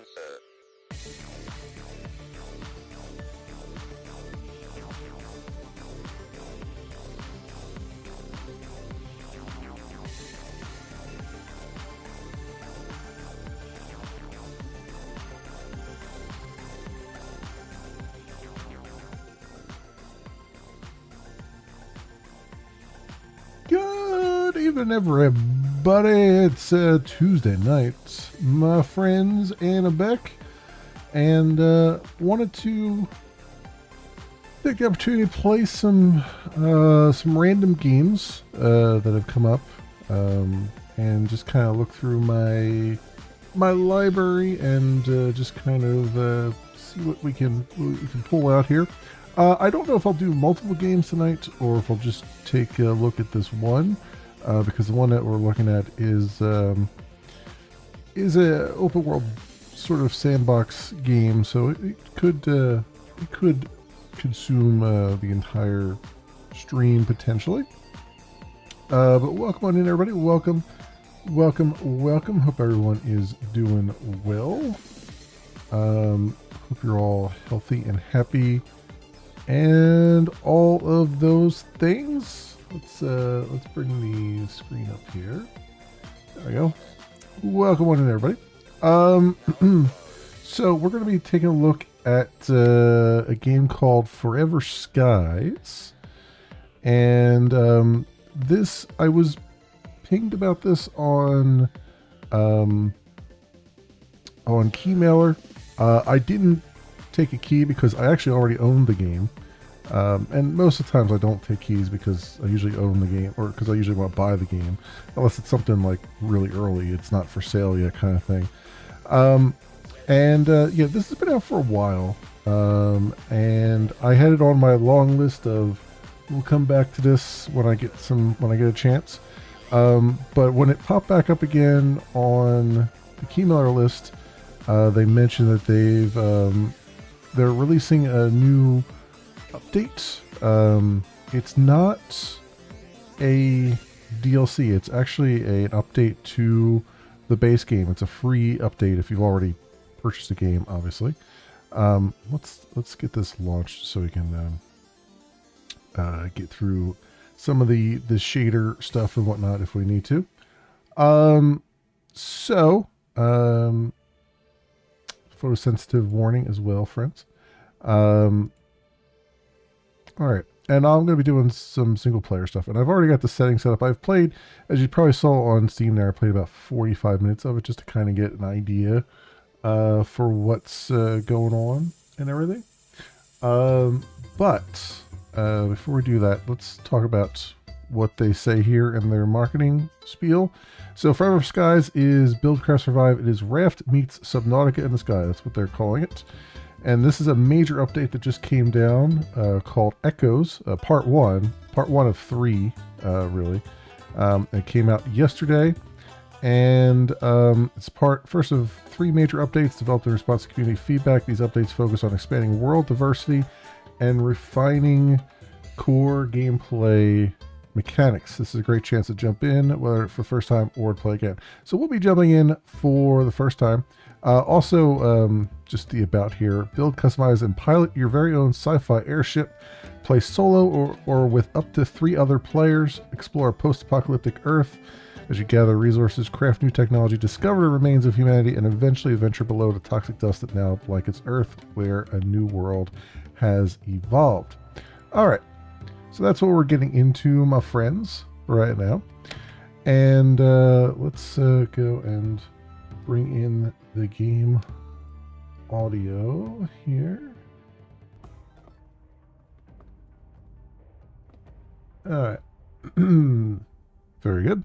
Good evening, everybody. It's Tuesday night, my friends, Anna Beck, and wanted to take the opportunity to play some random games that have come up, and just kind of look through my library and just kind of see what we can pull out here. I don't know if I'll do multiple games tonight or if I'll just take a look at this one, because the one that we're looking at is a open world sort of sandbox game, so it could consume the entire stream potentially. But welcome on in, everybody. Welcome. Hope everyone is doing well. Hope you're all healthy and happy and all of those things. Let's bring the screen up here. There we go. Welcome on in, everybody. So we're going to be taking a look at a game called Forever Skies, and this, I was pinged about this on Keymailer. I didn't take a key because I actually already owned the game, and most of the times I don't take keys because I usually own the game, or because I usually want to buy the game, unless it's something like really early, it's not for sale yet kind of thing. Yeah, this has been out for a while, and I had it on my long list of we'll come back to this when I get a chance. But when it popped back up again on the Keymailer list, they mentioned that they're releasing a new update. It's not a DLC. It's actually an update to the base game. It's a free update if you've already purchased the game, obviously. Let's get this launched so we can get through some of the shader stuff and whatnot if we need to. Photosensitive warning as well, friends. All right, and I'm going to be doing some single player stuff, and I've already got the settings set up. I've played, as you probably saw on Steam there, I played about 45 minutes of it just to kind of get an idea for what's going on and everything. But before we do that, let's talk about what they say here in their marketing spiel. So Forever Skies is Build, Craft, Survive. It is Raft meets Subnautica in the Sky. That's what they're calling it. And this is a major update that just came down called Echoes, part one of 3, really. It came out yesterday, and it's first of 3 major updates developed in response to community feedback. These updates focus on expanding world diversity and refining core gameplay mechanics. This is a great chance to jump in, whether for first time or to play again. So we'll be jumping in for the first time. Just the about here: build, customize, and pilot your very own sci-fi airship. Play solo or with up to 3 other players. Explore a post-apocalyptic Earth as you gather resources, craft new technology, discover the remains of humanity, and eventually venture below the toxic dust that now blankets Earth, where a new world has evolved. All right. So that's what we're getting into, my friends, right now. And let's go and bring in the game audio here. All right. Very good.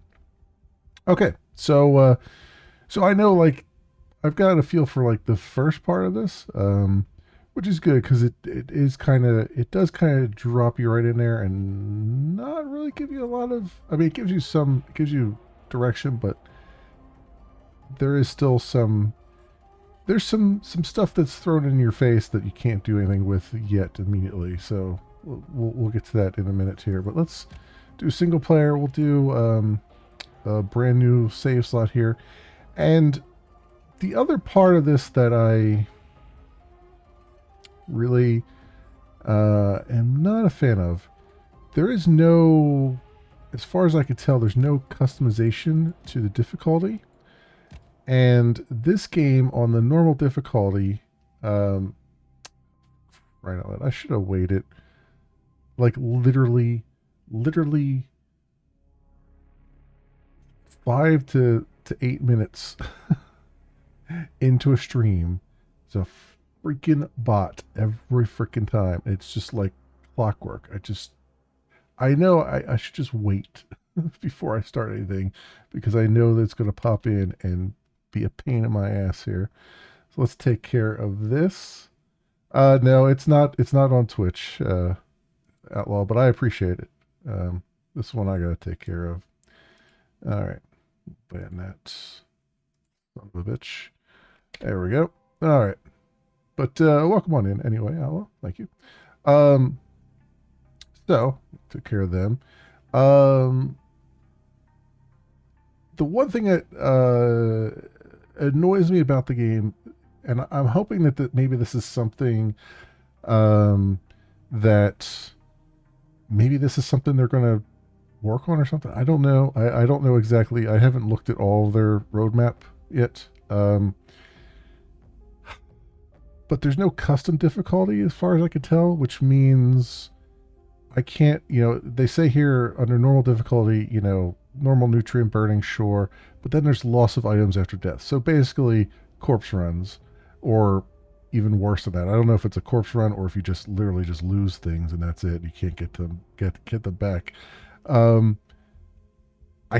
Okay. So I know, like, I've got a feel for, like, the first part of this, which is good because it does kind of drop you right in there and not really give you a lot of, I mean, it gives you direction, but there is still there's some stuff that's thrown in your face that you can't do anything with yet immediately. So we'll get to that in a minute here, but let's do single player. We'll do a brand new save slot here. And The other part of this that I really am not a fan of, there is no, as far as I could tell, there's no customization to the difficulty. And this game on the normal difficulty, right now, I should have waited like literally 5 to 8 minutes into a stream. It's a freaking bot every freaking time. It's just like clockwork. I know I should just wait before I start anything because I know that it's going to pop in and be a pain in my ass here. So let's take care of this. No, it's not on Twitch, Outlaw, but I appreciate it. This one I got to take care of. All right. Ban that. Son of a bitch. There we go. All right. But welcome on in anyway, Outlaw. Thank you. So, took care of them. The one thing that annoys me about the game, and I'm hoping that maybe this is something that maybe this is something they're going to work on or something. I don't know. I don't know exactly. I haven't looked at all their roadmap yet. But there's no custom difficulty as far as I can tell, which means I can't, they say here under normal difficulty, normal nutrient burning, sure, but then there's loss of items after death. So basically corpse runs, or even worse than that. I don't know if it's a corpse run or if you just literally just lose things and that's it. You can't get them back. I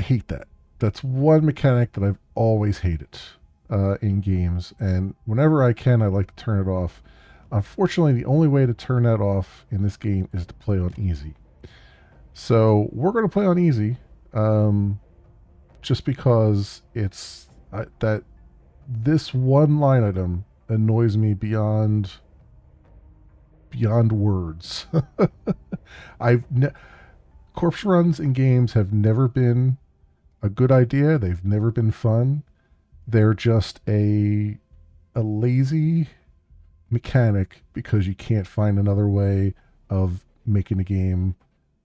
hate that. That's one mechanic that I've always hated in games, and whenever I can, I like to turn it off. Unfortunately, the only way to turn that off in this game is to play on easy. So we're going to play on easy, just because it's that this one line item annoys me beyond words. Corpse runs in games have never been a good idea. They've never been fun. They're just a lazy mechanic because you can't find another way of making a game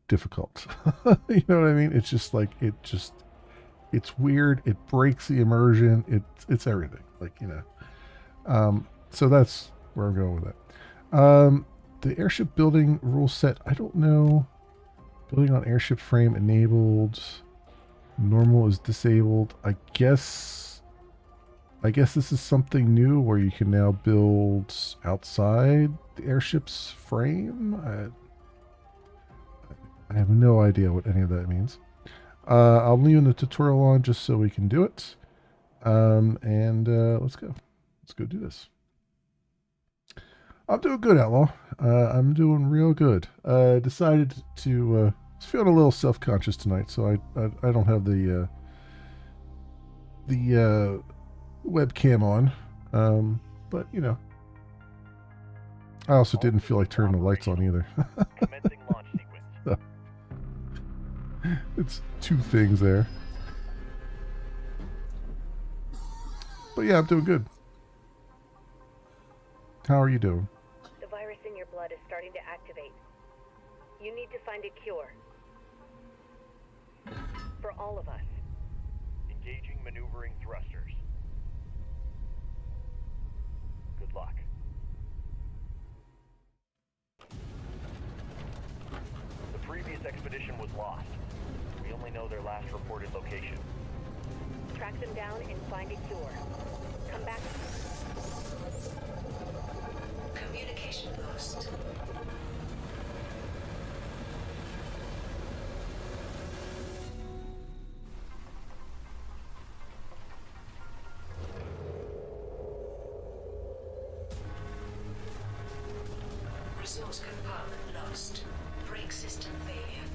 difficult. You know what I mean? It's just like it's weird. It breaks the immersion. It's everything. So that's where I'm going with that. The airship building rule set. I don't know. Building on airship frame enabled. Normal is disabled. I guess this is something new where you can now build outside the airship's frame. I have no idea what any of that means. I'll leave the tutorial on just so we can do it. Let's go. Let's go do this. I'm doing good, Outlaw. I'm doing real good. Decided to feeling a little self-conscious tonight, so I don't have the webcam on, but I also didn't feel like turning the lights on either. Commencing launch sequence. It's two things there, but yeah, I'm doing good. How are you doing? The virus in your blood is starting to activate. You need to find a cure. For all of us. Engaging maneuvering thrusters. Good luck. The previous expedition was lost. We only know their last reported location. Track them down and find a cure. Come back. Communication lost. Resource compartment lost. Brake system failure.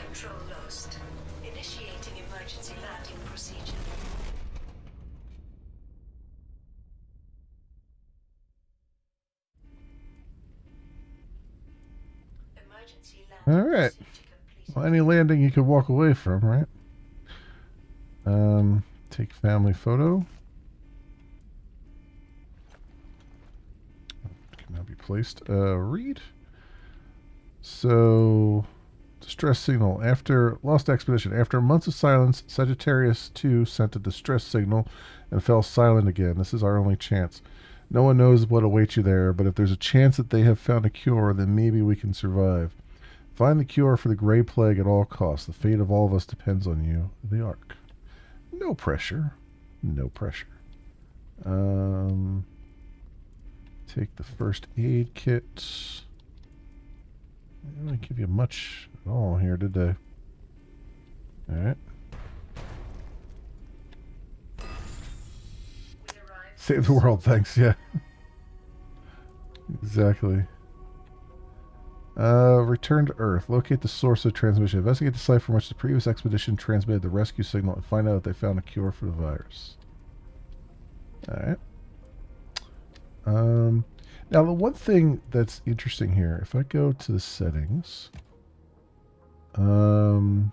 Control lost. Initiating emergency landing procedure. Emergency landing All right. procedure complete. Well, any landing you could walk away from, right? Take family photo. replaced. Read. So, distress signal. After Lost Expedition. After months of silence, Sagittarius 2 sent a distress signal and fell silent again. This is our only chance. No one knows what awaits you there, but if there's a chance that they have found a cure, then maybe we can survive. Find the cure for the Grey Plague at all costs. The fate of all of us depends on you. The Ark. No pressure. No pressure. Take the first aid kit. They didn't give you much at all here, did they? Alright. Save the world, thanks, yeah. Exactly. Return to Earth. Locate the source of transmission. Investigate the site from which the previous expedition transmitted the rescue signal and find out if they found a cure for the virus. Alright. Now, the one thing that's interesting here, if I go to the settings, was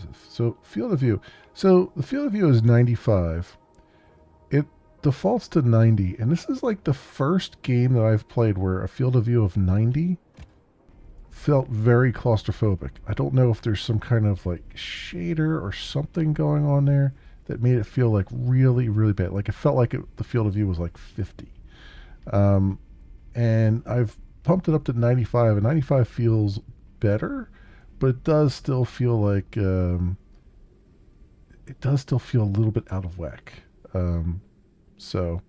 it? So, field of view. So, the field of view is 95. It defaults to 90, and this is like the first game that I've played where a field of view of 90 felt very claustrophobic. I don't know if there's some kind of like shader or something going on there that made it feel like really, really bad. Like it felt like the field of view was like 50. And I've pumped it up to 95, and 95 feels better, but it does still feel like it does still feel a little bit out of whack. So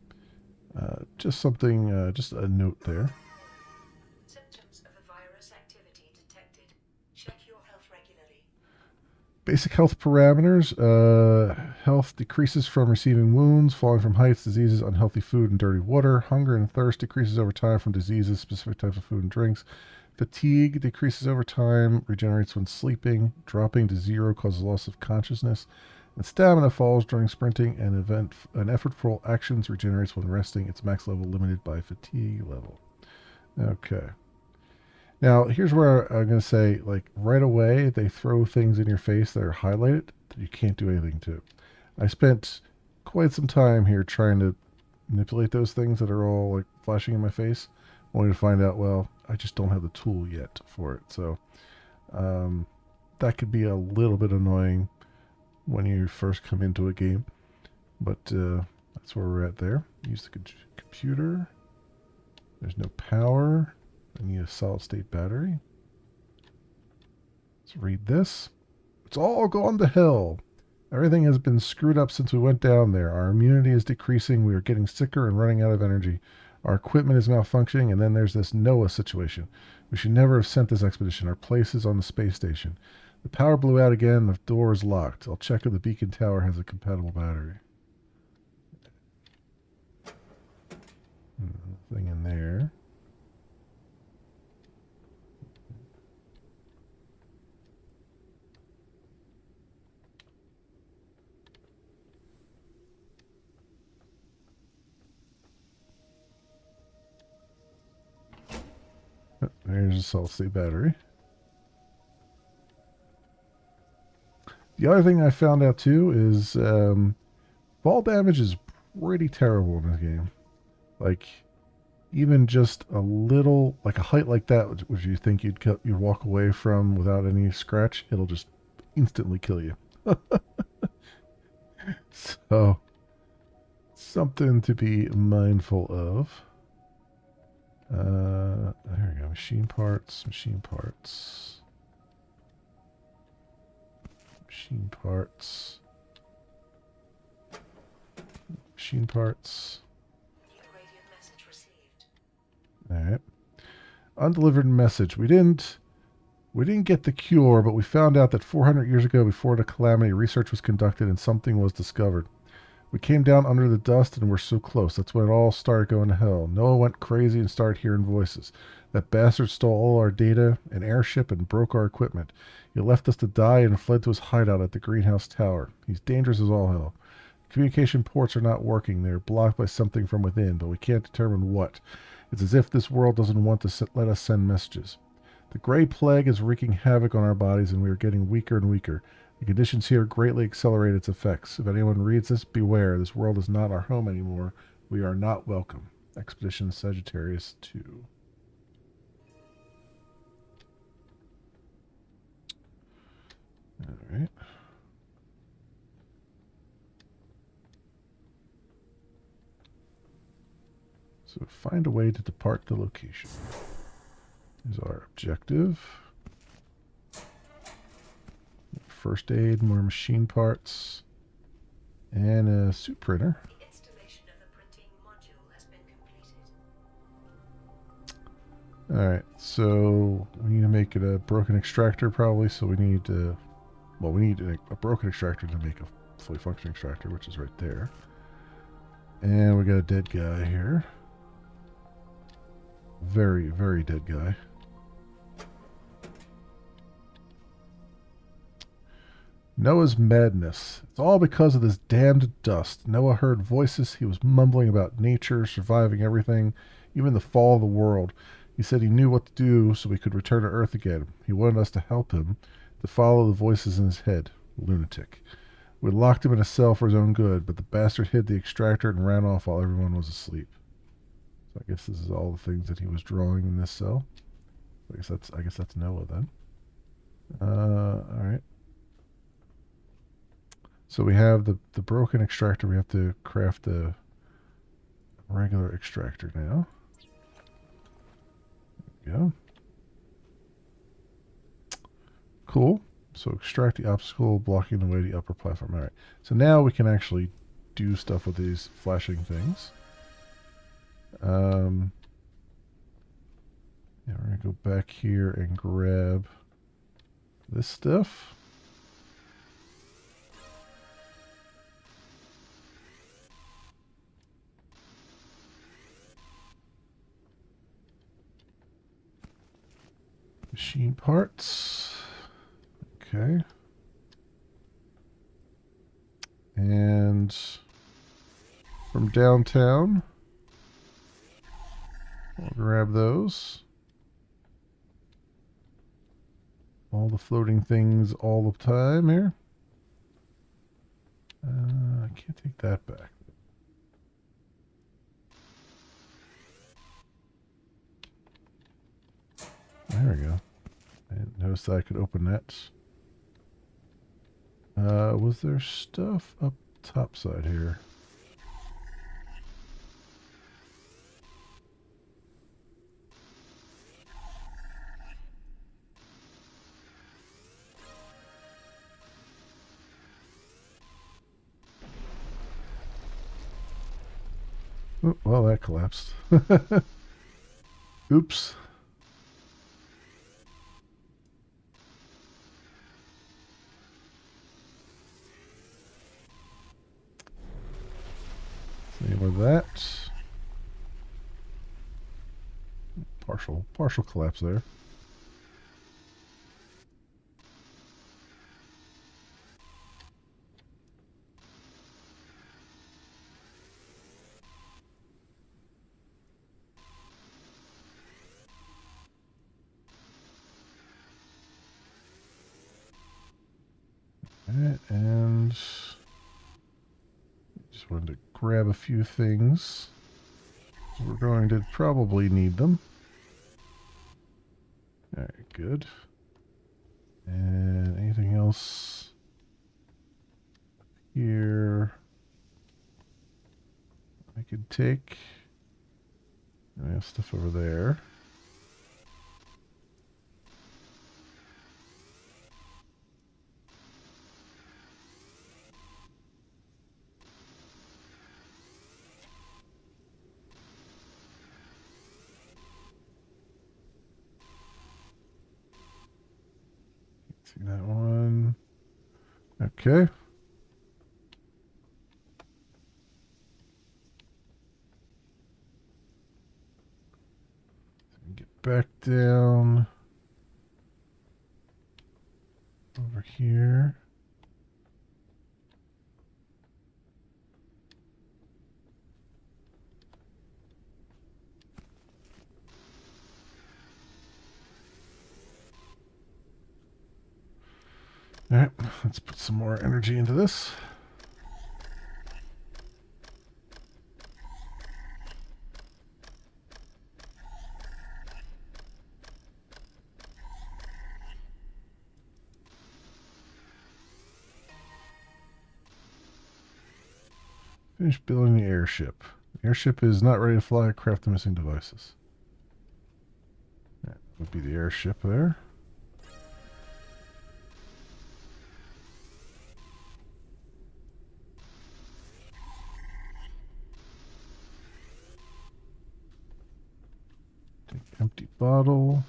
just something, just a note there. Symptoms of a virus activity detected. Check your health regularly. Basic health parameters. Health decreases from receiving wounds, falling from heights, diseases, unhealthy food, and dirty water. Hunger and thirst decreases over time from diseases, specific types of food and drinks. Fatigue decreases over time, regenerates when sleeping. Dropping to 0 causes loss of consciousness. And stamina falls during sprinting, and effortful actions regenerates when resting. Its max level limited by fatigue level. Okay. Now, here's where I'm going to say, like, right away, they throw things in your face that are highlighted that you can't do anything to. I spent quite some time here trying to manipulate those things that are all, like, flashing in my face, only to find out, well, I just don't have the tool yet for it. So, that could be a little bit annoying when you first come into a game. But, that's where we're at there. Use the computer. There's no power. I need a solid state battery. Let's read this. It's all gone to hell. Everything has been screwed up since we went down there. Our immunity is decreasing. We are getting sicker and running out of energy. Our equipment is malfunctioning, and then there's this Noah situation. We should never have sent this expedition. Our place is on the space station. The power blew out again. The door is locked. I'll check if the beacon tower has a compatible battery. Nothing in there. There's a solid state battery. The other thing I found out too is fall damage is pretty terrible in this game. Like, even just a little, like a height like that, which you think you'd walk away from without any scratch, it'll just instantly kill you. So, something to be mindful of. There we go. Machine parts, machine parts. Machine parts. Machine parts. New radio message received. Alright. Undelivered message. We didn't get the cure, but we found out that 400 years ago, before the calamity, research was conducted and something was discovered. We came down under the dust and were so close. That's when it all started going to hell. Noah went crazy and started hearing voices. That bastard stole all our data and airship and broke our equipment. He left us to die and fled to his hideout at the greenhouse tower. He's dangerous as all hell. Communication ports are not working. They're blocked by something from within, but we can't determine what. It's as if this world doesn't want to let us send messages. The Grey Plague is wreaking havoc on our bodies, and we are getting weaker and weaker. The conditions here greatly accelerate its effects. If anyone reads this, beware. This world is not our home anymore. We are not welcome. Expedition Sagittarius 2. Alright. So find a way to depart the location is our objective. First aid, more machine parts, and a suit printer. The installation of the printing module has been completed. Alright, so we need to make it a broken extractor probably, so we need to, well, we need a broken extractor to make a fully functioning extractor, which is right there. And we got a dead guy here. Very, very dead guy. Noah's madness. It's all because of this damned dust. Noah heard voices. He was mumbling about nature, surviving everything, even the fall of the world. He said he knew what to do so we could return to Earth again. He wanted us to help him, to follow the voices in his head. Lunatic. We locked him in a cell for his own good, but the bastard hid the extractor and ran off while everyone was asleep. So I guess this is all the things that he was drawing in this cell. I guess that's Noah then. Alright. So we have the broken extractor. We have to craft a regular extractor now. There we go. Cool. So extract the obstacle blocking the way to the upper platform. Alright. So now we can actually do stuff with these flashing things. Yeah, we're going to go back here and grab this stuff. Machine parts. Okay. And from downtown, I'll grab those. All the floating things all the time here. I can't take that back. There we go. I didn't notice that I could open that. Was there stuff up top side here? Oh, well, that collapsed. Oops. Same with that. Partial collapse there. Alright, and just wanted to grab a few things. We're going to probably need them. Alright, good. And anything else here I could take? I have stuff over there. See that one. Okay. Get back down over here. All right, let's put some more energy into this. Finish building the airship. The airship is not ready to fly. Craft the missing devices. That would be the airship there. Take empty bottle.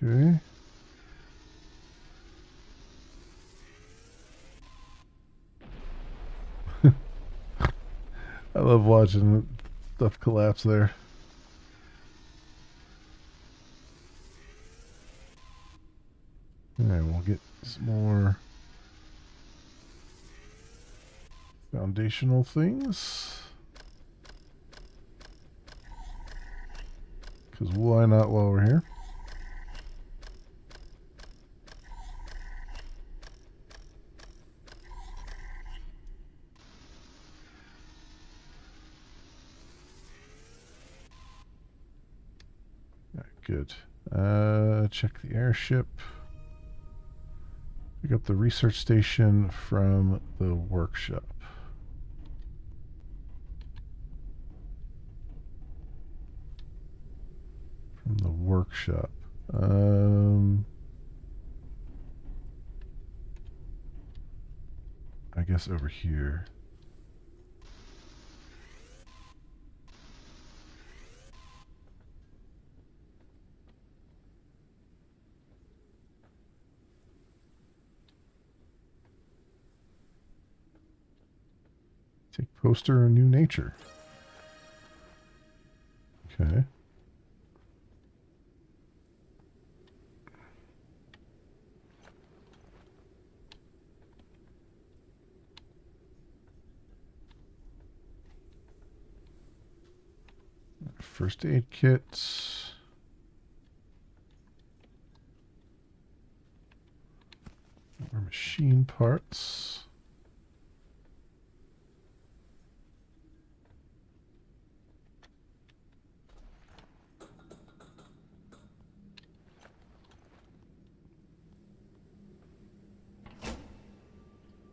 Okay. I love watching stuff collapse there. Alright, we'll get some more foundational things. Because why not while we're here? Good. Check the airship. Pick up the research station from the workshop. From the workshop. I guess over here. Take poster New Nature. Okay. First aid kit. More machine parts.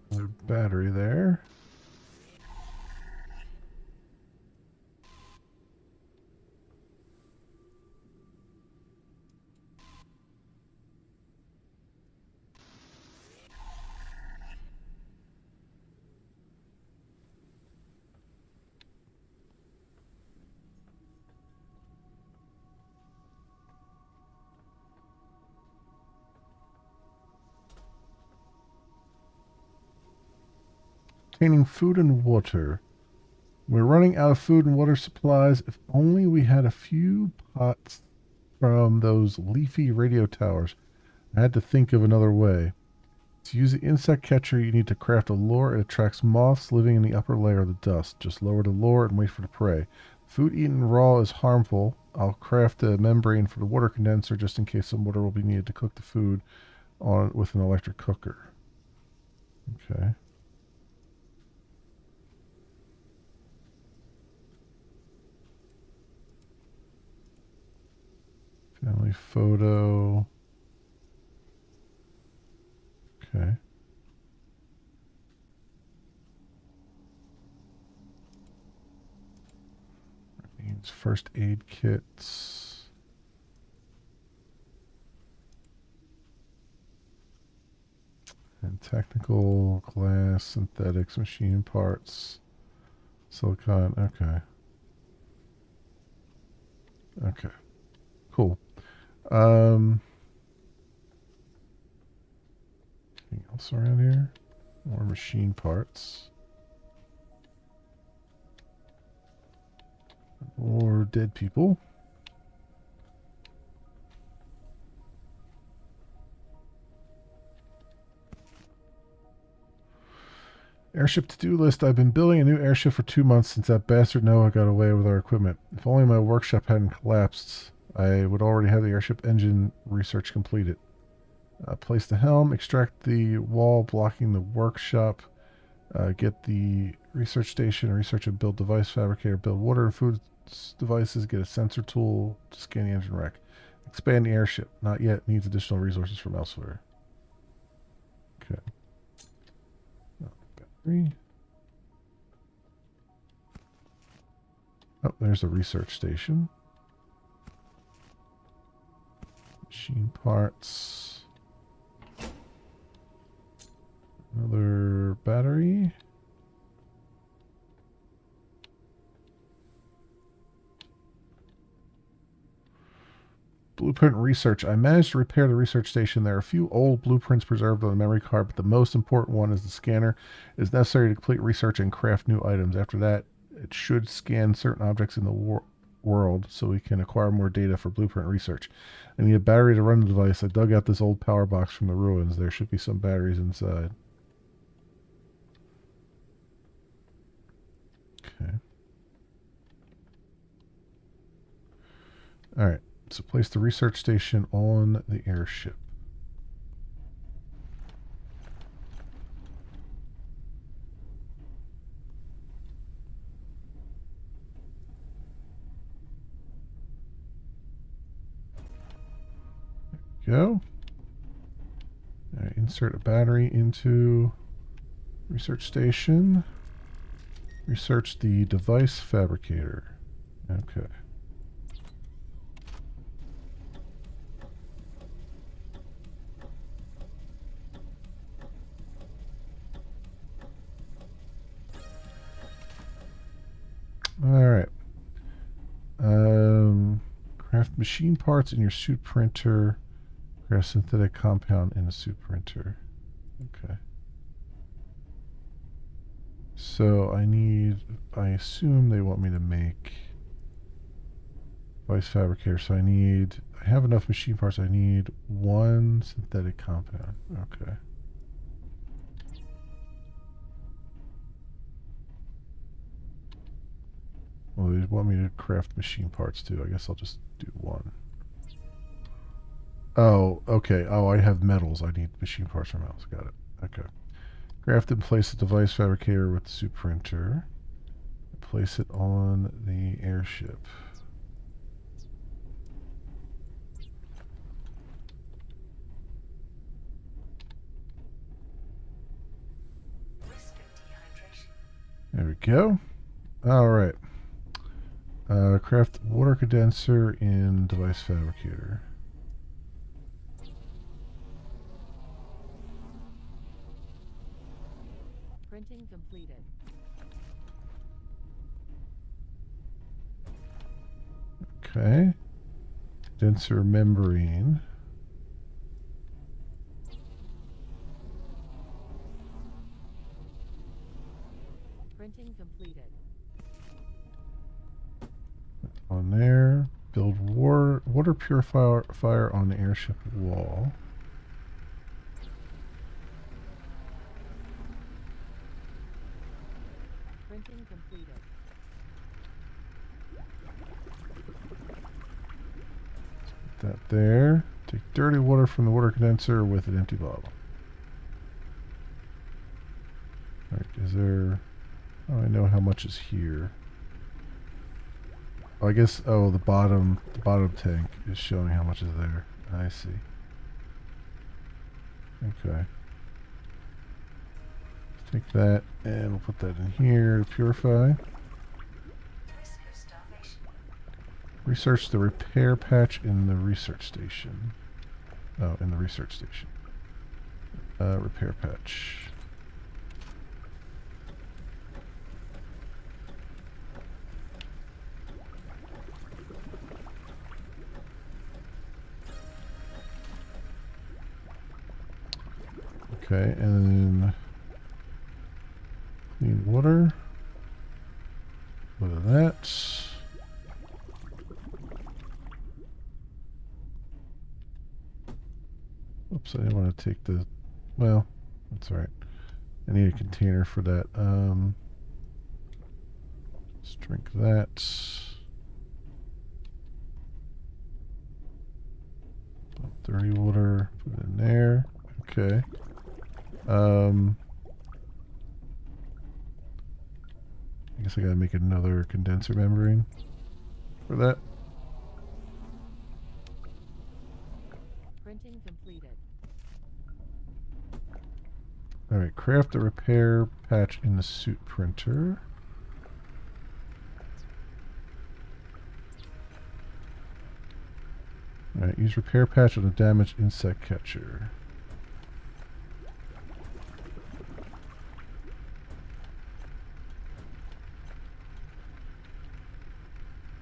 Another battery there. Containing food and water. We're running out of food and water supplies. If only we had a few pots from those leafy radio towers. I had to think of another way. To use the insect catcher, you need to craft a lure. It attracts moths living in the upper layer of the dust. Just lower the lure and wait for the prey. Food eaten raw is harmful. I'll craft a membrane for the water condenser just in case some water will be needed to cook the food on with an electric cooker. Okay. Family photo. Okay. That means first aid kits. And technical, glass, synthetics, machine parts, silicon. Okay. Okay. Cool. Anything else around here? More machine parts. Or dead people. Airship to-do list. I've been building a new airship for 2 months since that bastard Noah got away with our equipment. If only my workshop hadn't collapsed, I would already have the airship engine research completed. Place the helm, extract the wall blocking the workshop, get the research station, research and build device fabricator, build water and food devices, get a sensor tool to scan the engine rack. Expand the airship. Not yet. Needs additional resources from elsewhere. Okay. Battery. Oh, there's the research station. Machine parts. Another battery. Blueprint research. I managed to repair the research station. There are a few old blueprints preserved on the memory card, but the most important one is the scanner. It is necessary to complete research and craft new items. After that, it should scan certain objects in the world so we can acquire more data for blueprint research. I need a battery to run the device. I dug out this old power box from the ruins. There should be some batteries inside. Okay. All right. So place the research station on the airship. There we go. All right, insert a battery into research station. Research the device fabricator. Okay. Alright. Craft machine parts in your suit printer. Craft synthetic compound in a suit printer. Okay. So I assume they want me to make device fabricator. So I have enough machine parts. I need one synthetic compound. Okay. Well, they want me to craft machine parts too. I guess I'll just do one. Oh, okay. Oh, I have metals. I need machine parts for metals. Got it. Okay. Craft and place the device fabricator with the suit printer. Place it on the airship. Risk of dehydration. There we go. All right. Craft water condenser in device fabricator. Printing completed. Okay. Condenser membrane. Printing completed. On there. Build water purifier on the airship wall. Printing completed. Put that there. Take dirty water from the water condenser with an empty bottle. Alright, is there... Oh, I know how much is here. Oh, I guess, the bottom tank is showing how much is there. I see. Okay. Take that and we'll put that in here to purify. Risk of starvation. Research the repair patch in the research station. Oh, in the research station. Repair patch. Okay, and then clean water. Look at that. Oops, I didn't want to take the... Well, that's all right. I need a container for that. Let's drink that. Dirty water, put it in there. Okay. I guess I gotta make another condenser membrane for that. Printing completed. Alright, craft a repair patch in the suit printer. Alright, use repair patch on a damaged insect catcher.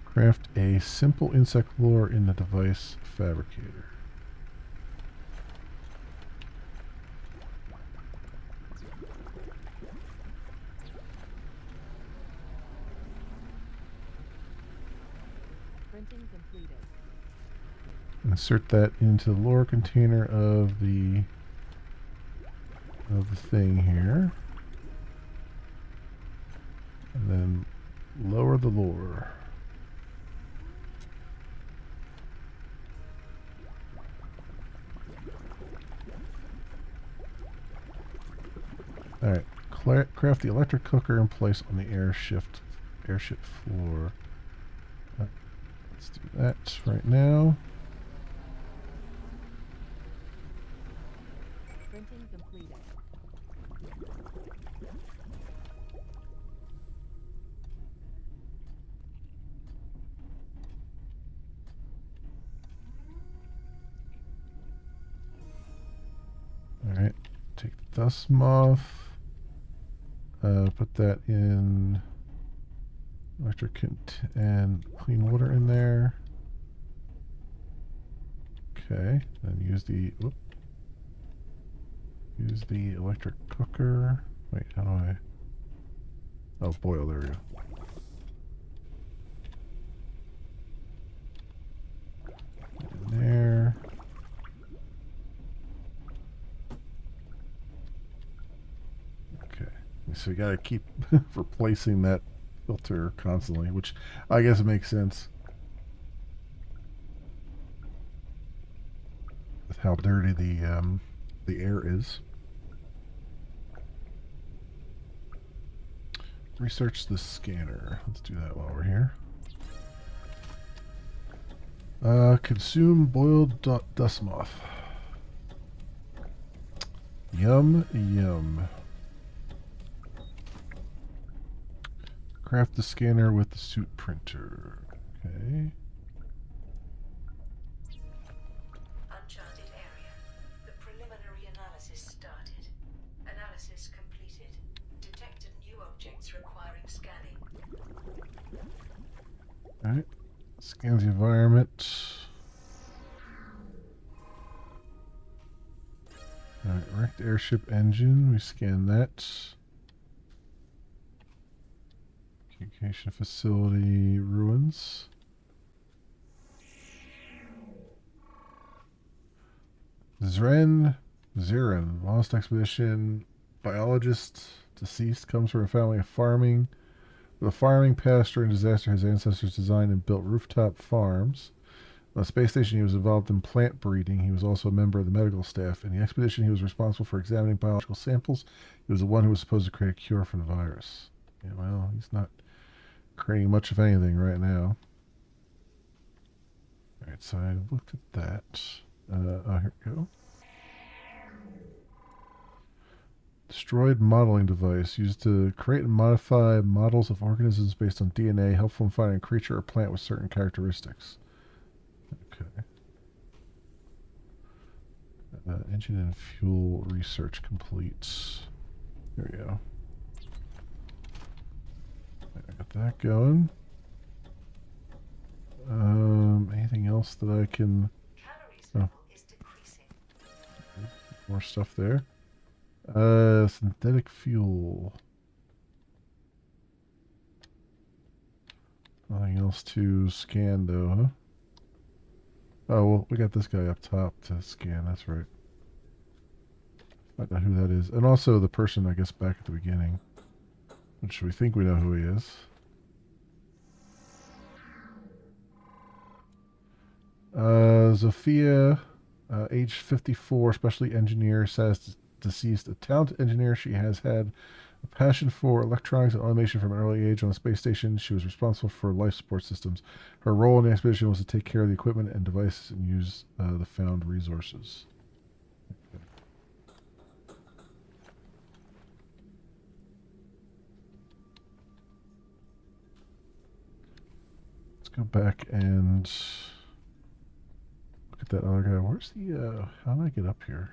Craft a simple insect lure in the device fabricator. Printing completed. Insert that into the lure container of the thing here. And then lower the lure. Alright, craft the electric cooker in place on the airship floor. Let's do that right now. Printing completed. Alright, take the dust moth. Put that in electric and clean water in there. Okay, then use the electric cooker. Wait, how do I? Oh, boil. There we go. In there. Okay, so you gotta keep replacing that filter constantly, which I guess makes sense with how dirty the air is. Research the scanner. Let's do that while we're here. Consume boiled dust moth. Yum, yum. Craft the scanner with the suit printer. Okay. Uncharted area. The preliminary analysis started. Analysis completed. Detected new objects requiring scanning. Alright. Scans the environment. Alright, wrecked airship engine. We scan that. Communication facility ruins. Zirin, lost expedition. Biologist, deceased, comes from a family of farming. With a farming past during disaster, his ancestors designed and built rooftop farms. On the space station, he was involved in plant breeding. He was also a member of the medical staff. In the expedition, he was responsible for examining biological samples. He was the one who was supposed to create a cure for the virus. Yeah, well, he's not creating much of anything right now. Alright, so I looked at that. Here we go. Destroyed modeling device used to create and modify models of organisms based on DNA, helpful in finding a creature or plant with certain characteristics. Okay. Engine and fuel research complete. There we go. I got that going. Anything else that I can... Calories level is decreasing. More stuff there. Synthetic fuel. Nothing else to scan though, huh? Oh, well, we got this guy up top to scan, that's right. Find out who that is. And also the person, I guess, back at the beginning. Which we think we know who he is. Zofia, age 54, specialty engineer, says deceased, a talented engineer. She has had a passion for electronics and automation from an early age. On the space station, she was responsible for life support systems. Her role in the expedition was to take care of the equipment and devices and use the found resources. Let's go back and look at that other guy. Where's the, how did I get up here?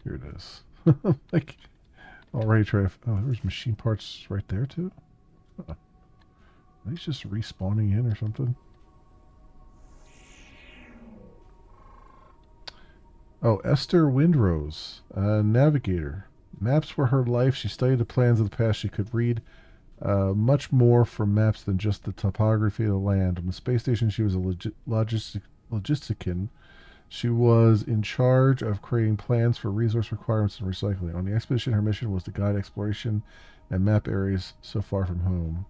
Here it is. Like, already try to, oh, there's machine parts right there too? Huh. Are these just respawning in or something? Oh, Esther Windrose, navigator. Maps were her life. She studied the plans of the past. She could read much more from maps than just the topography of the land. On the space station, she was a logistician. She was in charge of creating plans for resource requirements and recycling. On the expedition, her mission was to guide exploration and map areas so far from home.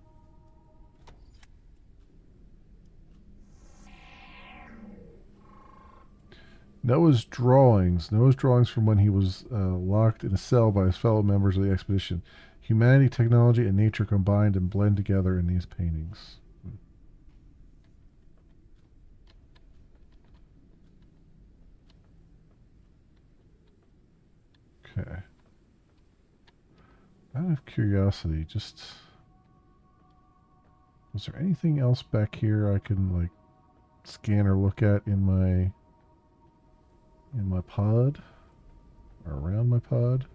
Noah's drawings from when he was locked in a cell by his fellow members of the expedition. Humanity, technology, and nature combined and blend together in these paintings. Okay. Out of curiosity, just... was there anything else back here I can, like, scan or look at in my pod? Or around my pod?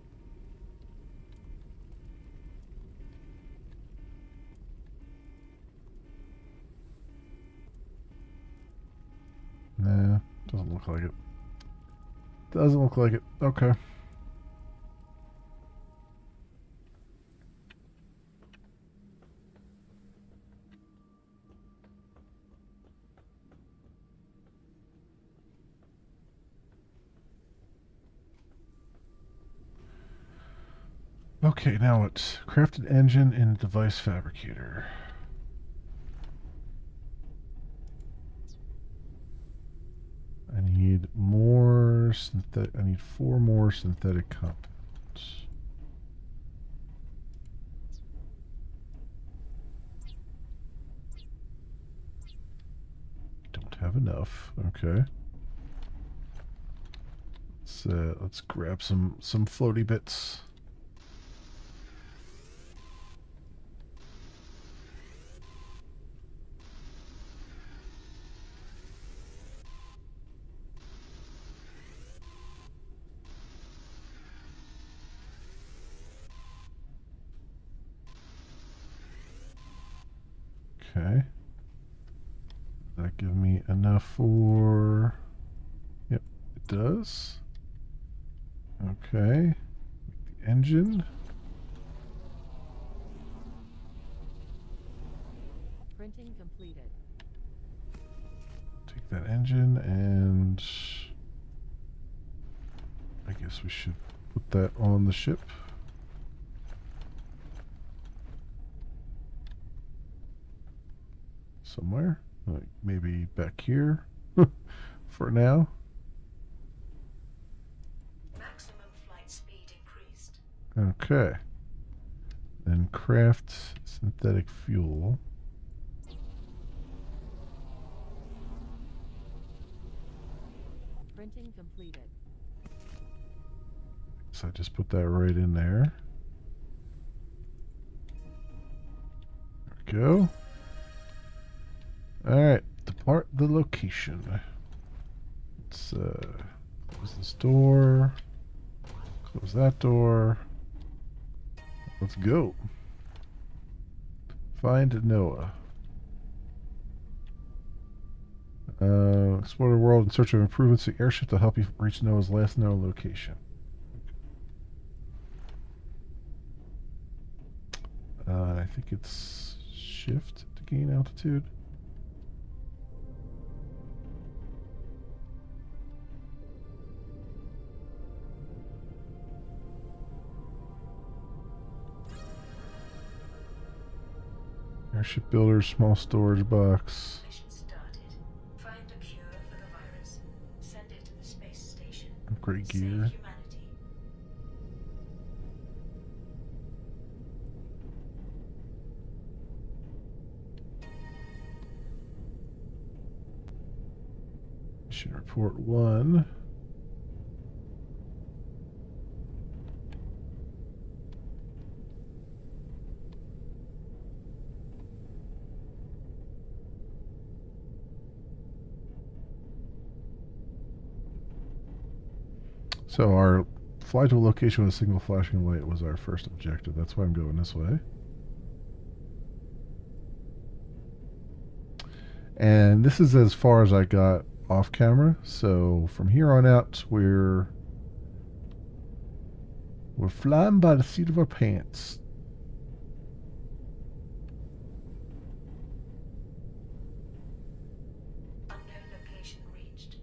Nah, doesn't look like it. Doesn't look like it. Okay. Okay, now it's crafted engine and device fabricator. I need more synthetic. I need 4 more synthetic compounds. Don't have enough. Okay. Let's grab some floaty bits. Okay. That give me enough for... Yep, it does. Okay. The engine. Printing completed. Take that engine and... I guess we should put that on the ship. Somewhere, like maybe back here for now. Maximum flight speed increased. Okay. Then craft synthetic fuel. Printing completed. So I just put that right in there. There we go. Alright, depart the location. Let's close this door. Close that door. Let's go. Find Noah. Explore the world in search of improvements to the airship to help you reach Noah's last known location. I think it's shift to gain altitude. Airship builder, small storage box. Mission started. Find a cure for the virus. Send it to the space station. Upgrade Save gear. humanity. Mission report 1. So our fly to a location with a single flashing light was our first objective. That's why I'm going this way. And this is as far as I got off camera. So from here on out, we're flying by the seat of our pants. Unknown location reached.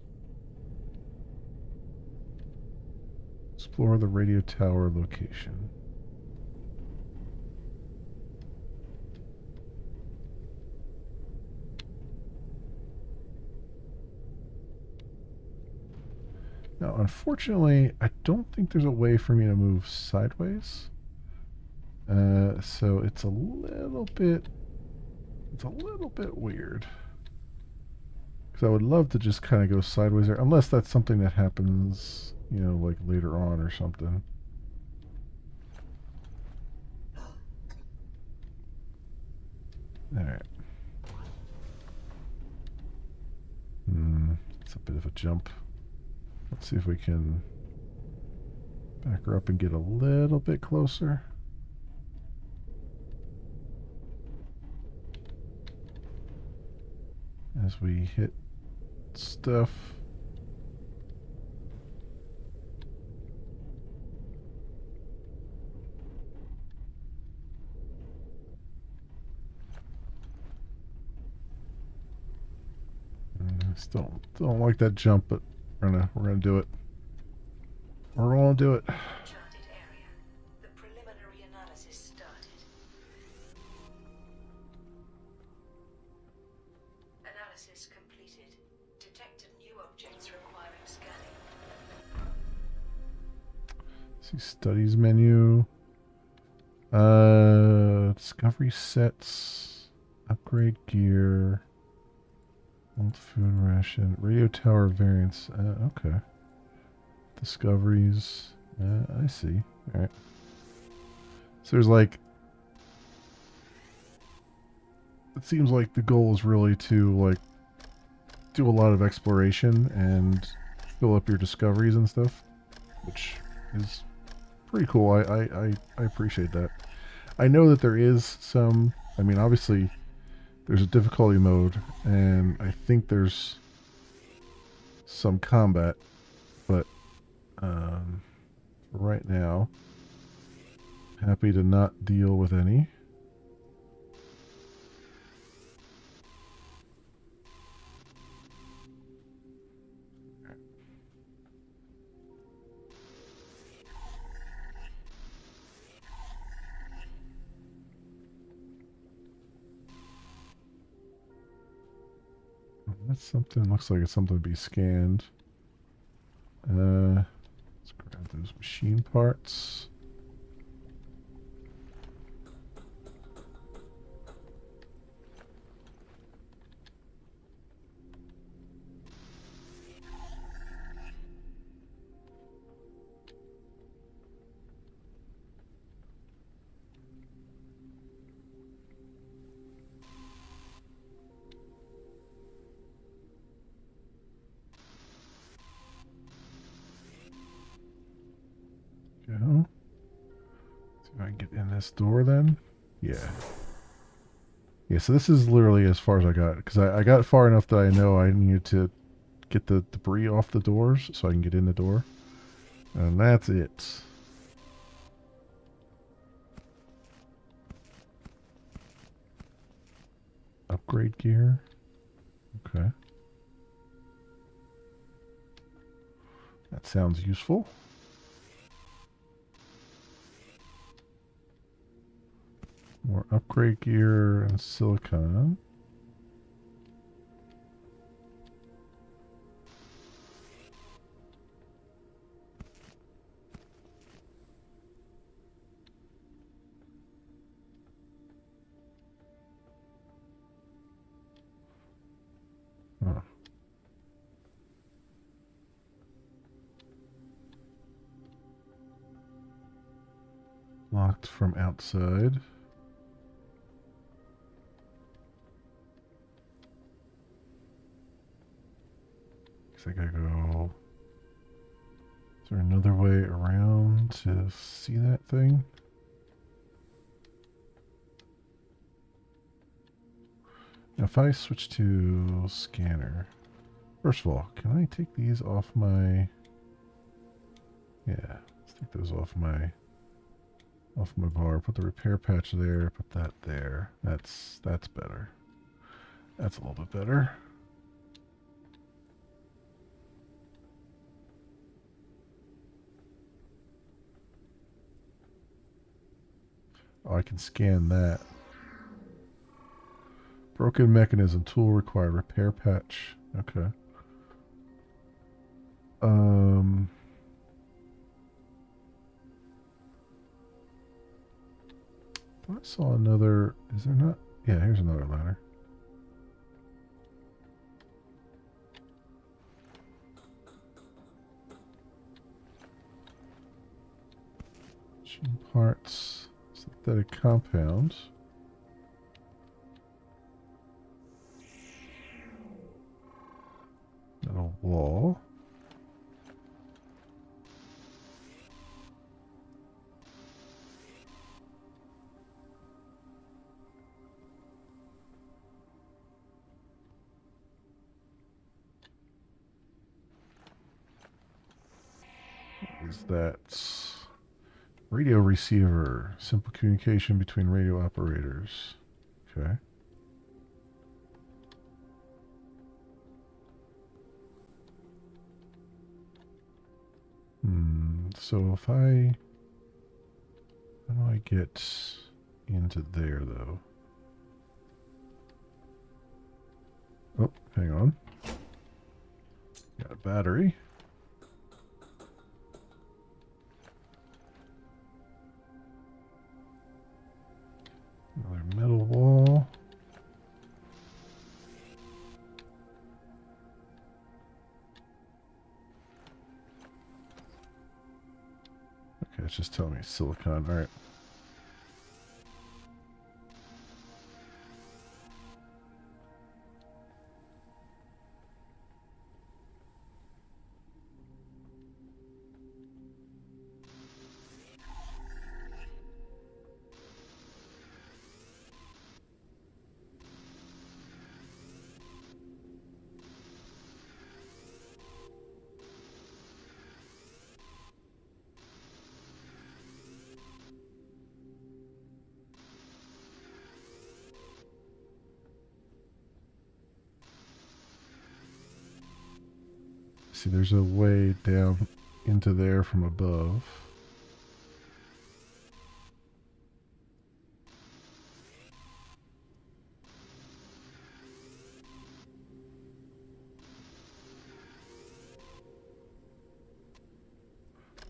Explore the radio tower location. Now, unfortunately, I don't think there's a way for me to move sideways. So it's a little bit weird. Because I would love to just kind of go sideways there, unless that's something that happens, you know, like later on or something. All right. It's a bit of a jump. Let's see if we can back her up and get a little bit closer. As we hit stuff. I still don't like that jump, but we're gonna do it. We're gonna do it. Uncharted area. The preliminary analysis started. Analysis completed. Detected new objects requiring scanning. See studies menu. Discovery sets. Upgrade gear. Old food ration. Radio tower variants. Okay. Discoveries. I see. Alright. So there's like... It seems like the goal is really to like do a lot of exploration and fill up your discoveries and stuff. Which is pretty cool. I appreciate that. I know that there is some... I mean, obviously... There's a difficulty mode, and I think there's some combat, but right now, happy to not deal with any. That's something, looks like it's something to be scanned. Let's grab those machine parts. Go. See if I can get in this door then. Yeah. Yeah, so this is literally as far as I got. Because I got far enough that I know I needed to get the debris off the doors so I can get in the door. And that's it. Upgrade gear. Okay. That sounds useful. More upgrade gear and silicon. Huh. Locked from outside. Guess I gotta go. Is there another way around to see that thing? Now if I switch to scanner, first of all, can I take these off my... Yeah, let's take those off my bar. Put the repair patch there, put that there. That's better. That's a little bit better. Oh, I can scan that. Broken mechanism tool required. Repair patch. Okay. I saw another. Is there not? Yeah, here's another ladder. Machine parts. Synthetic compound. Metal wall. What is that? Radio receiver. Simple communication between radio operators. Okay. So if I... How do I get into there, though? Oh, hang on. Got a battery. Another metal wall. Okay, it's just telling me silicon. All right. See, there's a way down into there from above.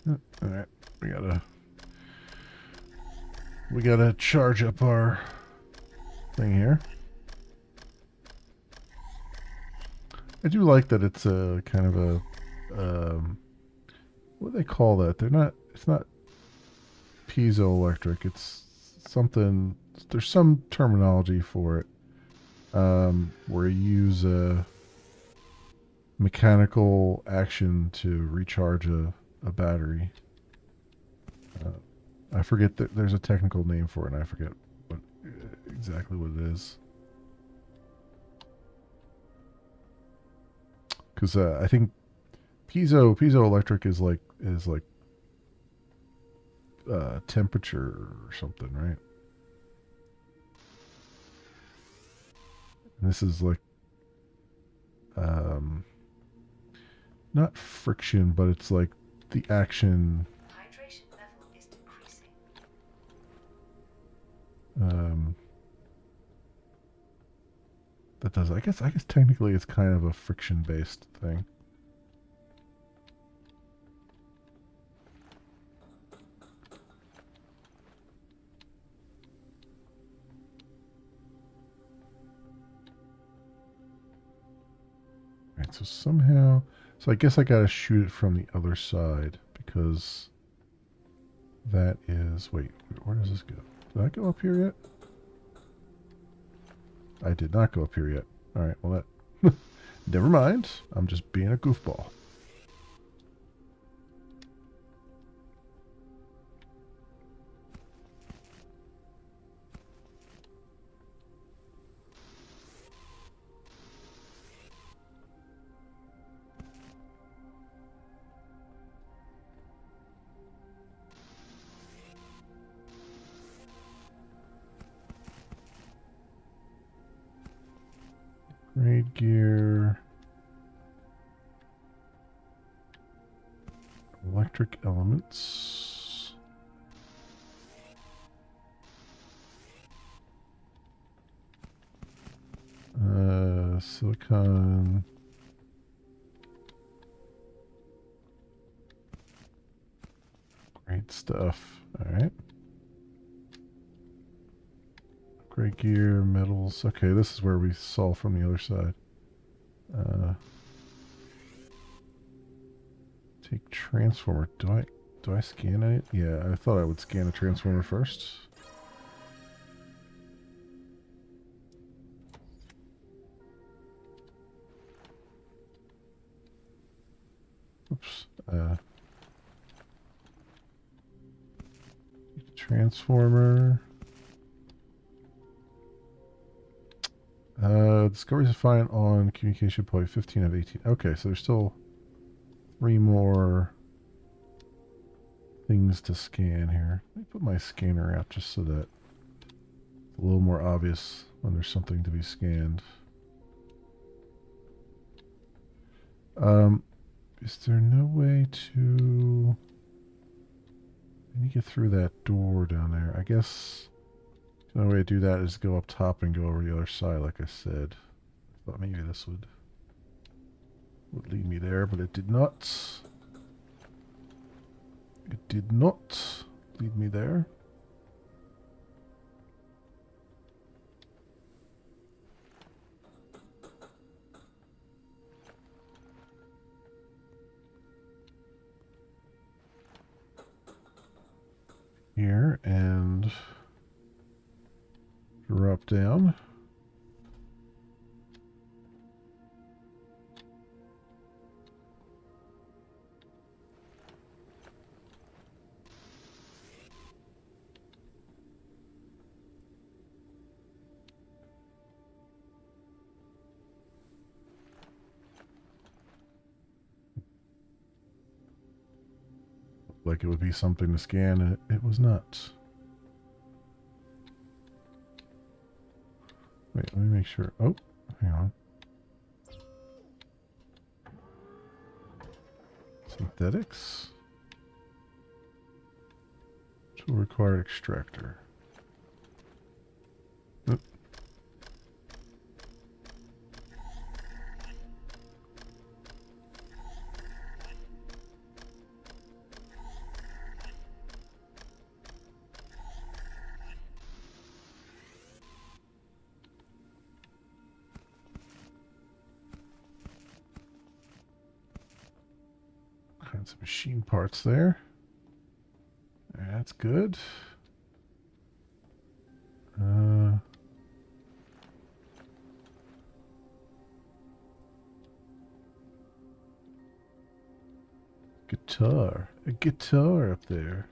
All right, we gotta charge up our thing here. I do like that it's a kind of a what do they call that? It's not piezoelectric. It's something. There's some terminology for it, where you use a mechanical action to recharge a battery. I forget that there's a technical name for it, and I forget exactly what it is. Because I think piezoelectric is like temperature or something, right? And this is like not friction, but it's like the action. Hydration level is decreasing. That does. I guess technically it's kind of a friction based thing. Right, so somehow, so I guess I gotta shoot it from the other side because that is, wait, where does this go? Did I go up here yet? I did not go up here yet. All right, well that, never mind. I'm just being a goofball. Grade gear. Electric elements. Silicon. Great stuff. All right. Great gear, metals. Okay, this is where we saw from the other side. Take transformer. Do I scan it? Yeah, I thought I would scan a transformer first. Oops. Transformer. Discoveries are fine on communication point 15 of 18. Okay, so there's still 3 more things to scan here. Let me put my scanner out just so that it's a little more obvious when there's something to be scanned. Is there no way to... Let me get through that door down there. I guess the only way to do that is go up top and go over the other side, like I said. I thought maybe this would lead me there, but it did not. It did not lead me there. Here and drop down. Like it would be something to scan, and it was not. Wait, let me make sure. Oh, hang on. Synthetics. Which will require extractor. Oop. Some machine parts there. That's good. Guitar. A guitar up there.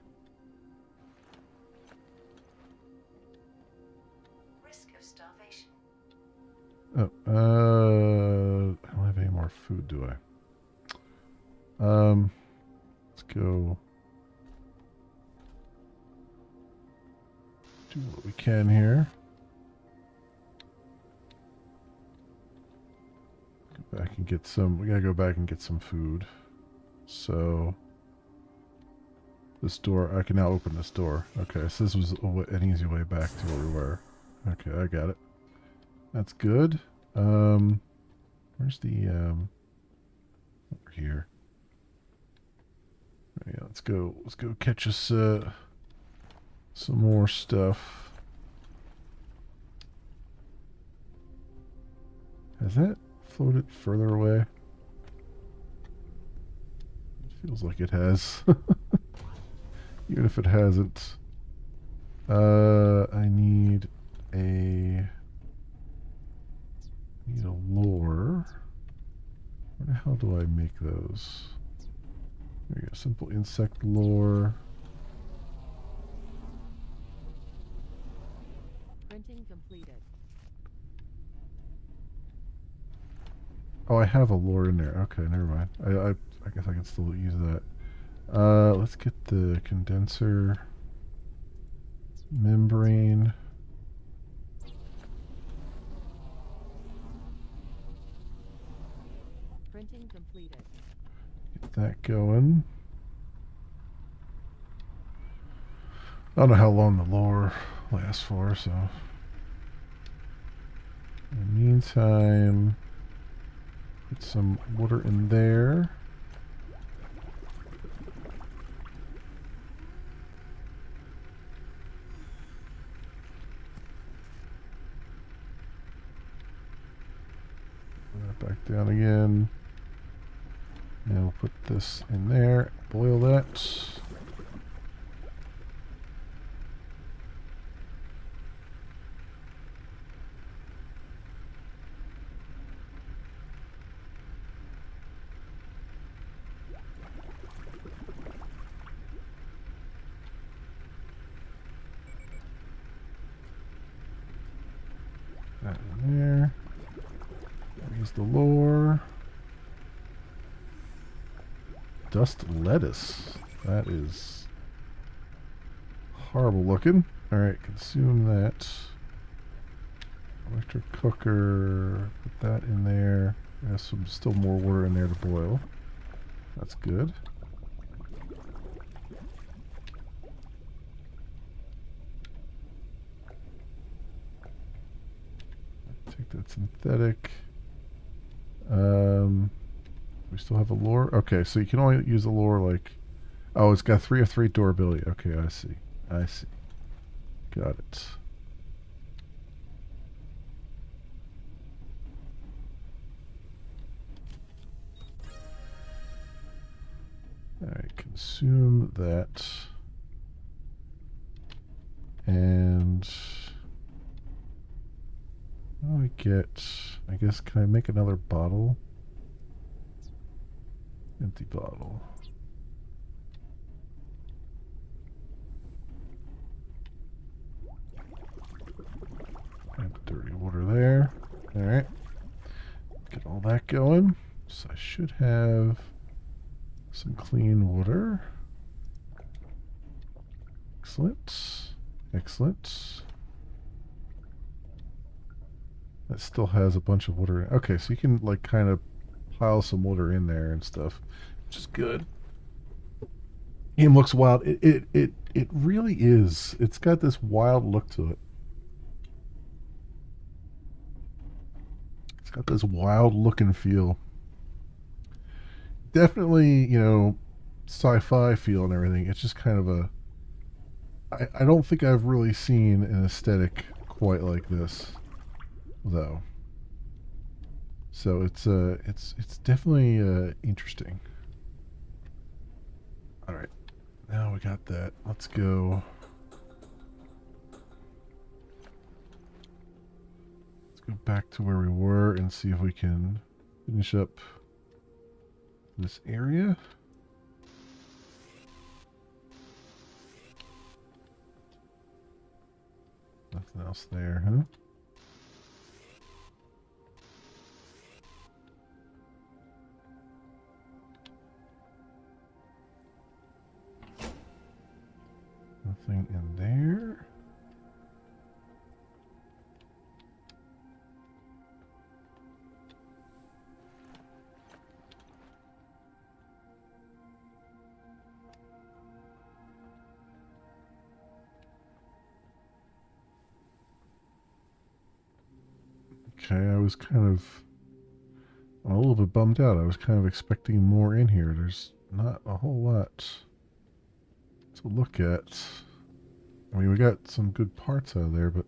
Risk of starvation. Oh, I don't have any more food, do I? Let's go do what we can here. Go back and get some. We gotta go back and get some food. So This door, I can now open this door. Okay, so this was an easy way back to where we were. Okay, I got it. That's good. Where's the, over here. Yeah, let's go catch us, some more stuff. Has that floated further away? It feels like it has. Even if it hasn't. I need a lure. Where the hell do I make those? There we go. Simple insect lure. Printing completed. Oh, I have a lure in there. Okay, never mind. I guess I can still use that. Let's get the condenser membrane. Printing completed. Get that going. I don't know how long the lure lasts for, so. In the meantime, put some water in there. Back down again. Now we'll put this in there, boil that. That in there. There's the lure. Dust lettuce. That is horrible looking. Alright, consume that. Electric cooker. Put that in there. There's some still more water in there to boil. That's good. Take that synthetic. We still have a lure. Okay, so you can only use the lure like. Oh, it's got 3 of 3 durability. Okay, I see. I see. Got it. Alright, consume that. And how do I get, I guess, can I make another bottle? Empty bottle. And dirty water there. Alright. Get all that going. So I should have some clean water. Excellent. Excellent. That still has a bunch of water in. Okay, so you can like kind of pile some water in there and stuff, which is good. Game looks wild. It really is. It's got this wild look to it. It's got this wild look and feel. Definitely, you know, sci-fi feel and everything. It's just kind of a. I don't think I've really seen an aesthetic quite like this, though. So it's definitely interesting. All right, now we got that. Let's go. Let's go back to where we were and see if we can finish up this area. Nothing else there, huh? Nothing in there. Okay, I'm a little bit bummed out. I was kind of expecting more in here. There's not a whole lot to look at. I mean, we got some good parts out of there, but...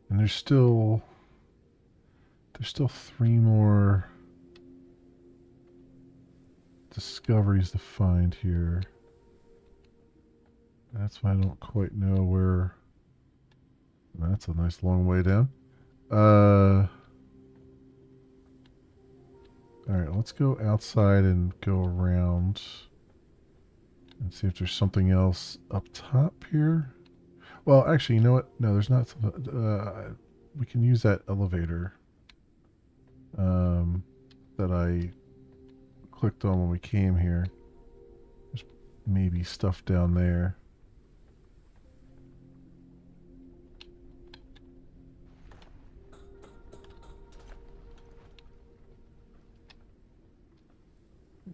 And there's still 3 more discoveries to find here. That's why I don't quite know where... That's a nice long way down. Alright, let's go outside and go around and see if there's something else up top here. Well, actually, you know what? No, there's not. We can use that elevator that I clicked on when we came here. There's maybe stuff down there.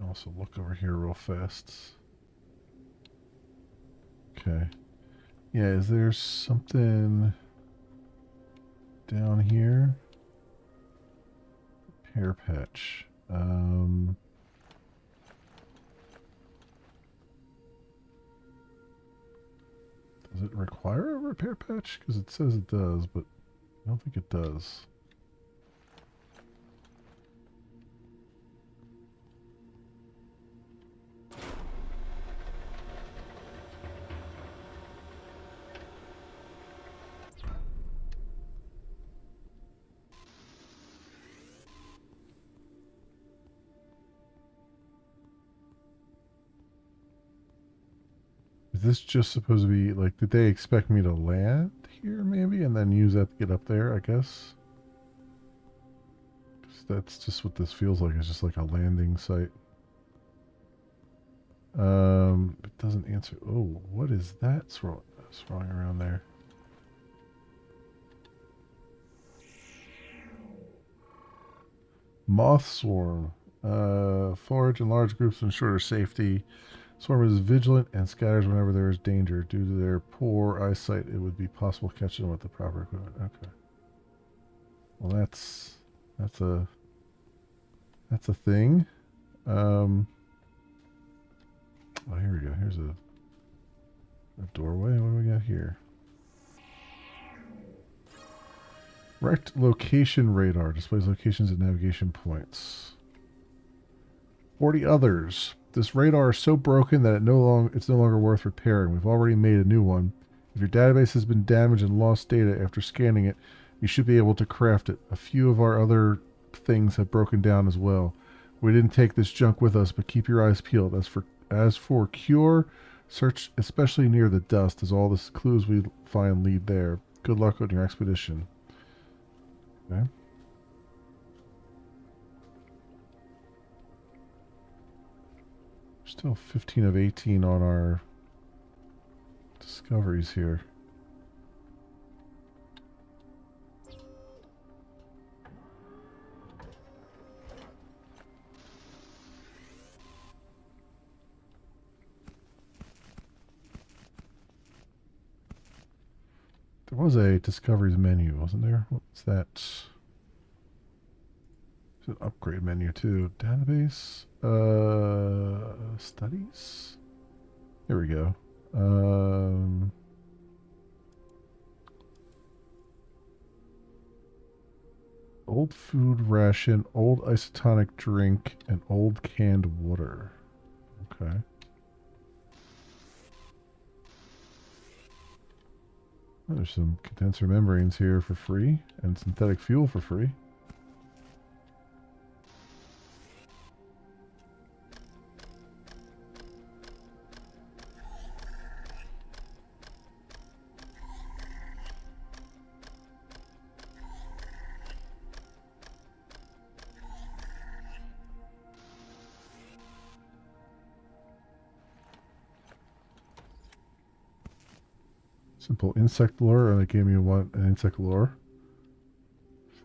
Also look over here real fast. Okay. Yeah, is there something down here? Repair patch. Does it require a repair patch? Because it says it does, but I don't think it does. Is this just supposed to be, like, did they expect me to land here, maybe, and then use that to get up there, I guess? 'Cause that's just what this feels like. It's just like a landing site. It doesn't answer. Oh, what is that swirling around there? Moth swarm. Forage in large groups to ensure safety. Swarm is vigilant and scatters whenever there is danger. Due to their poor eyesight, it would be possible to catch them with the proper equipment. Okay. Well, that's a thing. Oh, here we go. Here's a doorway. What do we got here? Rect location radar displays locations and navigation points. 40 others. This radar is so broken that it's no longer worth repairing. We've already made a new one. If your database has been damaged and lost data after scanning it, you should be able to craft it. A few of our other things have broken down as well. We didn't take this junk with us, but keep your eyes peeled. As for cure, search especially near the dust, as all the clues we find lead there. Good luck on your expedition. Okay. Still 15 of 18 on our discoveries here. There was a discoveries menu, wasn't there? What's that? It's an upgrade menu too. Database. Studies? There we go. Old food ration, old isotonic drink, and old canned water. Okay. Oh, there's some condenser membranes here for free, and synthetic fuel for free. Simple insect lure, and they gave me an insect lure.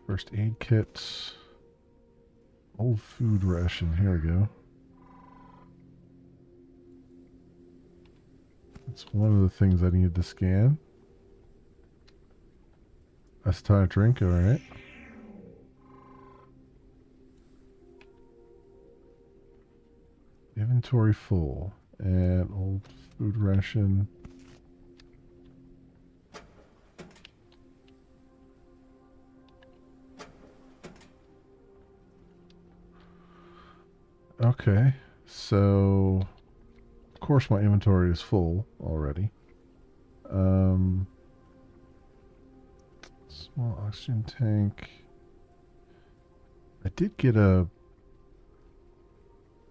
First aid kit. Old food ration, here we go. That's one of the things I needed to scan. Acetonic drink, alright. Inventory full. And old food ration. Okay, so of course my inventory is full already. Small oxygen tank. I did get a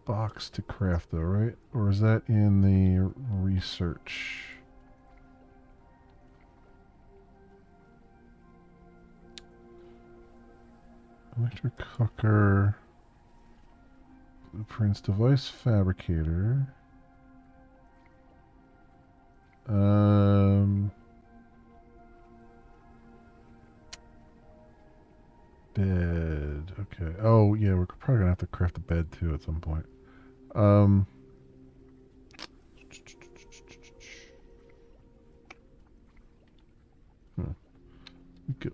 box to craft though, right? Or is that in the research? Electric cooker. Blueprints, device fabricator. Bed. Okay. Oh yeah, we're probably gonna have to craft a bed too at some point. Go. Oh, okay.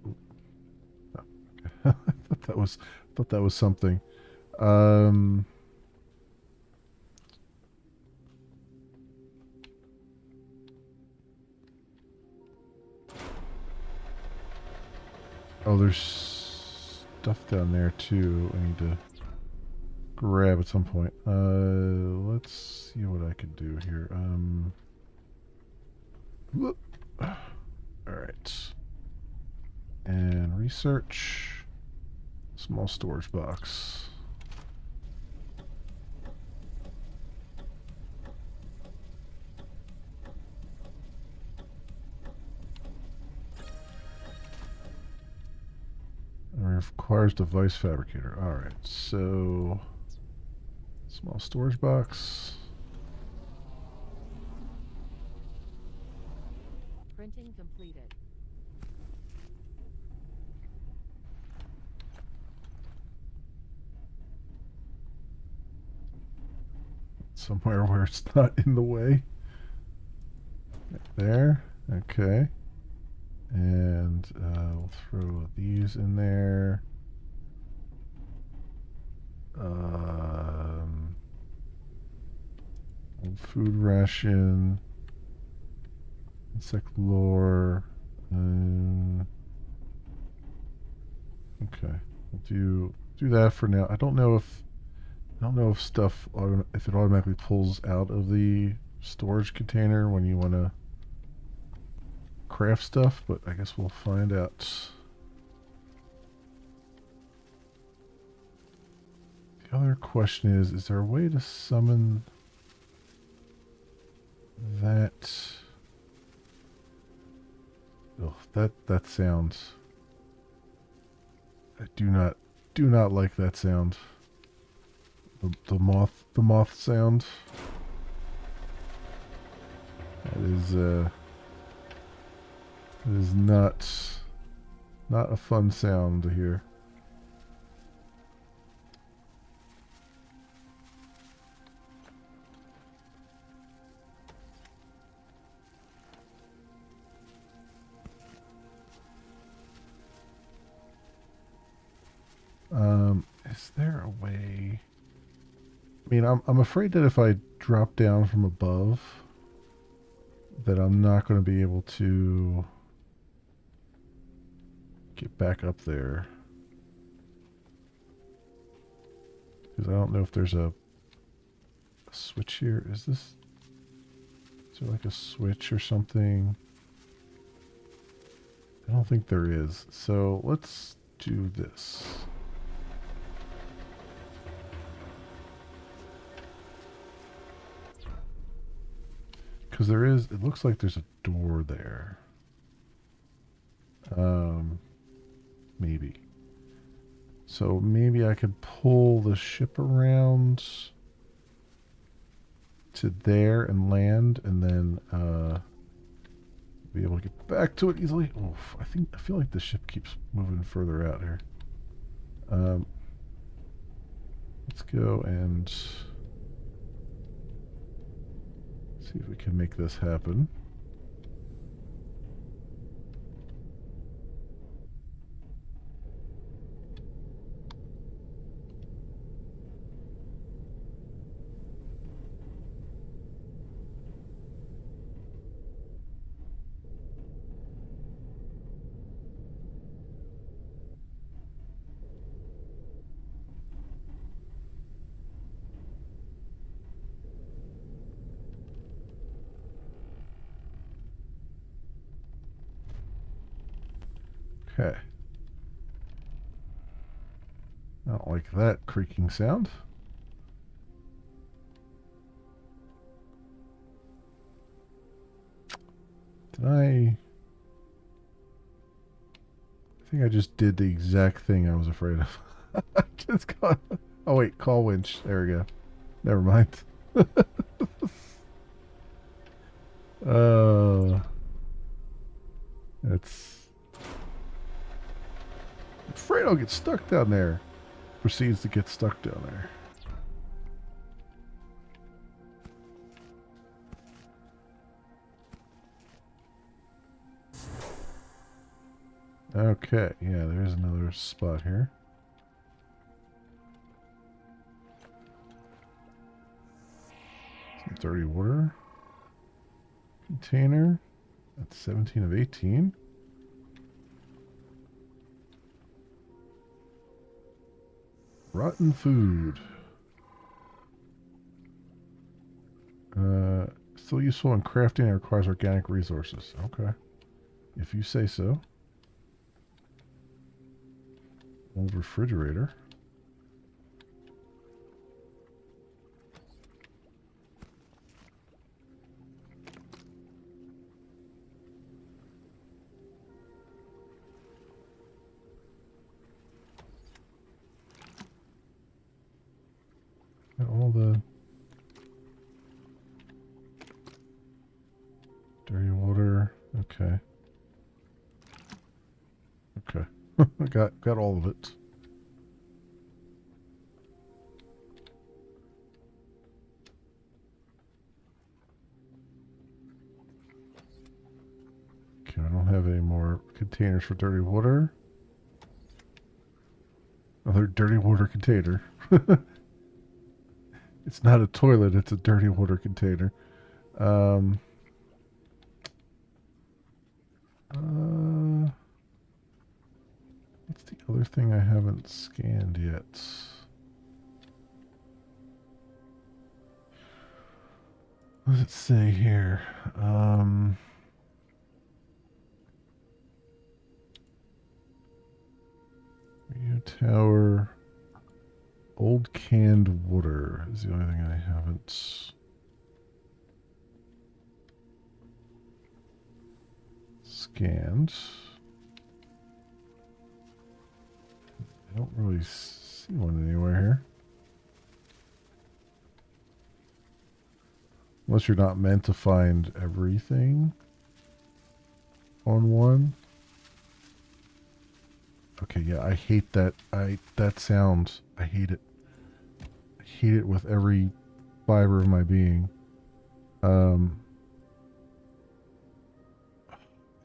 I thought that was something. Oh, there's stuff down there too. I need to grab at some point. Let's see what I can do here. All right. And research. Small storage box. Requires device fabricator. Alright, so small storage box. Printing completed. Somewhere where it's not in the way. There. Okay. And we'll throw these in there. Old food ration. Insect lore. Okay, we'll do that for now. I don't know if stuff if it automatically pulls out of the storage container when you want to craft stuff, but I guess we'll find out. The other question is there a way to summon that? Oh, that sounds. I do not like that sound. The moth sound. That is not a fun sound to hear. Is there a way? I mean, I'm afraid that if I drop down from above, that I'm not going to be able to get back up there. Because I don't know if there's a switch here. Is there like a switch or something? I don't think there is. So let's do this. Because it looks like there's a door there. Maybe. So maybe I could pull the ship around to there and land, and then be able to get back to it easily. Oof, I feel like the ship keeps moving further out here. Let's go and see See if we can make this happen. Okay. I don't like that creaking sound. Did I think I just did the exact thing I was afraid of. Just call. Oh wait, call winch. There we go. Never mind. It's. I'm afraid I'll get stuck down there. Proceeds to get stuck down there. Okay, yeah, there's another spot here. Some dirty water. Container. That's 17 of 18. Rotten food. Still useful in crafting and requires organic resources. Okay. If you say so. Old refrigerator. Got all the dirty water. Okay. Okay. I got all of it. Okay, I don't have any more containers for dirty water. Another dirty water container. It's not a toilet, it's a dirty water container. What's the other thing I haven't scanned yet? What does it say here? Radio tower. Old canned water is the only thing I haven't scanned. I don't really see one anywhere here. Unless you're not meant to find everything on one. Okay, yeah, I hate that. That sound. I hate it. I hate it with every fiber of my being.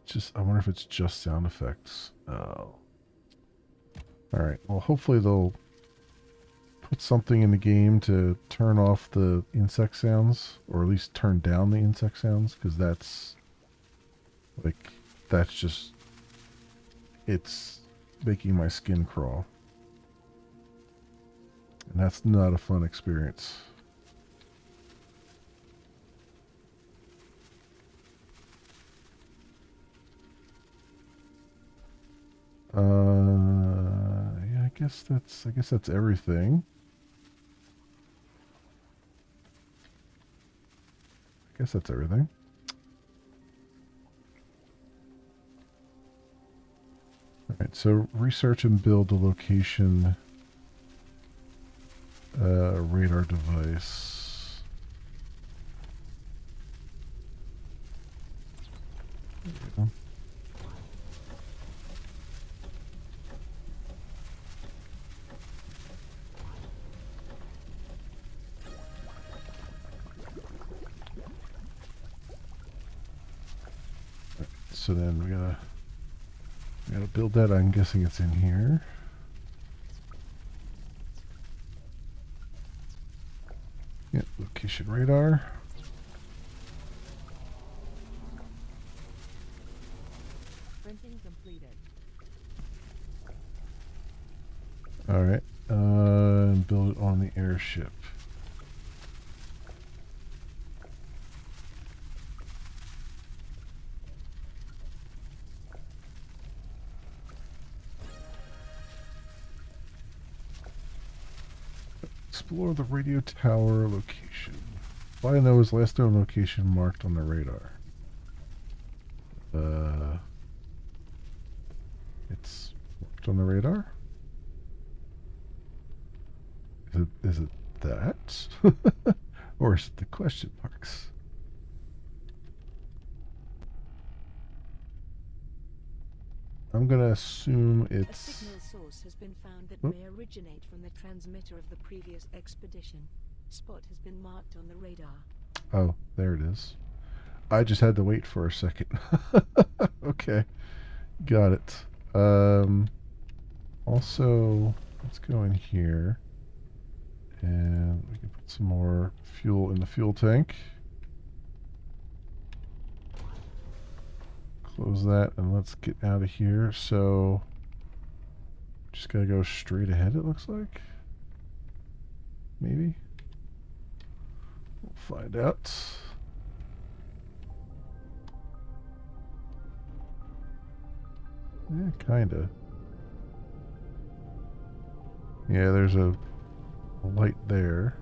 Just, I wonder if it's just sound effects. Oh. Alright, well, hopefully they'll put something in the game to turn off the insect sounds, or at least turn down the insect sounds, because that's, like, that's just, it's making my skin crawl. And that's not a fun experience. Yeah, I guess that's everything. I guess that's everything. Alright, so research and build the location radar device. There you go. So then we gotta build that. I'm guessing it's in here. Yep, location radar. Printing completed. Alright, and build it on the airship. Explore the radio tower location. All I know is last known location marked on the radar. It's marked on the radar? Is it that? Or is it the question marks? I'm gonna assume A it's... signal source has been found that Oop. may originate from the transmitter of the previous expedition. Spot has been marked on the radar. Oh, there it is. I just had to wait for a second. Okay. Got it. Also, let's go in here. And we can put some more fuel in the fuel tank. Close that and let's get out of here. So, just gotta go straight ahead, it looks like. Maybe. We'll find out. Yeah, kinda. Yeah, there's a light there.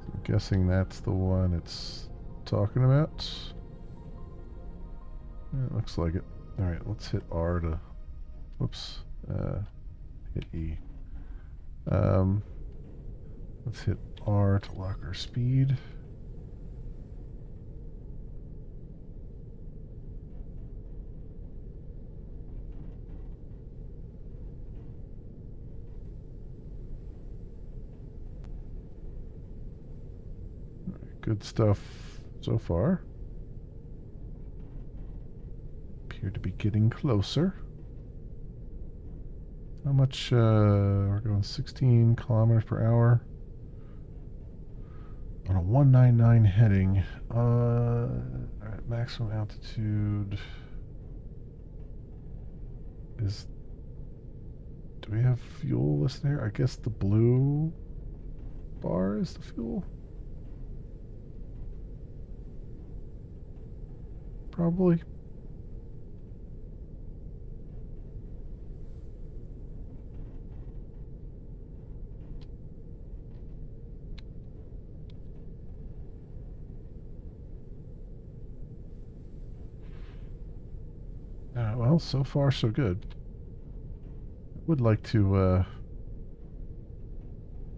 So I'm guessing that's the one it's talking about. Yeah, it looks like it. Alright, let's hit R to... Whoops. Hit E. Let's hit R to lock our speed. Good stuff so far. Appear to be getting closer. How much? We're going 16 kilometers per hour on a 199 heading. At maximum altitude is. Do we have fuel listed there? I guess the blue bar is the fuel. Probably. Well, so far so good. I would like to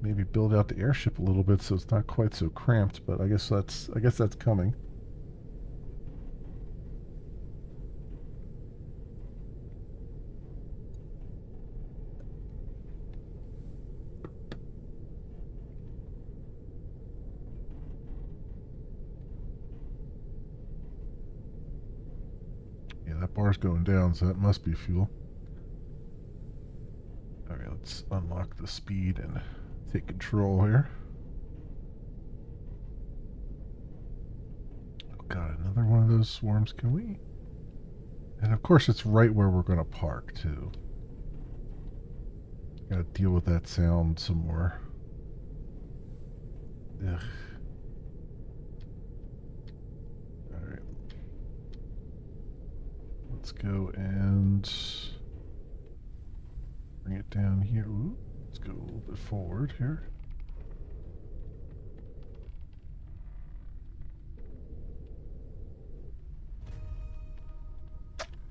maybe build out the airship a little bit so it's not quite so cramped, but I guess that's coming. That bar's going down, so that must be fuel. Okay, let's unlock the speed and take control here. Oh god, another one of those swarms, can we? And of course it's right where we're going to park, too. Gotta deal with that sound some more. Ugh. Let's go and bring it down here. Ooh, let's go a little bit forward here.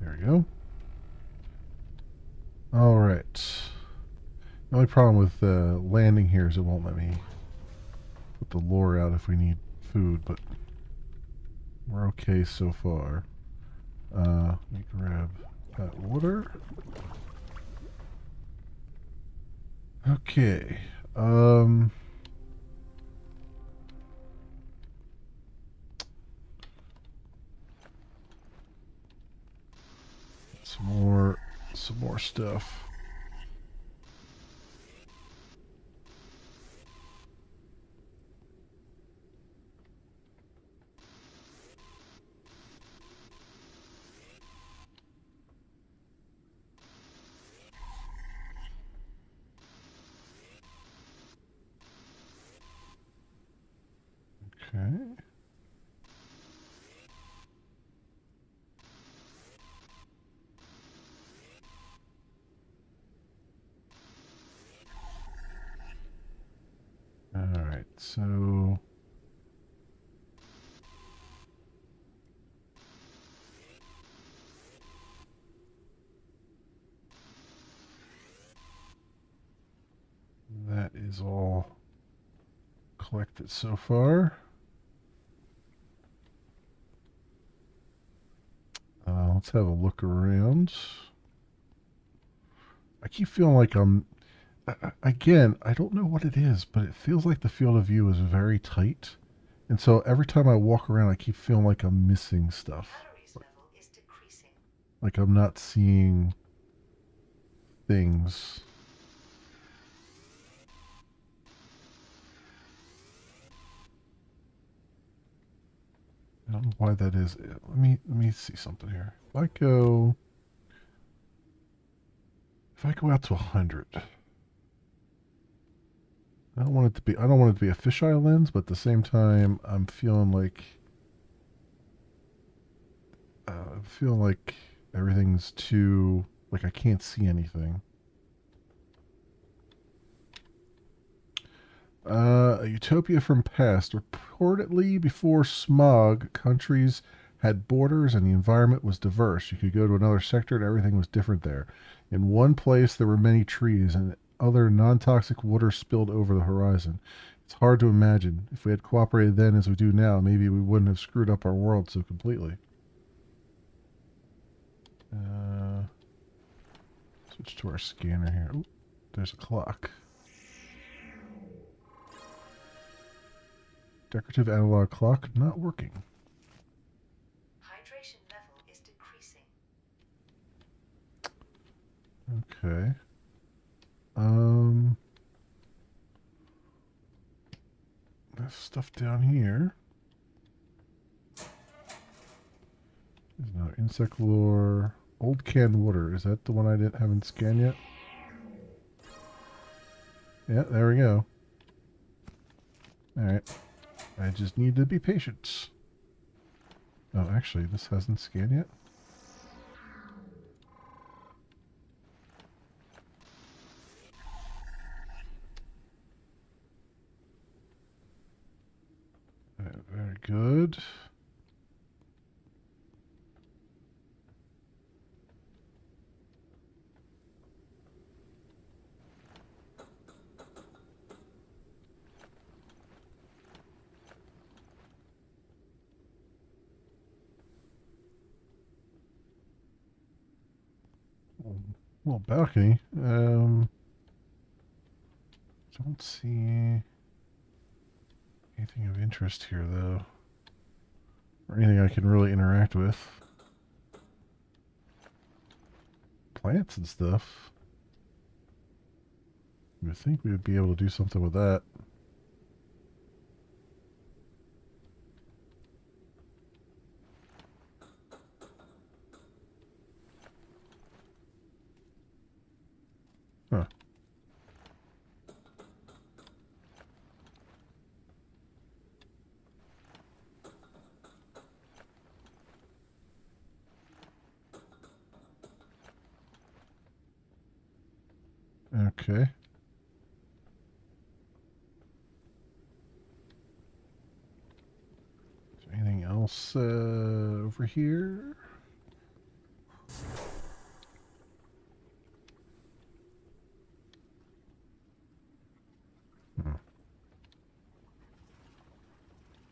There we go. All right. The only problem with landing here is it won't let me put the lure out if we need food, but we're okay so far. Let me grab that water. Okay. some more stuff. Okay. All right, so that is all collected so far. Let's have a look around. I keep feeling like again, I don't know what it is, but it feels like the field of view is very tight. And so every time I walk around, I keep feeling like I'm missing stuff. Calories level is decreasing. Like I'm not seeing things. I don't know why that is. Let me see something here. If I go out to 100. I don't want it to be a fisheye lens, but at the same time, I'm feeling like everything's too, like I can't see anything. A utopia from past. Reportedly, before smog, countries had borders and the environment was diverse. You could go to another sector and everything was different there. In one place, there were many trees and other non-toxic water spilled over the horizon. It's hard to imagine. If we had cooperated then as we do now, maybe we wouldn't have screwed up our world so completely. Switch to our scanner here. Oh, there's a clock. Decorative analog clock not working. Hydration level is decreasing. Okay. There's stuff down here. There's another insect lure. Old canned water. Is that the one I haven't scanned yet? Yeah, there we go. Alright. I just need to be patient. Oh, actually, this hasn't scanned yet. Very good. Well, balcony. Don't see anything of interest here, though. Or anything I can really interact with. Plants and stuff. You would think we would be able to do something with that. Huh. Okay. Is there anything else over here?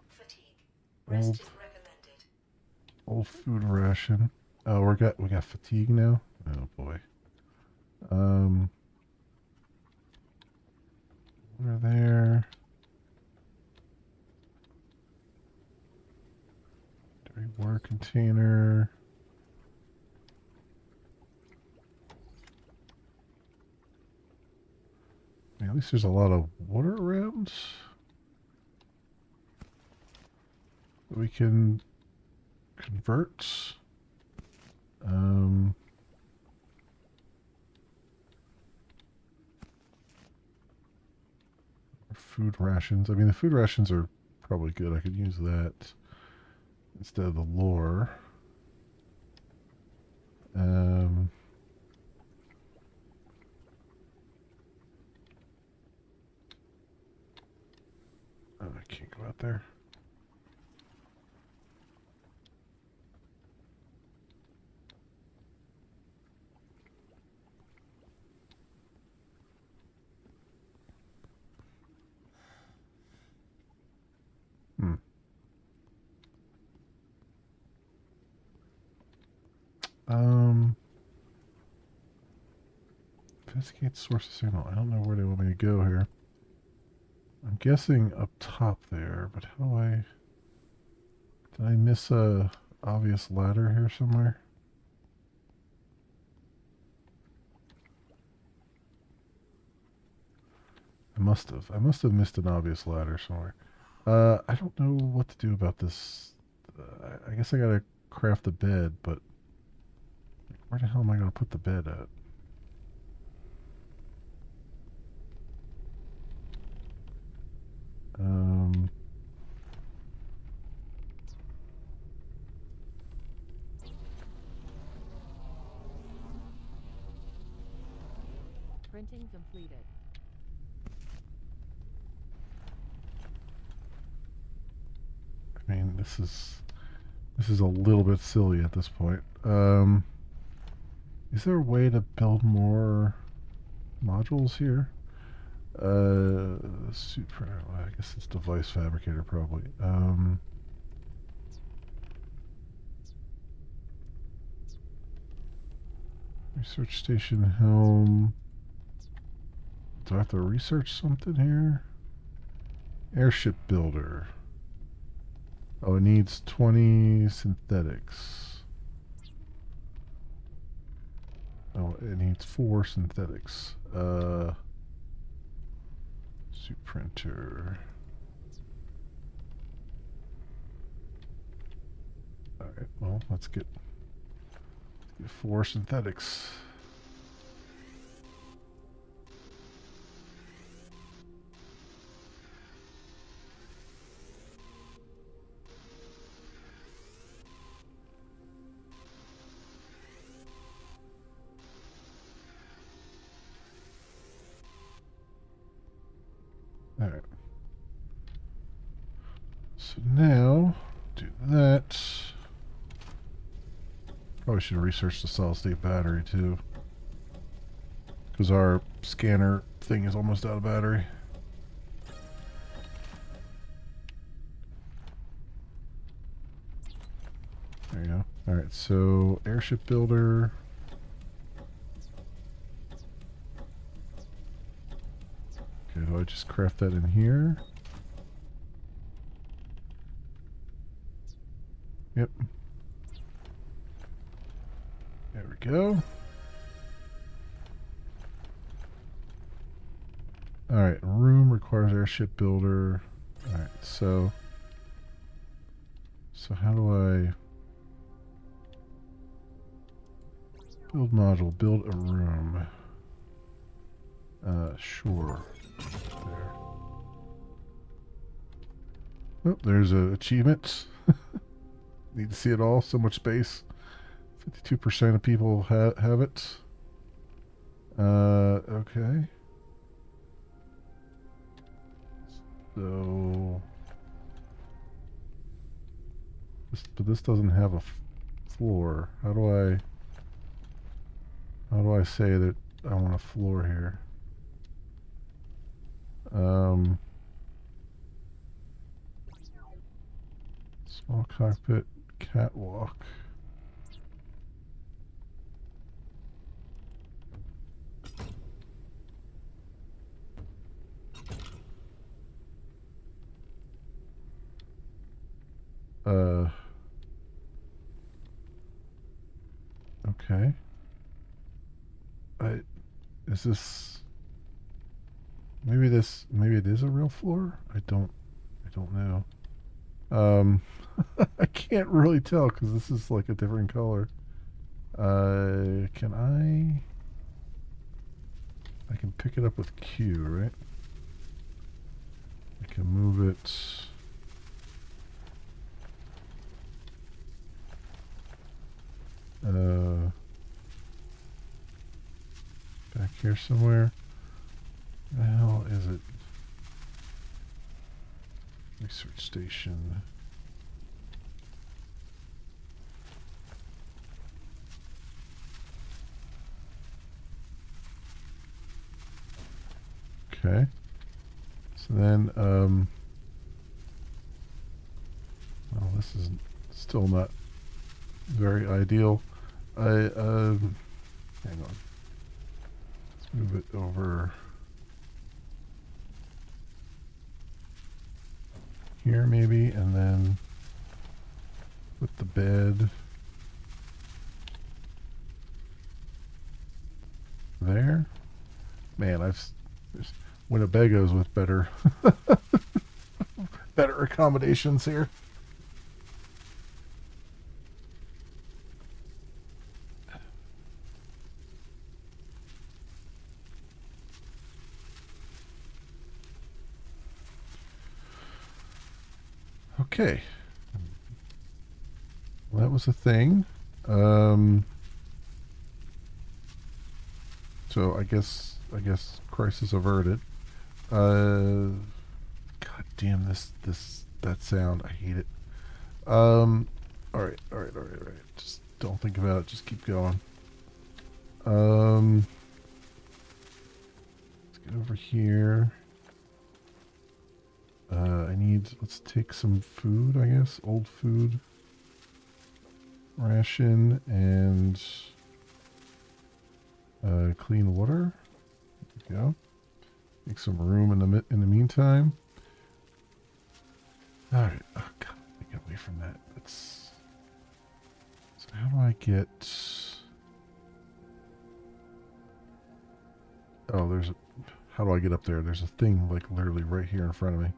Fatigue. Rest Old, is recommended. old food ration. Oh, we got fatigue now. Oh boy. Over there. Dirty water container. at least there's a lot of water around that we can convert. Food rations. I mean, the food rations are probably good. I could use that instead of the lore. Oh, I can't go out there. Investigate source of signal. I don't know where they want me to go here. I'm guessing up top there, but how do I... Did I miss a obvious ladder here somewhere? I must have. I must have missed an obvious ladder somewhere. I don't know what to do about this. I guess I gotta craft a bed, but where the hell am I gonna put the bed at? Printing completed. I mean, this is a little bit silly at this point. Is there a way to build more modules here? Super. Well, I guess it's device fabricator probably. Research station helm. Do I have to research something here? Airship builder. Oh, it needs 20 synthetics. Oh, it needs 4 synthetics. Suit printer. Alright, well, let's get 4 synthetics. Alright. So now, do that. Probably should research the solid state battery too. Because our scanner thing is almost out of battery. There you go. Alright, so airship builder. Okay, do I just craft that in here? Yep. There we go. Alright, room requires airship builder. Alright, so how do I build module, build a room? Sure. There. Oh, there's a achievement. Need to see it all. So much space. 52% of people have it. Okay. So, but this doesn't have a floor. How do I say that I want a floor here? Small cockpit, catwalk. Okay. Is this Maybe it is a real floor. I don't know. I can't really tell because this is like a different color. Can I can pick it up with Q, right? I can move it. Back here somewhere. Where the hell is it? Research station. Okay. So then, well, this is still not very ideal. Hang on. Let's move it over here maybe, and then put the bed there. Man, Winnebago's with better better accommodations here. Okay. Well, that was a thing. So I guess crisis averted. God damn that sound. I hate it. All right. Just don't think about it. Just keep going. Let's get over here. Let's take some food, I guess. Old food. Ration and clean water. There we go. Make some room in the meantime. All right. Oh God, let me get away from that. So how do I get? Oh, how do I get up there? There's a thing like literally right here in front of me.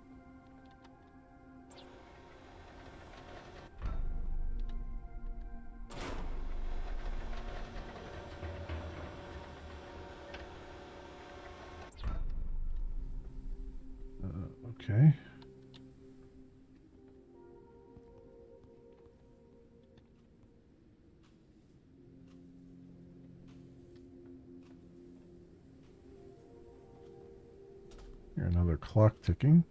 Okay. Here, another clock ticking.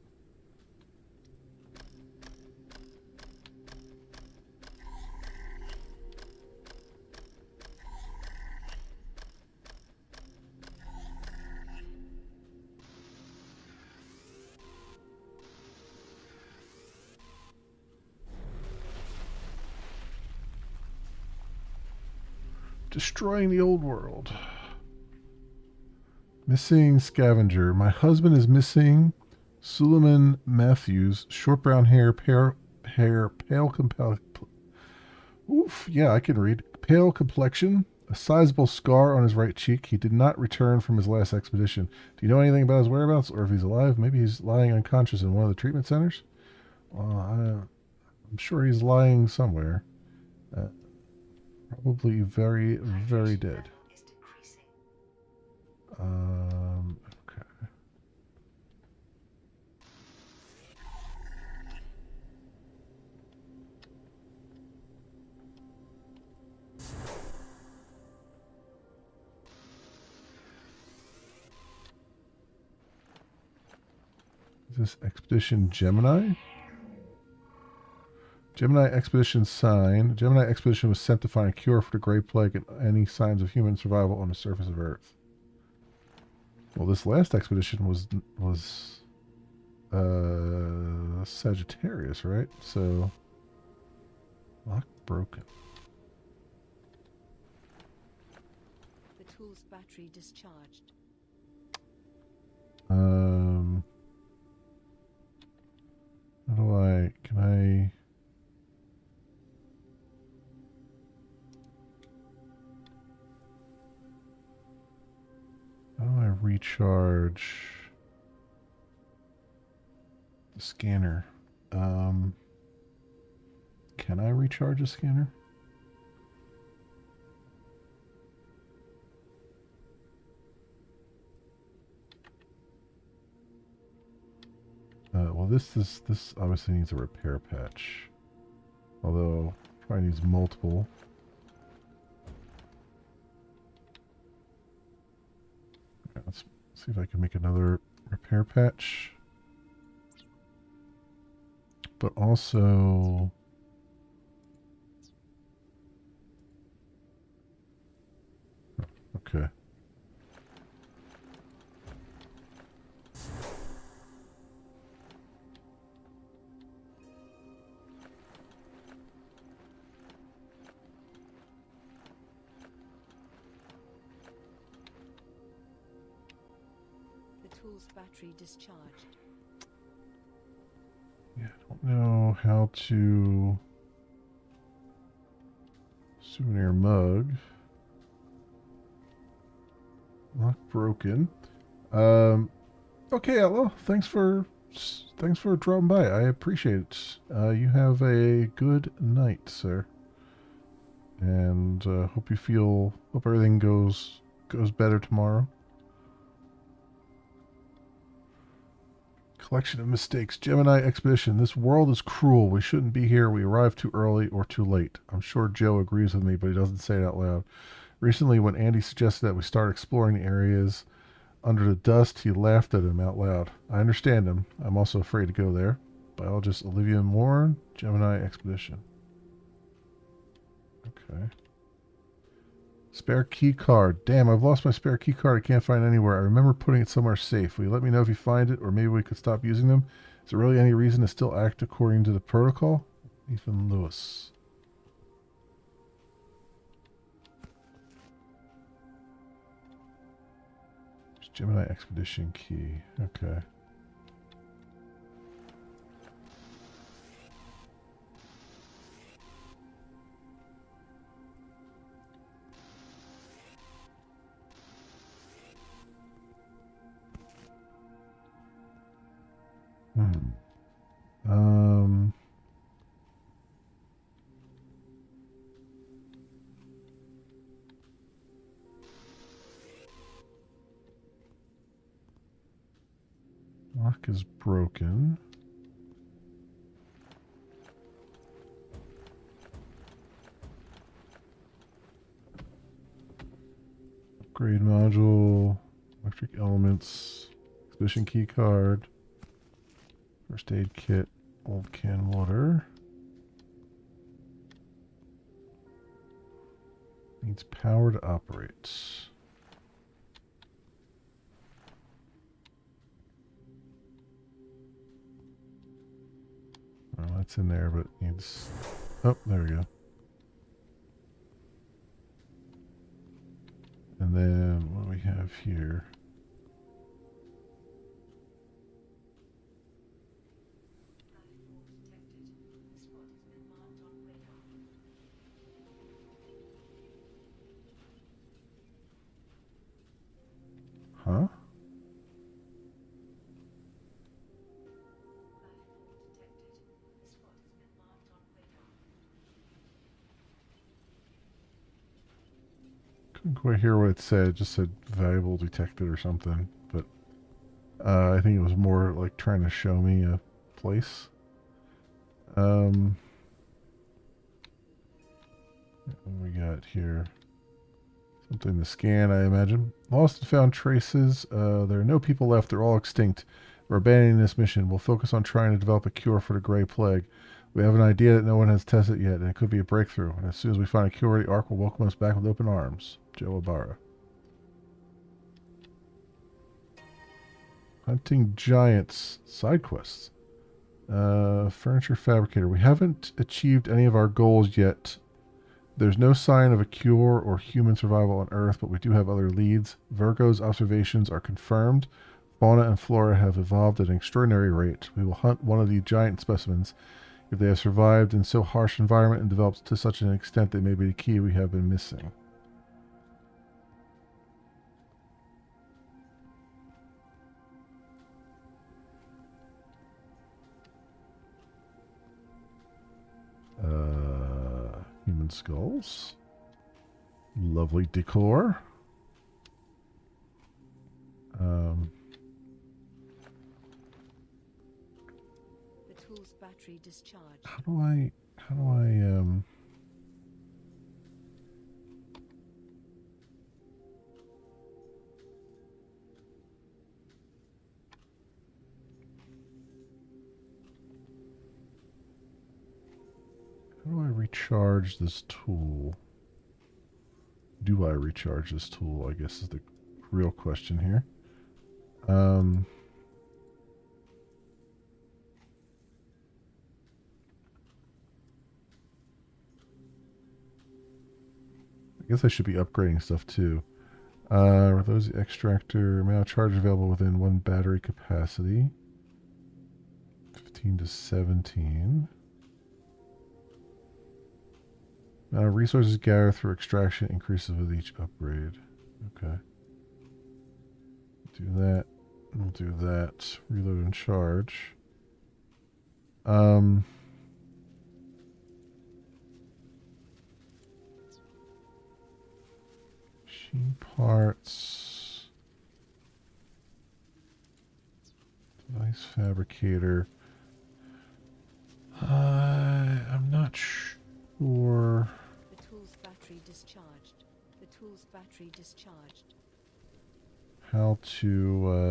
Destroying the old world. Missing scavenger. My husband is missing. Suleiman Matthews, short brown hair, pale Oof, yeah, I can read. Pale complexion, a sizable scar on his right cheek. He did not return from his last expedition. Do you know anything about his whereabouts, or if he's alive? Maybe he's lying unconscious in one of the treatment centers. Well, I'm sure he's lying somewhere. Probably very, very dead. Okay. Is this Expedition Gemini? Gemini Expedition sign. Gemini Expedition was sent to find a cure for the Great Plague and any signs of human survival on the surface of Earth. Well, this last expedition was Sagittarius, right? So lock broken. The tool's battery discharged. How do can I how do I recharge? The scanner. Can I recharge a scanner? Well, this obviously needs a repair patch. Although, probably needs multiple. Okay, let's see if I can make another repair patch. But also... Okay. The tool's battery discharged. Yeah, I don't know how to... Souvenir mug. Lock broken. Okay, Outlaw. Thanks for dropping by. I appreciate it. You have a good night, sir. And hope everything goes better tomorrow. Collection of mistakes. Gemini Expedition. This world is cruel. We shouldn't be here. We arrived too early or too late. I'm sure Joe agrees with me, but he doesn't say it out loud. Recently, when Andy suggested that we start exploring the areas under the dust, he laughed at him out loud. I understand him. I'm also afraid to go there. Biologist Olivia Moore, Gemini Expedition. Okay. Spare key card. Damn, I've lost my spare key card. I can't find it anywhere. I remember putting it somewhere safe. Will you let me know if you find it, or maybe we could stop using them? Is there really any reason to still act according to the protocol? Ethan Lewis. Gemini Expedition key. Okay. Um. Lock is broken. Upgrade module, electric elements, expedition key card, first aid kit, old can water. Needs power to operate. Well, that's in there, but it needs... Oh, there we go. And then what do we have here? Huh? Couldn't quite hear what it said. It just said valuable detected or something. But I think it was more like trying to show me a place. What do we got here? Something to scan, I imagine. Lost and found traces. There are no people left. They're all extinct. We're abandoning this mission. We'll focus on trying to develop a cure for the Gray Plague. We have an idea that no one has tested yet, and it could be a breakthrough. And as soon as we find a cure, the Ark will welcome us back with open arms. Joe Ibarra. Hunting Giants. Side quests. Furniture Fabricator. We haven't achieved any of our goals yet. There's no sign of a cure or human survival on Earth, but we do have other leads. Virgo's observations are confirmed. Fauna and flora have evolved at an extraordinary rate. We will hunt one of the giant specimens. If they have survived in so harsh an environment and developed to such an extent, they may be the key we have been missing. Human skulls. Lovely decor. The tool's battery discharged. How do I recharge this tool? Do I recharge this tool? I guess is the real question here. I guess I should be upgrading stuff too. Are those the extractor amount of charge available within one battery capacity? 15 to 17. Resources gathered through extraction increases with each upgrade. Okay. Do that. We'll do that. Reload and charge. Machine parts. Device fabricator. I'm not sure. The tool's battery discharged. The tool's battery discharged. How to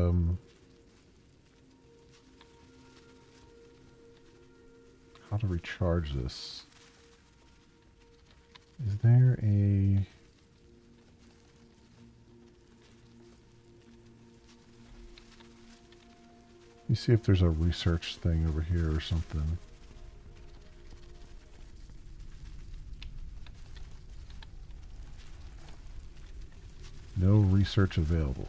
recharge this? Is there a Let me see if there's a research thing over here or something. No research available.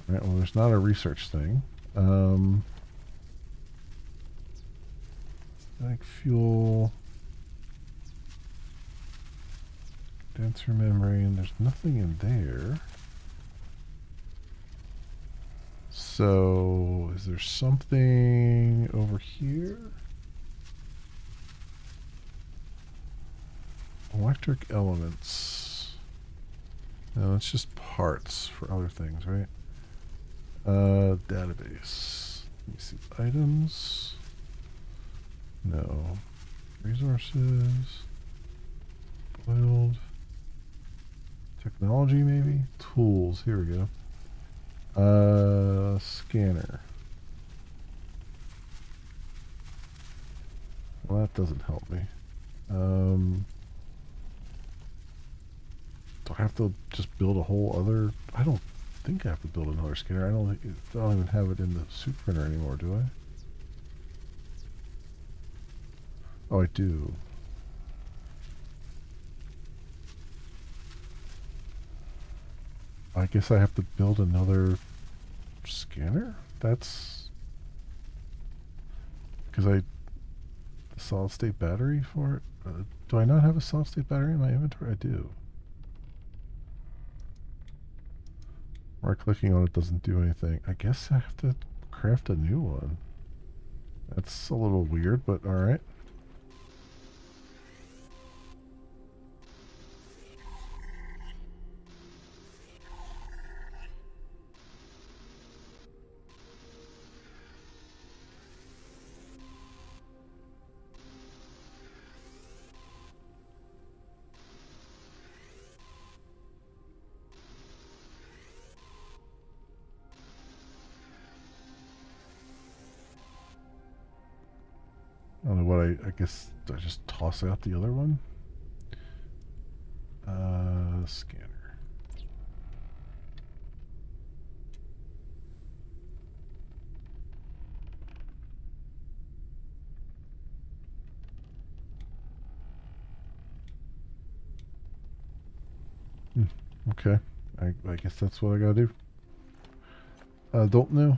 Alright, well there's not a research thing. Like fuel. Denser membrane. There's nothing in there. So, is there something over here? Electric elements. No, it's just parts for other things, right? Database. Let me see. Items. No. Resources. Boiled. Technology, maybe? Tools. Here we go. Scanner. Well, that doesn't help me. Do I have to just build a whole other? I don't think I have to build another scanner. I don't even have it in the suit printer anymore, do I? Oh, I do. I guess I have to build another scanner? That's because solid state battery for it? Do I not have a solid state battery in my inventory? I do. Right clicking on it doesn't do anything. I guess I have to craft a new one. That's a little weird, but alright. I don't know what I guess I just toss out the other one. Scanner. Okay. I guess that's what I gotta do. Don't know.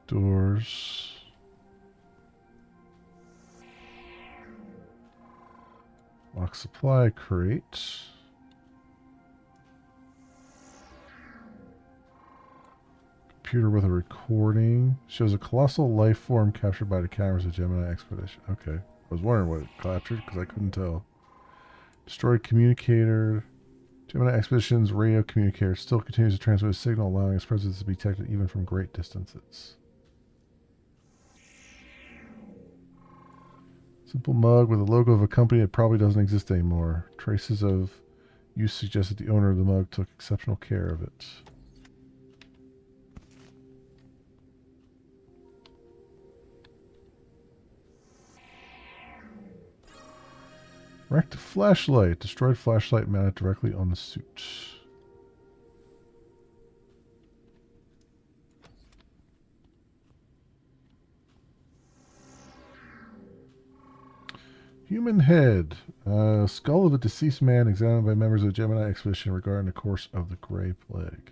Doors. Lock supply crate. Computer with a recording. Shows a colossal life form captured by the cameras of Gemini Expedition. Okay. I was wondering what it captured because I couldn't tell. Destroyed communicator. Gemini Expedition's radio communicator still continues to transmit a signal, allowing its presence to be detected even from great distances. Simple mug with a logo of a company that probably doesn't exist anymore. Traces of use suggest that the owner of the mug took exceptional care of it. Wrecked flashlight. Destroyed flashlight mounted directly on the suit. Human head. Skull of a deceased man examined by members of the Gemini Expedition regarding the course of the Gray Plague.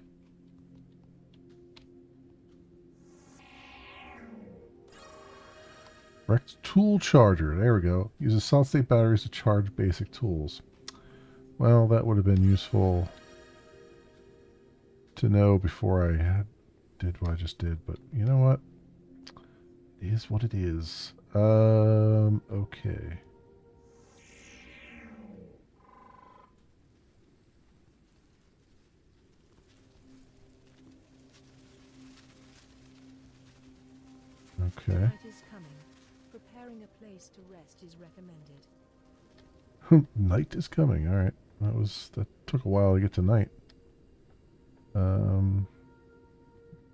Wrecked tool charger. There we go. Uses solid state batteries to charge basic tools. Well, that would have been useful to know before I did what I just did. But you know what? It is what it is. Okay. Okay. Night is coming. Preparing a place to rest is recommended. Night is coming. All right. That took a while to get to night.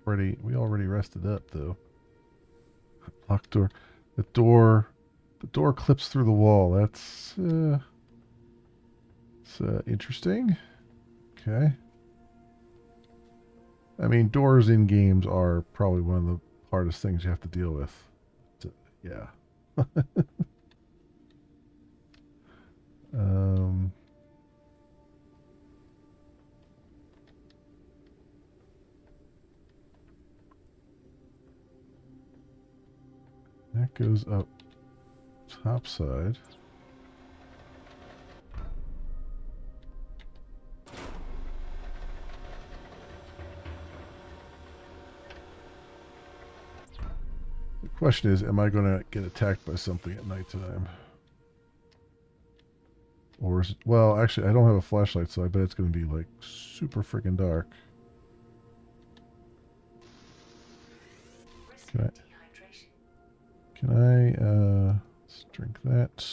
We already rested up though. Locked door. The door clips through the wall. That's interesting. Okay. I mean, doors in games are probably one of the hardest things you have to deal with. Yeah. That goes up top side. The question is, am I going to get attacked by something at nighttime? Or is it, well, actually, I don't have a flashlight, so I bet it's going to be like super freaking dark. Can I let's drink that.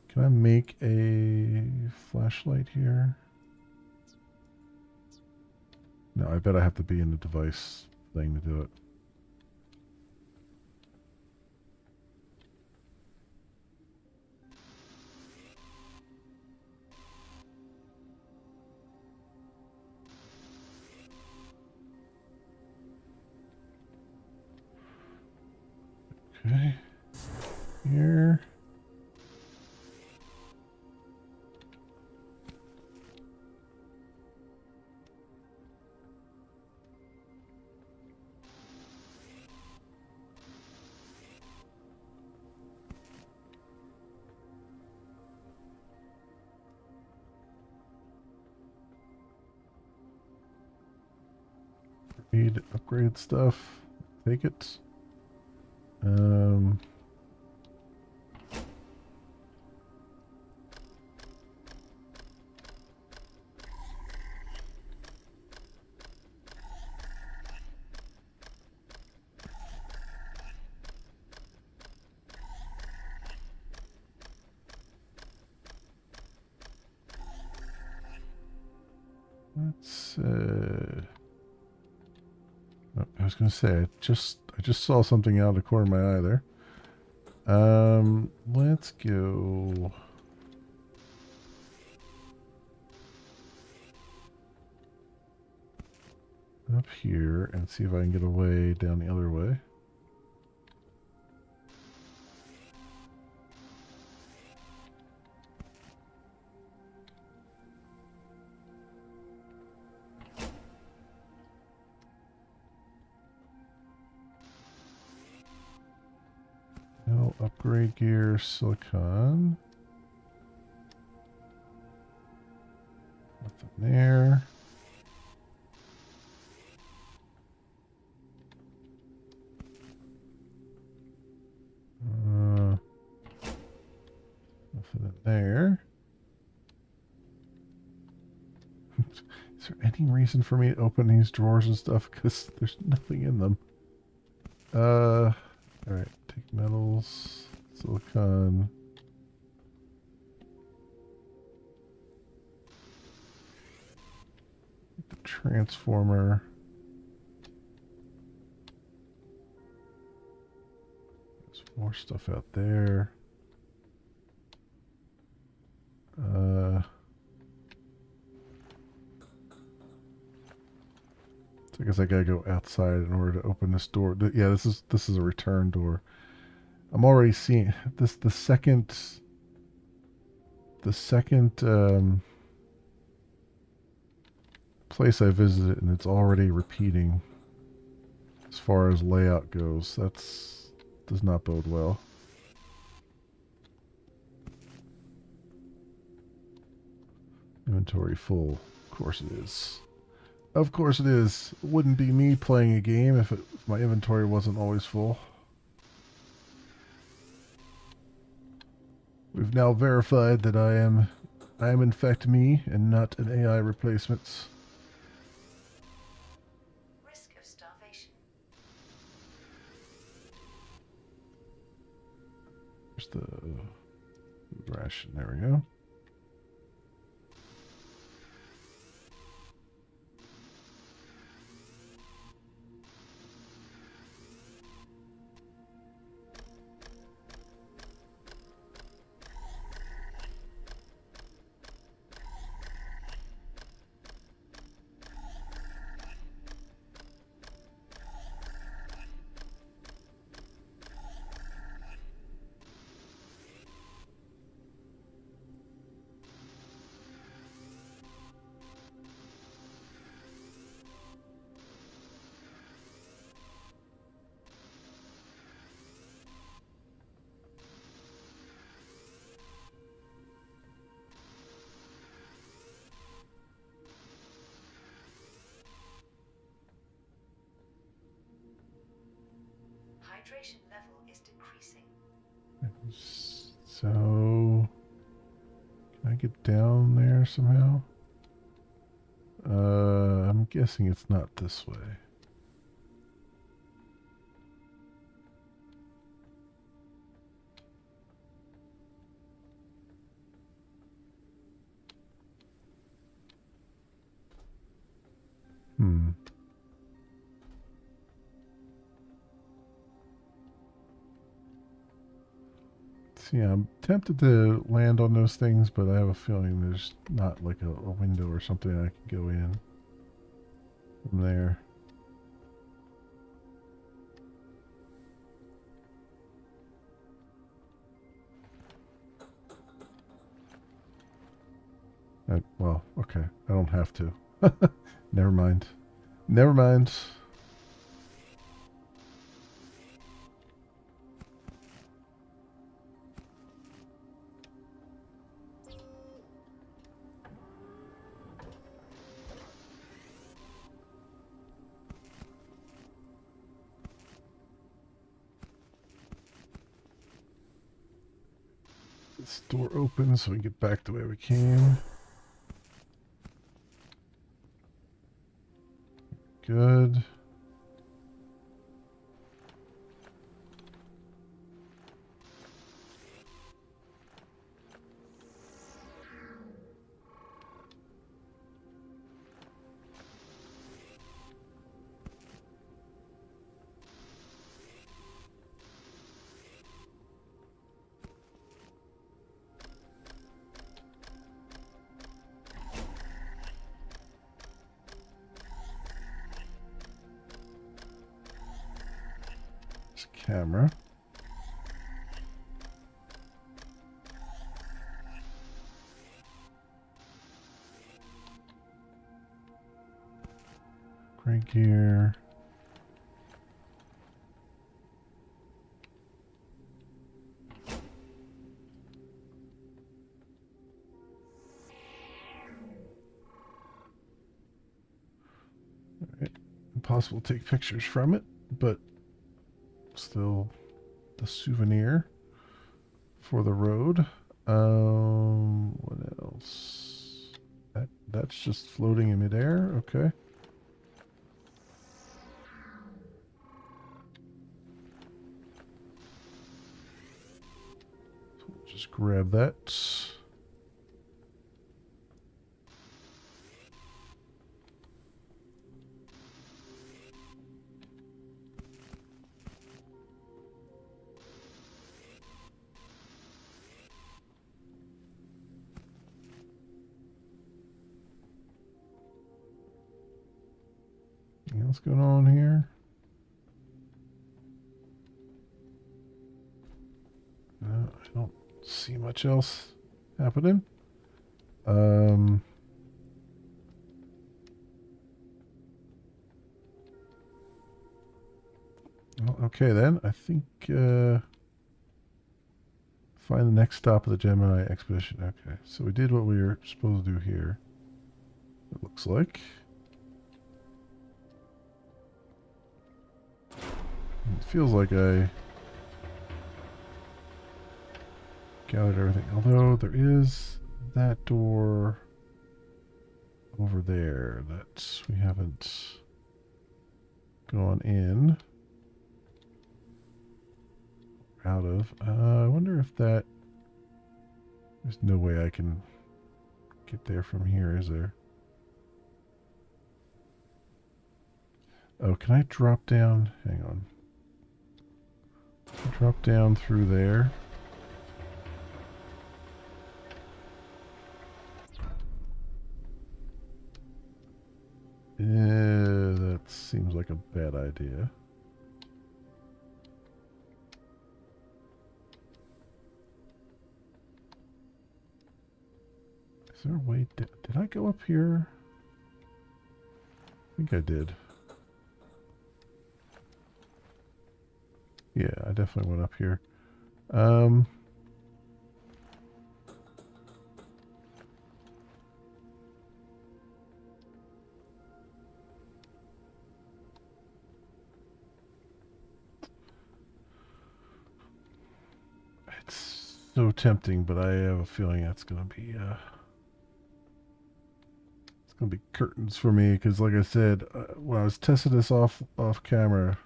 Can I make a flashlight here? No, I bet I have to be in the device thing to do it. Okay. Here. Need upgrade stuff. Take it. Let's I was gonna say I just saw something out of the corner of my eye there. Let's go up here and see if I can get away down the other way. Metal upgrade gear, silicon. Nothing there. Nothing in there. Is there any reason for me to open these drawers and stuff? Because there's nothing in them. Alright, take metals, silicon. The transformer. There's more stuff out there. So I guess I gotta go outside in order to open this door. Yeah, this is a return door. I'm already seeing this. The second place I visited, and it's already repeating as far as layout goes. Does not bode well. Inventory full. Of course it is. Of course it is. It wouldn't be me playing a game if my inventory wasn't always full. We've now verified that I am in fact me and not an AI replacement. Risk of starvation. There's the ration. There we go. Hydration level is decreasing. So, can I get down there somehow? I'm guessing it's not this way. See, I'm tempted to land on those things, but I have a feeling there's not like a window or something I can go in from there. Well, okay. I don't have to. Never mind. Never mind. This door opens so we can get back the way we came. Good. Camera. Great gear. possible to take pictures from it, but still the souvenir for the road. What else? That's just floating in midair. Okay. So we'll just grab that. Anything else going on here? No, I don't see much else happening. Oh, okay then. I think find the next stop of the Gemini expedition. Okay, so we did what we were supposed to do here. It looks like. It feels like I gathered everything. Although there is that door over there that we haven't gone in. Out of. I wonder if that... There's no way I can get there from here, is there? Oh, can I drop down? Hang on. Drop down through there. That seems like a bad idea. Is there a way? Did I go up here? I think I did. Yeah, I definitely went up here. It's so tempting, but I have a feeling that's gonna be it's gonna be curtains for me because, like I said, when I was testing this off camera.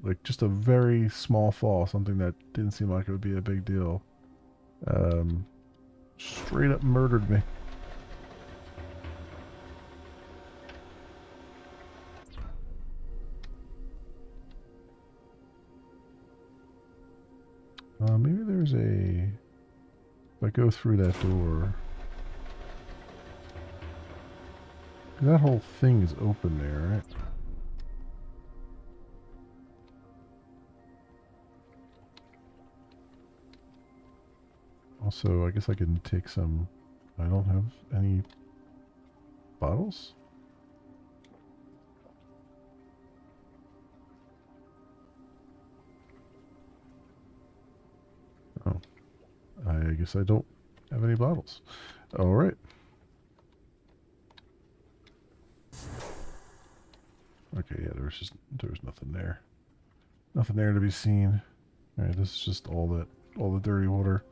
Like just a very small fall, something that didn't seem like it would be a big deal. Straight up murdered me. Maybe there's a... If I go through that door... That whole thing is open there, right? Also, I guess I can take some... I don't have any bottles? Oh. I guess I don't have any bottles. Alright. Okay, yeah, there was nothing there. Nothing there to be seen. Alright, this is just all the dirty water.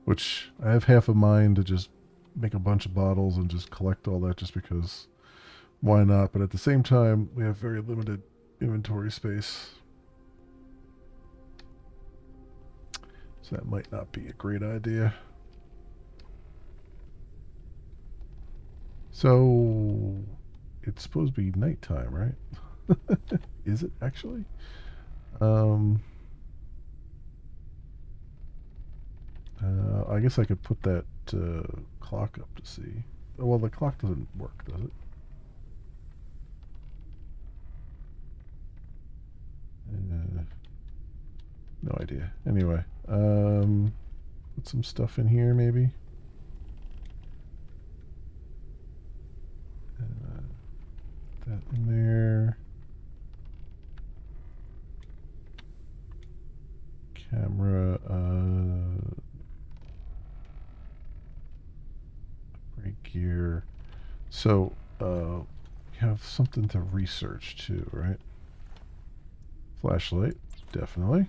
Which I have half a mind to just make a bunch of bottles and just collect all that just because why not? But at the same time, we have very limited inventory space. So that might not be a great idea. So it's supposed to be nighttime, right? Is it actually? I guess I could put that clock up to see. Well, the clock doesn't work, does it? No idea. Anyway, put some stuff in here, maybe. That in there. Camera. Brake gear. So, we have something to research too, right? Flashlight, definitely.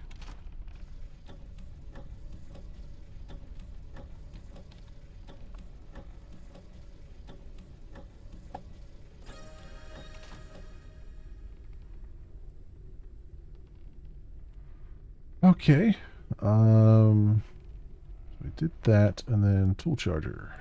Okay. We did that, and then tool charger.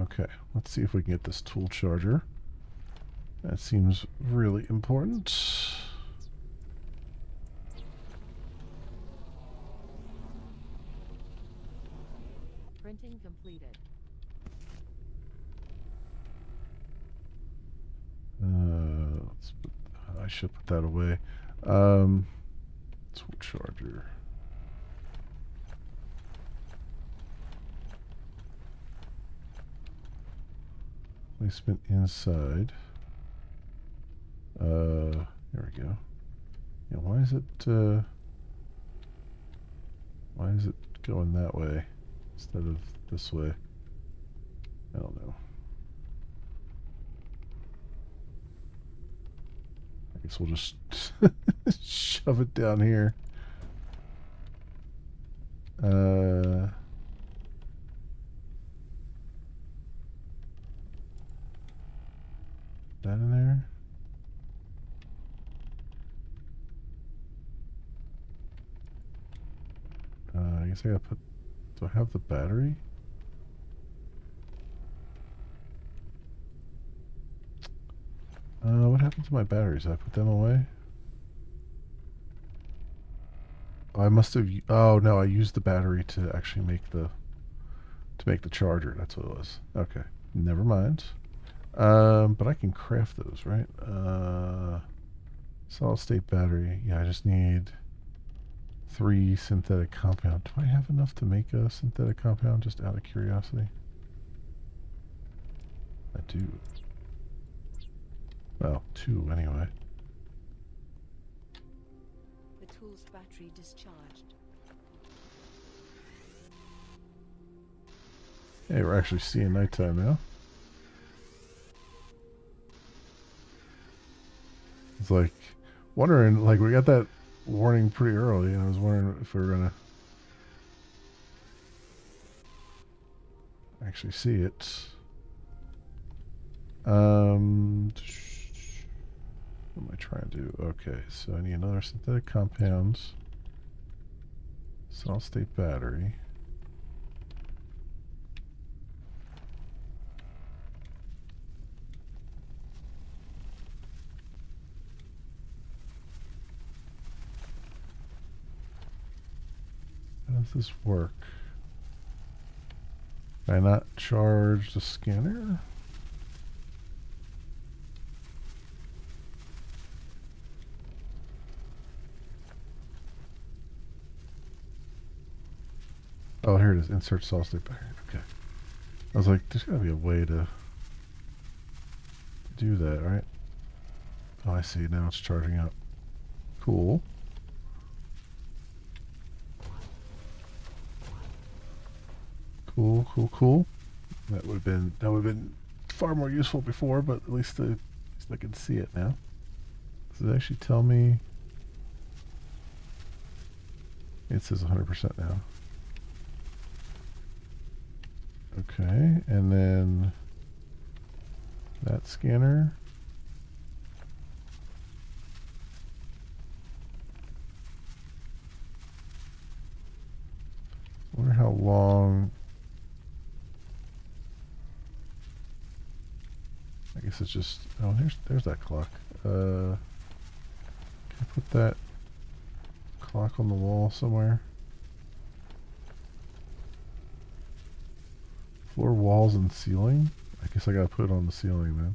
Okay, let's see if we can get this tool charger. That seems really important. Printing completed. I should put that away. Tool charger. Placement inside. There we go. Yeah, why is it going that way instead of this way? I don't know. I guess we'll just shove it down here. That in there? I guess I gotta put... Do I have the battery? What happened to my batteries? Did I put them away? Oh, I must have... Oh, no, I used the battery to actually make the... To make the charger. That's what it was. Okay. Never mind. But I can craft those, right? Solid state battery. Yeah, I just need 3 synthetic compound. Do I have enough to make a synthetic compound, just out of curiosity? I do. Well, 2 anyway. The tool's battery discharged. Hey, we're actually seeing nighttime now. It's like, wondering, like, we got that warning pretty early, and I was wondering if we were gonna actually see it. What am I trying to do? Okay, so I need another synthetic compounds, solid state battery. How does this work? Can I not charge the scanner? Oh, here it is. Insert solid state battery. Okay. I was like, there's got to be a way to do that, right? Oh, I see. Now it's charging up. Cool. Cool, cool, cool. That would have been far more useful before, but at least I can see it now. Does it actually tell me? It says 100% now. Okay, and then that scanner. I wonder how long. I guess it's just, oh, there's that clock. Can I put that clock on the wall somewhere? Floor, walls, and ceiling? I guess I gotta put it on the ceiling then.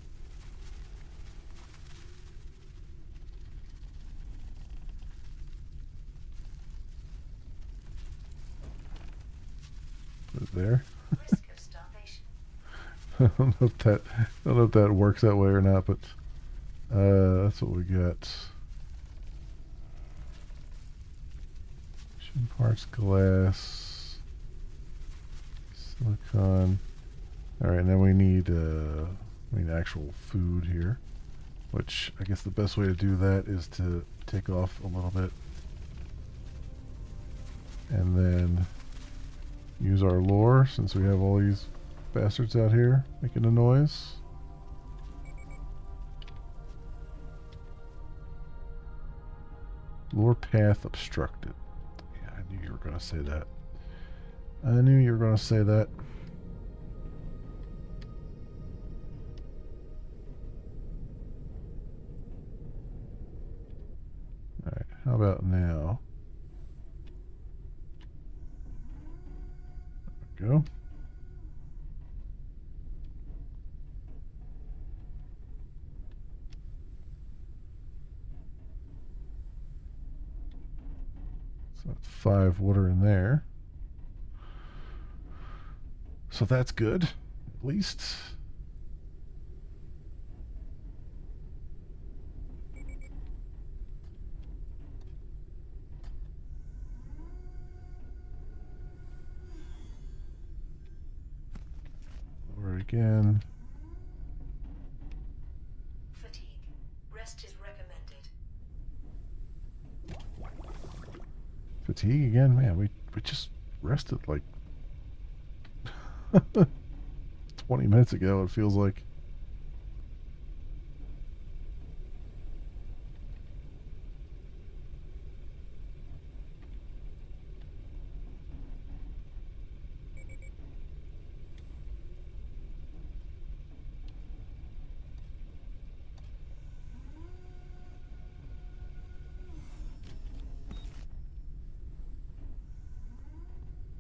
Put it there. Risk of starvation. I don't know if that works that way or not, but that's what we got. Parts glass, silicon. All right, now we need actual food here, which I guess the best way to do that is to take off a little bit and then use our lure since we have all these bastards out here making a noise. Lure path obstructed. Yeah, I knew you were going to say that. I knew you were going to say that. Alright, how about now? There we go. So that's 5 water in there. So that's good, at least. Lower it again. Fatigue. Rest is recommended. Fatigue again? Man, we just rested like 20 minutes ago, it feels like.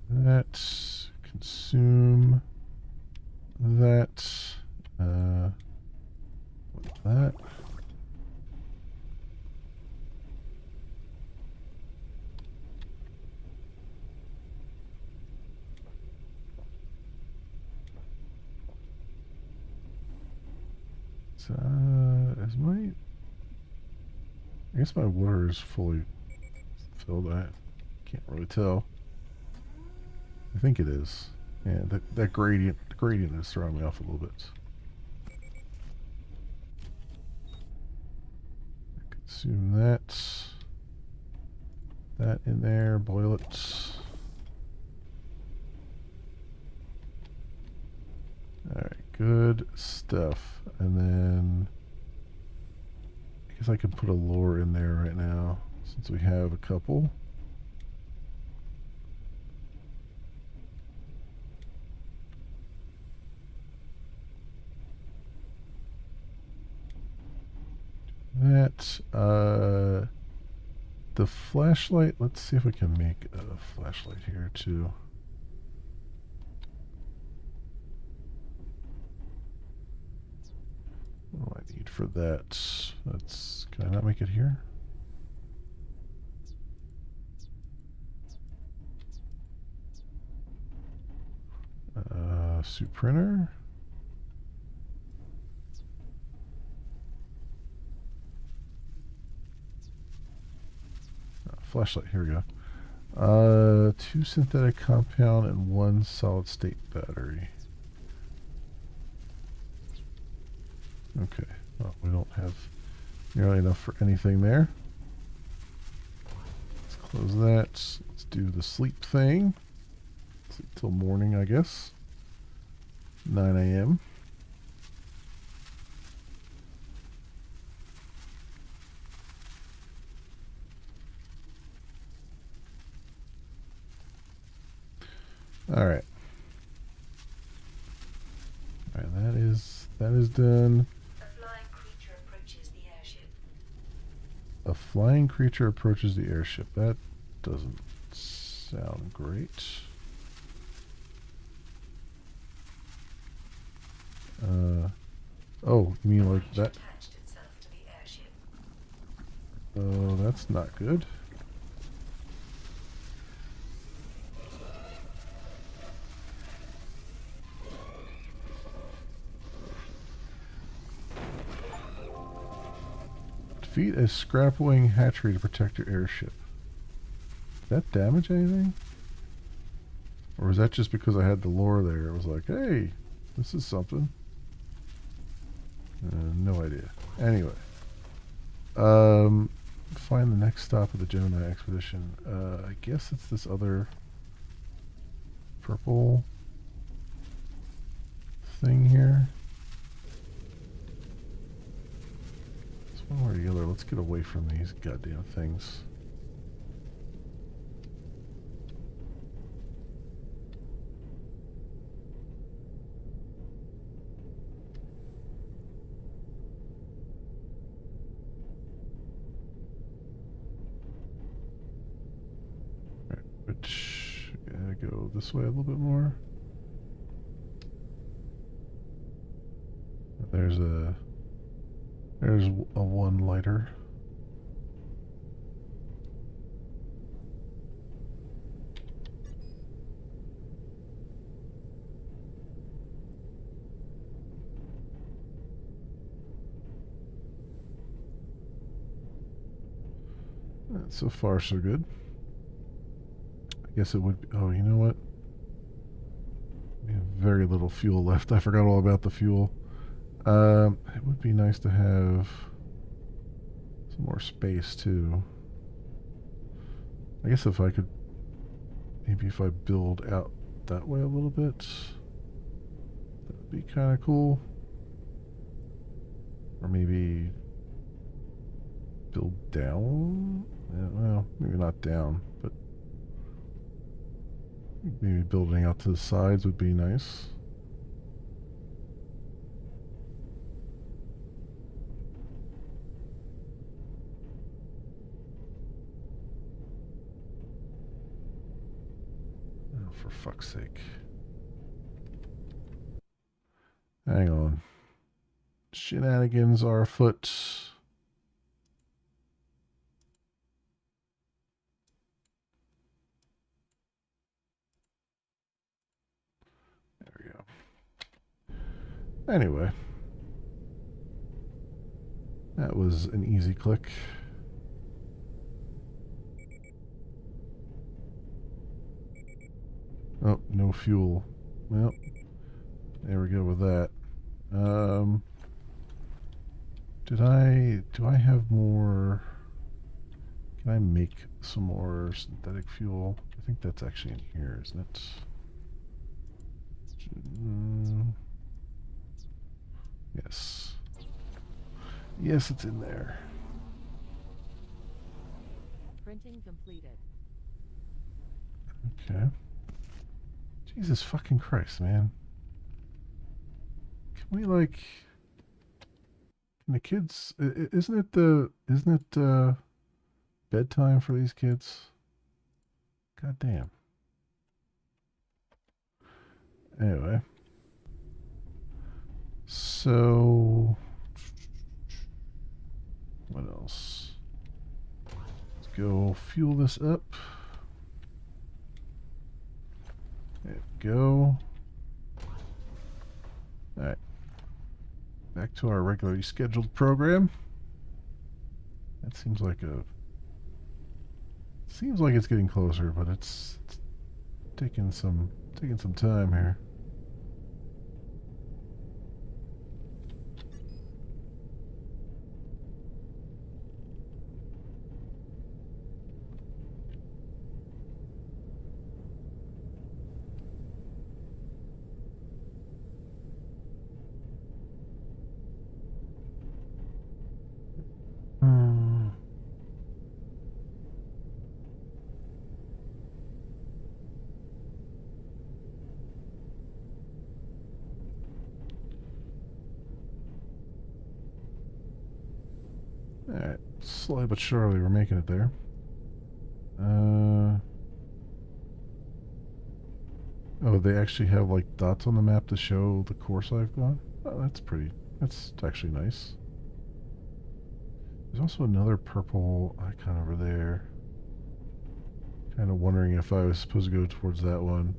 That, consume that, with that. So, I guess my water is fully filled. I can't really tell. I think it is. Yeah, the gradient is throwing me off a little bit. Consume that. That in there, boil it. Alright, good stuff. And then I guess I can put a lure in there right now since we have a couple. That, the flashlight, let's see if we can make a flashlight here too. What do I need for that? Can I not make it here? Suit printer. Flashlight, here we go. 2 synthetic compound and 1 solid state battery. Okay, well, we don't have nearly enough for anything there. Let's close that. Let's do the sleep thing. Sleep till morning, I guess. 9 a.m. All right. All right, that is done. A flying creature approaches the airship. A flying creature approaches the airship. That doesn't sound great. Oh, you mean like that? Attached itself to the airship. Oh, that's not good. Defeat a scrapwing hatchery to protect your airship. that damage anything? Or was that just because I had the lore there? It was like, hey, this is something. No idea. Anyway. Find the next stop of the Gemini expedition. I guess it's this other purple thing here. It's one way or the other. Let's get away from these goddamn things. Which, yeah, go this way a little bit more. There's a one lighter. So far, so good. I guess it would be, oh, you know what? We have very little fuel left. I forgot all about the fuel. It would be nice to have some more space too. I guess if I could, maybe if I build out that way a little bit, that would be kind of cool. Or maybe build down? Yeah, well, maybe not down, but maybe building out to the sides would be nice. Oh, for fuck's sake. Hang on. Shenanigans are afoot. Anyway, that was an easy click. Oh, no fuel. Well, there we go with that. Do I have more? Can I make some more synthetic fuel? I think that's actually in here, isn't it? Yes. Yes, it's in there. Printing completed. Okay. Jesus fucking Christ, man. Can we, like... Can the kids... Isn't it bedtime for these kids? God damn. Anyway. So... What else? Let's go fuel this up. There we go. Alright. Back to our regularly scheduled program. That seems like it's getting closer, but it's taking some time here. Alright, slowly but surely we're making it there. Oh, they actually have like dots on the map to show the course I've gone? Oh, that's actually nice. There's also another purple icon over there. Kind of wondering if I was supposed to go towards that one.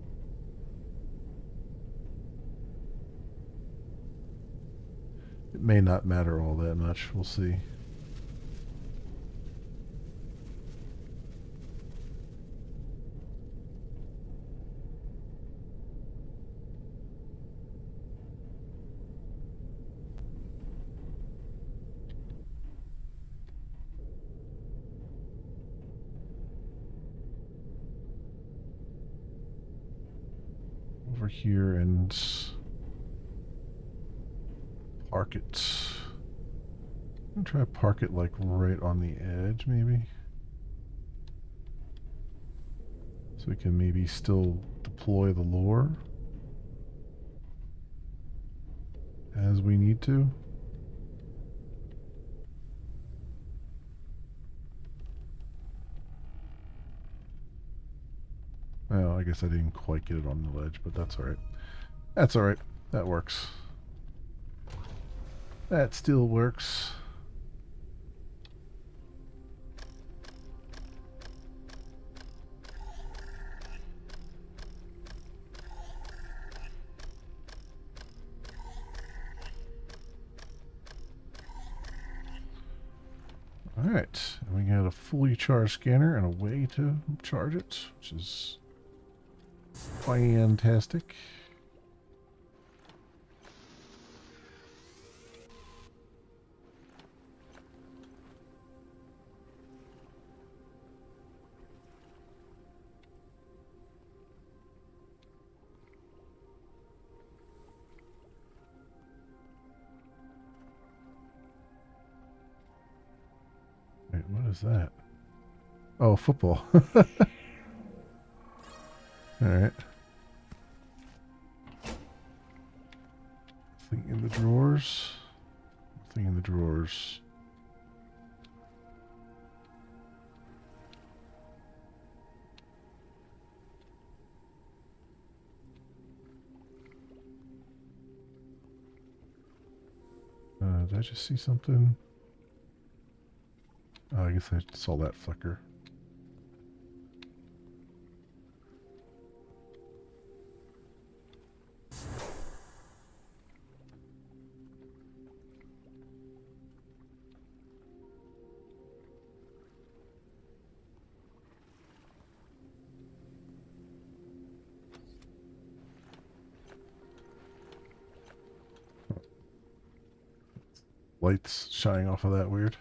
It may not matter all that much, we'll see. over here and park it. I'm gonna try to park it like right on the edge, maybe. So we can maybe still deploy the lure as we need to. Well, I guess I didn't quite get it on the ledge, but that's alright. That's alright. That works. That still works. Alright, and we got a fully charged scanner and a way to charge it, which is fantastic. Wait, what is that? Oh, football. Alright. Nothing in the drawers. Nothing in the drawers. Did I just see something? Oh, I guess I saw that flicker. Lights shining off of that weird.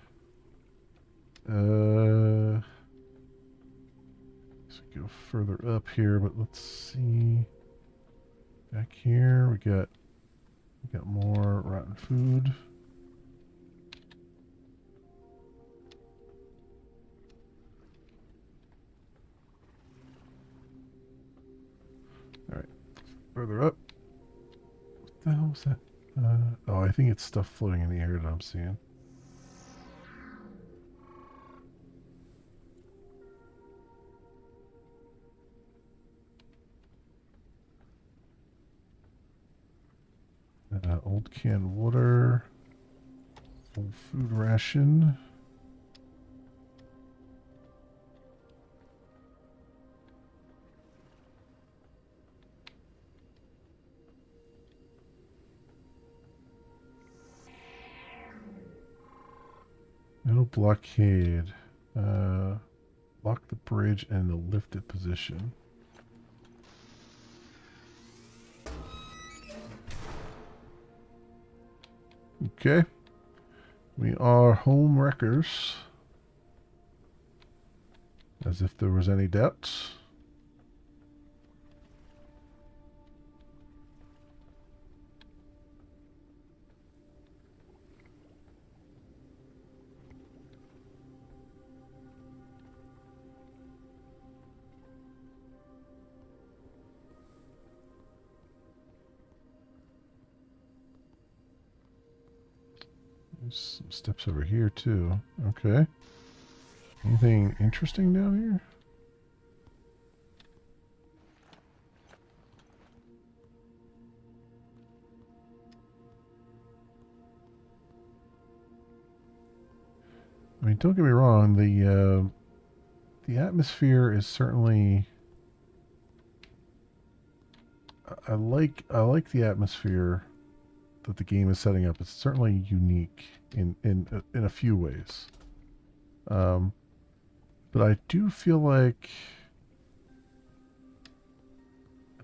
Let's go further up here, but let's see. Back here we got more rotten food. Alright. Further up. What the hell was that? Oh, I think it's stuff floating in the air that I'm seeing. Old canned water. Old food ration. Metal blockade. Lock the bridge in the lifted position. Okay. We are home wreckers. As if there was any doubts. There's some steps over here too. Okay. Anything interesting down here? I mean, don't get me wrong. The atmosphere is certainly. I like the atmosphere that the game is setting up. It's certainly unique in a few ways. But I do feel like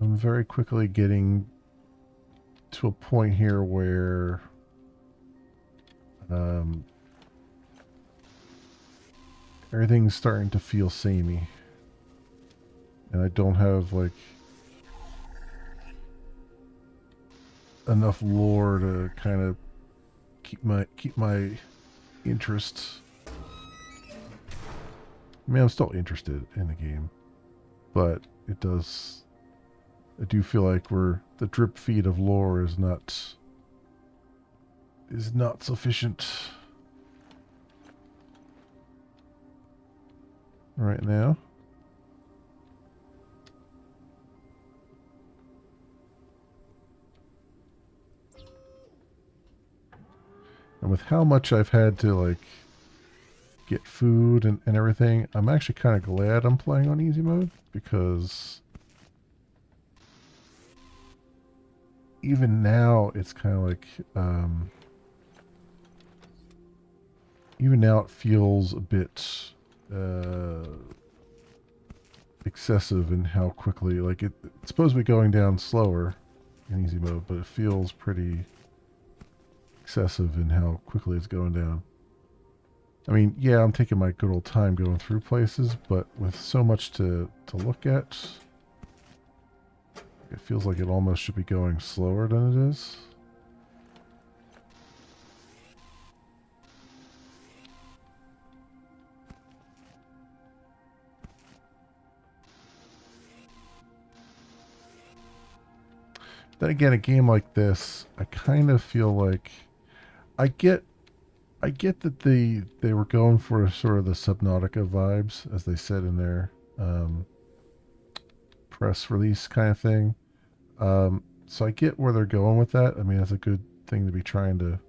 I'm very quickly getting to a point here where everything's starting to feel samey. And I don't have like enough lore to kind of keep my interest. I mean, I'm still interested in the game, but it does. I do feel like the drip feed of lore is not sufficient right now. And with how much I've had to like get food and everything, I'm actually kind of glad I'm playing on easy mode, because even now it's kind of like even now it feels a bit excessive in how quickly, like it's supposed to be going down slower in easy mode, but it feels pretty excessive in how quickly it's going down. I mean, yeah, I'm taking my good old time going through places, but with so much to look at, it feels like it almost should be going slower than it is. Then again, a game like this, I kind of feel like I get that they were going for sort of the Subnautica vibes, as they said in their press release kind of thing. So I get where they're going with that. I mean, that's a good thing to be trying to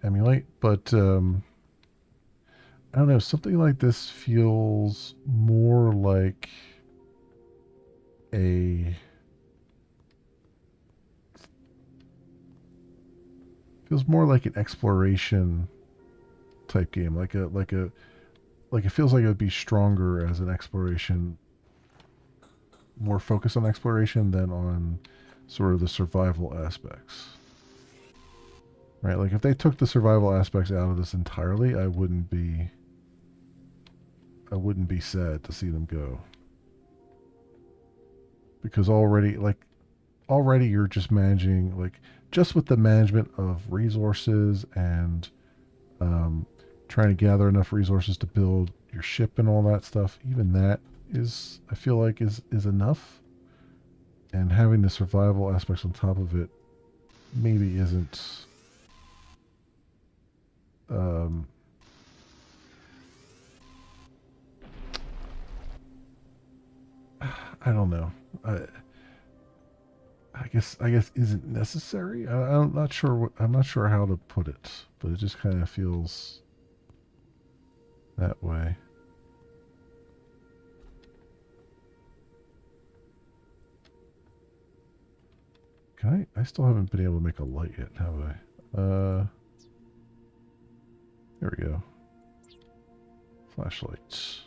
emulate. But I don't know, something like this feels more like a an exploration type game, like it feels like it would be stronger as an exploration, more focused on exploration than on sort of the survival aspects. Right? Like if they took the survival aspects out of this entirely, I wouldn't be sad to see them go. Because already you're just managing, like, just with the management of resources and trying to gather enough resources to build your ship and all that stuff, even that is, I feel like, is enough. And having the survival aspects on top of it maybe isn't I don't know. I guess isn't necessary. I'm not sure how to put it, but it just kind of feels that way. I still haven't been able to make a light yet, have I? There we go. Flashlights.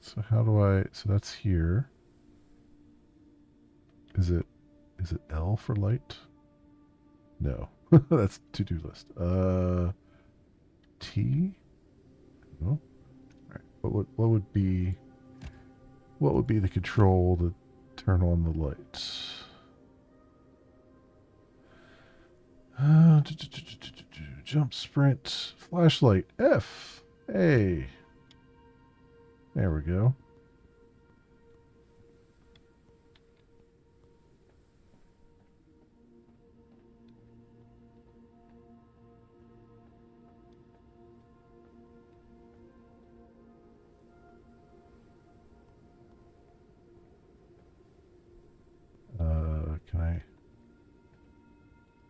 So how do I, so that's here. Is it L for light? No. That's to-do list. T? No. All right. What would be the control to turn on the lights? Jump, sprint, flashlight, F. Hey. There we go.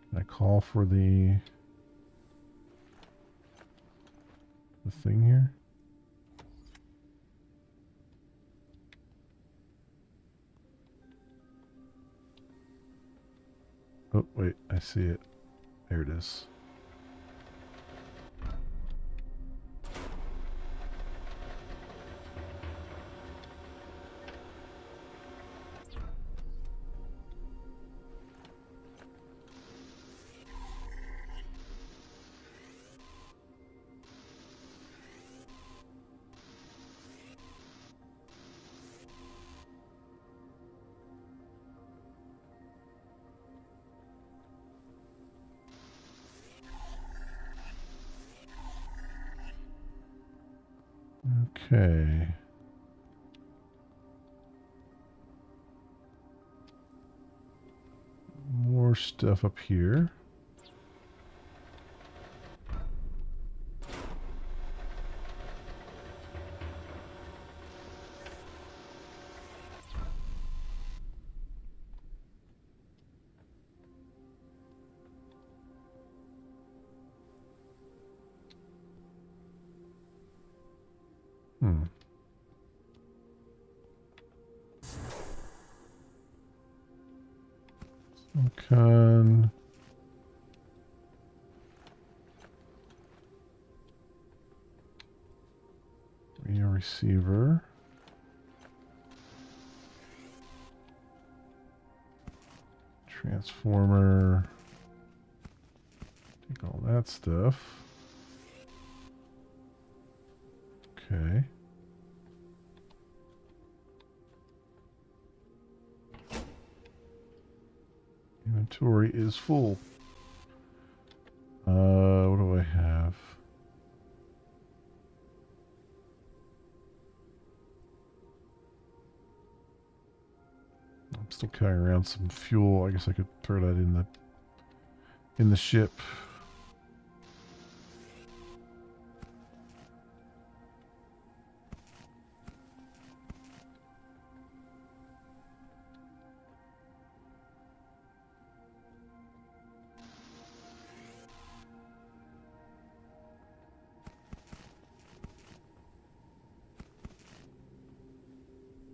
Can I call for the thing here? Oh, wait, I see it. There it is. Okay. More stuff up here. Hmm. Con. Radio receiver. Transformer. Take all that stuff. Okay. Inventory is full. What do I have? I'm still carrying around some fuel. I guess I could throw that in the ship.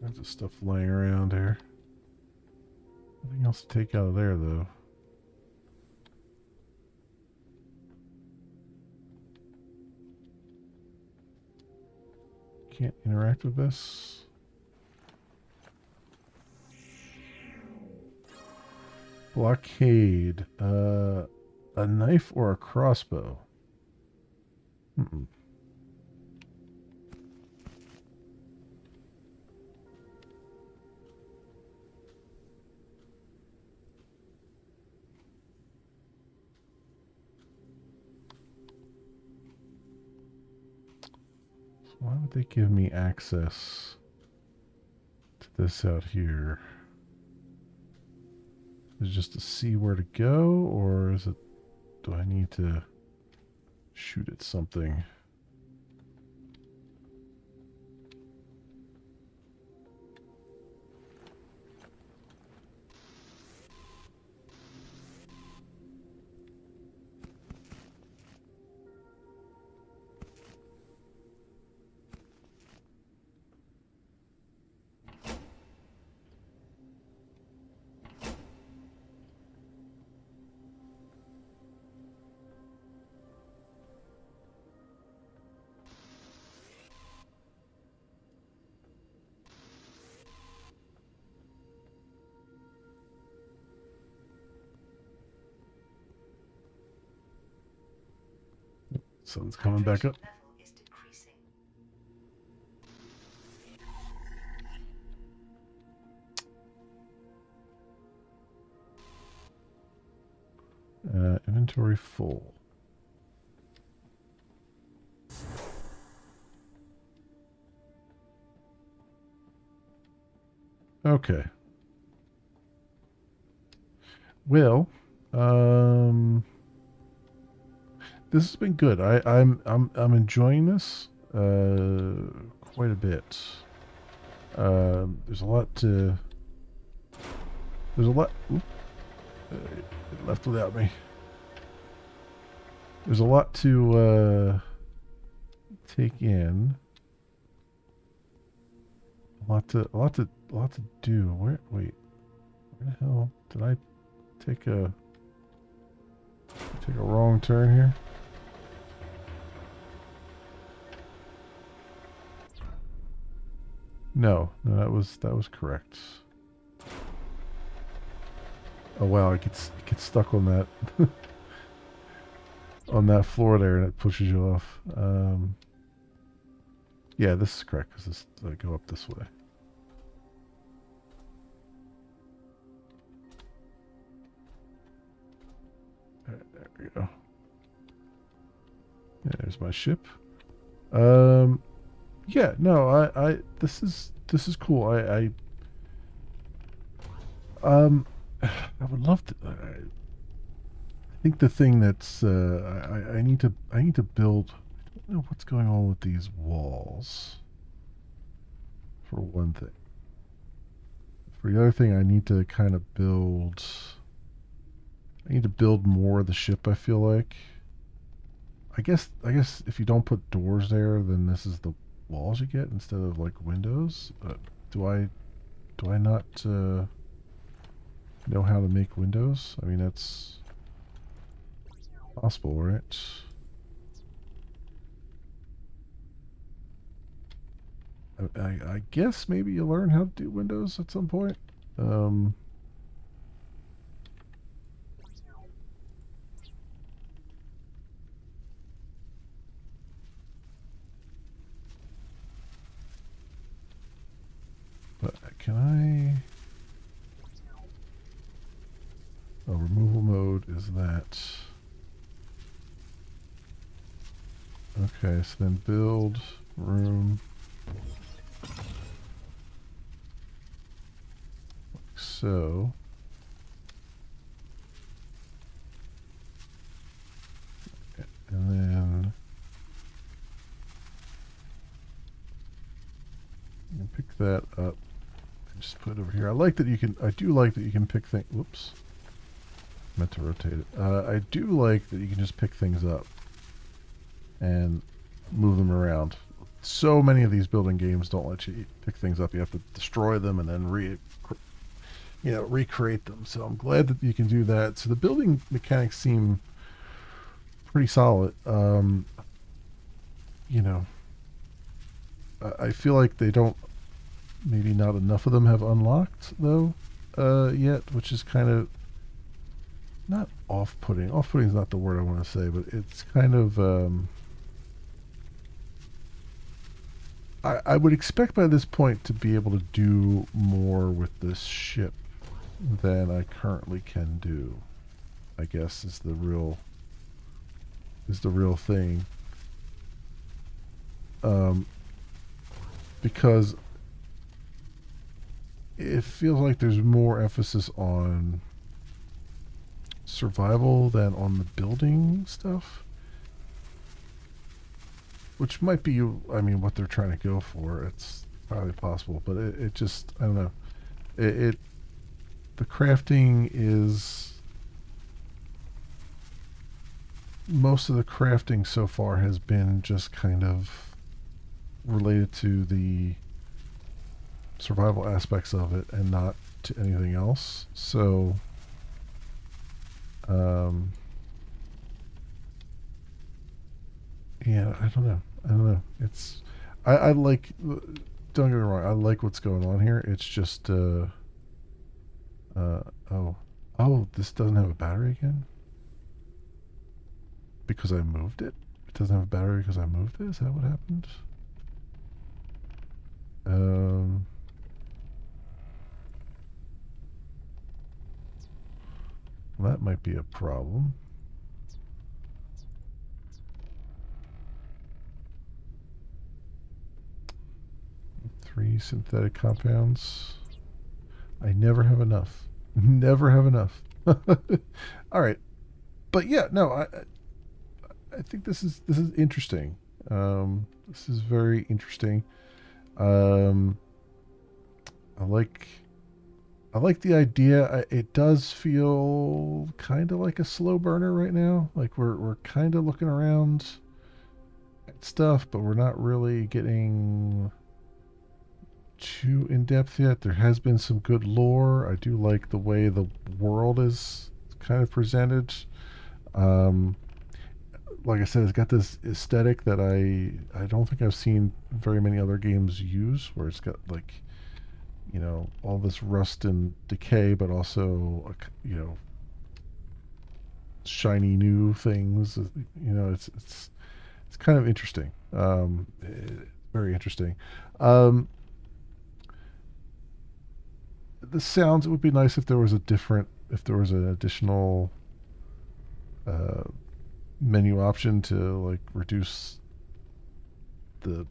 Lots of stuff laying around here. Nothing else to take out of there, though. Can't interact with this. Blockade. A knife or a crossbow? Mm-mm. Why would they give me access to this out here? Is it just to see where to go, or is it, do I need to shoot at something? Sun's coming back up. Hydration level is decreasing. Inventory full. Okay. Well, this has been good. I'm enjoying this quite a bit. There's a lot to. There's a lot. Oop, it left without me. There's a lot to take in. A lot to do. Where? Wait. Where the hell did I take a wrong turn here? No, that was correct. Oh wow, it gets stuck on that on that floor there, and it pushes you off. Yeah, this is correct because this go up this way. There we go. There's my ship. Yeah, no, this is cool. I would love to. I think the thing that's I need to build. I don't know what's going on with these walls. For one thing. For the other thing, I need to kind of build. I need to build more of the ship. I feel like. I guess if you don't put doors there, then this is the walls you get instead of like windows. Do I not know how to make windows? I mean, that's possible, right? I guess maybe you learn how to do windows at some point. But can I... Oh, removal mode is that. Okay, so then build room. Like so. And then you can pick that up and just put it over here. I do like that you can pick things. Whoops. Meant to rotate it. I do like that you can just pick things up and move them around. So many of these building games don't let you pick things up. You have to destroy them and then recreate them. So I'm glad that you can do that. So the building mechanics seem pretty solid. I feel like they don't. Maybe not enough of them have unlocked though yet, which is kind of not off-putting. Off-putting is not the word I want to say, but it's kind of. I would expect by this point to be able to do more with this ship than I currently can do. I guess is the real thing. Because it feels like there's more emphasis on survival than on the building stuff. Which might be, I mean, what they're trying to go for. It's probably possible, but it just, I don't know. The crafting is, most of the crafting so far has been just kind of related to the survival aspects of it and not to anything else. So, yeah, I don't know. It's, I like, don't get me wrong, I like what's going on here. It's just, this doesn't have a battery again? Because I moved it? It doesn't have a battery because I moved it? Is that what happened? That might be a problem. 3 synthetic compounds. I never have enough. Never have enough. All right, but yeah, no, I think this is interesting. This is very interesting. I like the idea. It does feel kind of like a slow burner right now. Like we're kind of looking around at stuff, but we're not really getting too in depth yet. There has been some good lore. I do like the way the world is kind of presented. Like I said, it's got this aesthetic that I don't think I've seen very many other games use, where it's got like, you know, all this rust and decay, but also, you know, shiny new things. You know, it's kind of interesting. Very interesting. The sounds, it would be nice if there was an additional menu option to like reduce the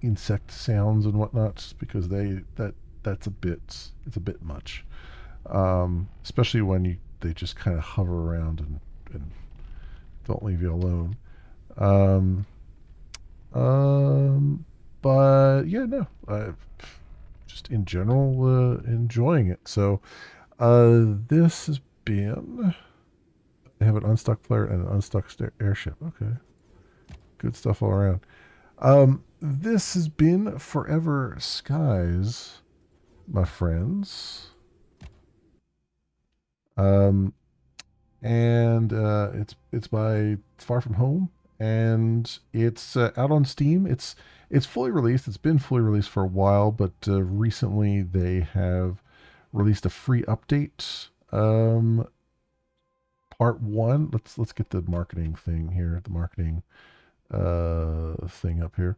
insect sounds and whatnot, because that's a bit, it's a bit much, especially when they just kind of hover around and don't leave you alone. Um, but yeah, no, just in general, enjoying it. So, this has been. They have an unstuck player and an unstuck airship. Okay, good stuff all around. This has been Forever Skies, my friends. And it's by Far From Home, and it's out on Steam. It's fully released. It's been fully released for a while, but recently they have released a free update. Part one. Let's get the marketing thing here. The marketing thing up here.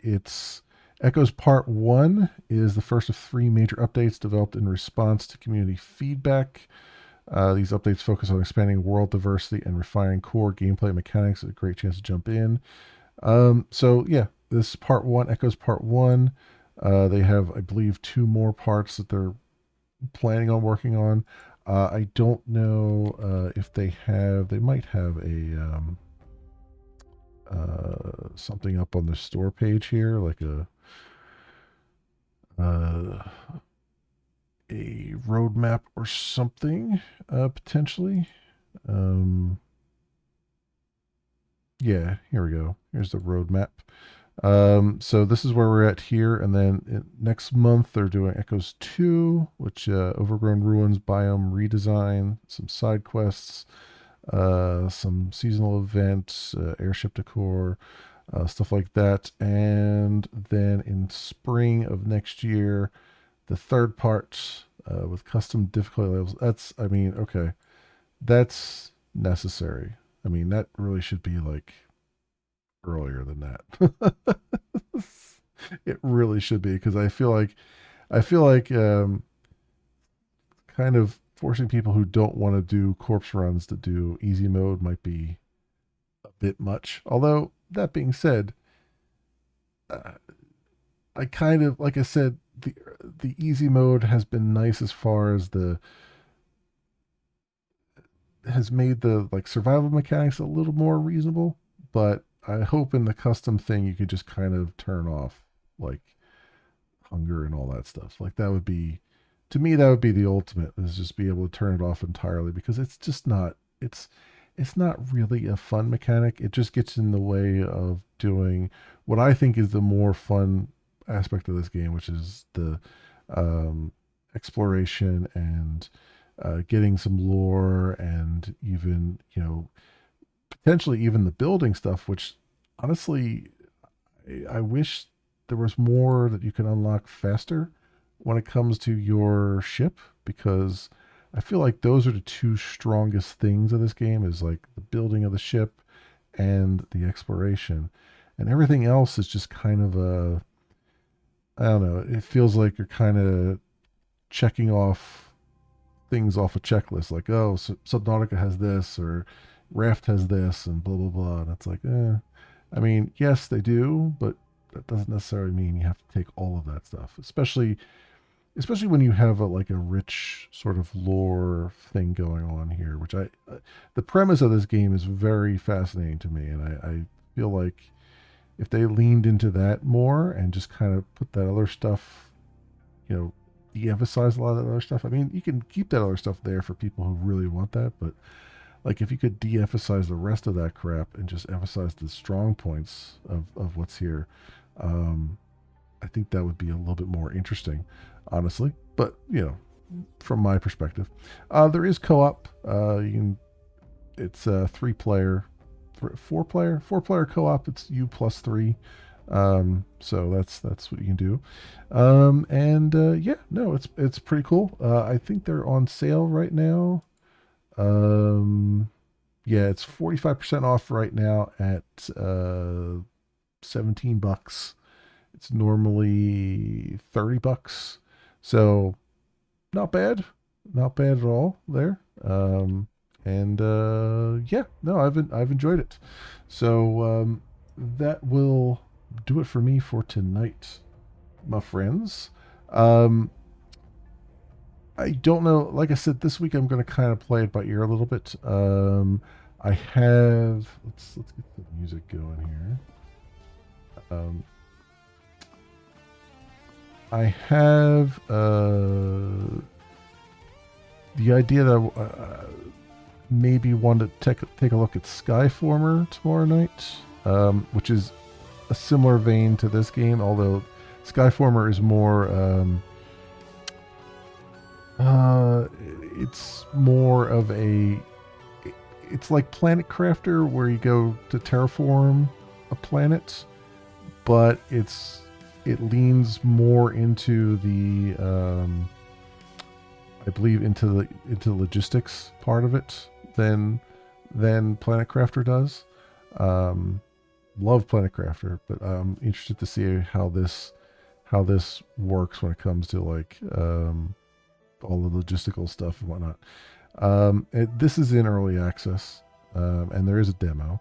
It's Echoes Part 1 is the first of 3 major updates developed in response to community feedback. These updates focus on expanding world diversity and refining core gameplay mechanics. A great chance to jump in. This Part 1, Echoes Part 1. They have, I believe, 2 more parts that they're planning on working on. I don't know if they might have a something up on the store page here, like a roadmap or something, potentially. Yeah, here we go. Here's the roadmap. So this is where we're at here, and then next month they're doing Echoes 2, which Overgrown Ruins biome redesign, some side quests, some seasonal events, airship decor, stuff like that. And then in spring of next year, the third part with custom difficulty levels. Okay, that's necessary. I mean, that really should be like earlier than that. It really should be, because I feel like kind of forcing people who don't want to do corpse runs to do easy mode might be a bit much. Although that being said, I kind of, like I said, the easy mode has been nice as far as has made the like survival mechanics a little more reasonable, but I hope in the custom thing you could just kind of turn off like hunger and all that stuff. Like that would be, to me, that would be the ultimate, is just be able to turn it off entirely, because it's just not, it's not really a fun mechanic. It just gets in the way of doing what I think is the more fun aspect of this game, which is the exploration and getting some lore, and even, potentially even the building stuff, which honestly, I wish there was more that you can unlock faster when it comes to your ship, because I feel like those are the 2 strongest things of this game, is like the building of the ship and the exploration. And everything else is just kind of I don't know, it feels like you're kind of checking off things off a checklist, like, oh, Subnautica has this, or Raft has this, and blah blah blah. And it's like, I mean, yes, they do, but that doesn't necessarily mean you have to take all of that stuff, especially when you have a rich sort of lore thing going on here, which the premise of this game is very fascinating to me, and I feel like if they leaned into that more and just kind of put that other stuff, de-emphasize a lot of that other stuff. I mean, you can keep that other stuff there for people who really want that, but like if you could de-emphasize the rest of that crap and just emphasize the strong points of what's here, I think that would be a little bit more interesting, honestly. But from my perspective, there is co-op. It's a 3-player, 4-player co-op. It's you plus 3. So that's what you can do. It's pretty cool. I think they're on sale right now. It's 45% off right now at $17. It's normally $30. So not bad at all there. And yeah, no, I've enjoyed it. So that will do it for me for tonight, my friends. Um, I don't know. Like I said, this week I'm going to kind of play it by ear a little bit. I have let's get the music going here. I have the idea that maybe want to take a look at Skyformer tomorrow night, which is a similar vein to this game, although Skyformer is more it's more of it's like Planet Crafter, where you go to terraform a planet, but it leans more into the I believe into the logistics part of it than Planet Crafter does. Love Planet Crafter, but I'm interested to see how this works when it comes to like all the logistical stuff and whatnot. This is in early access, and there is a demo,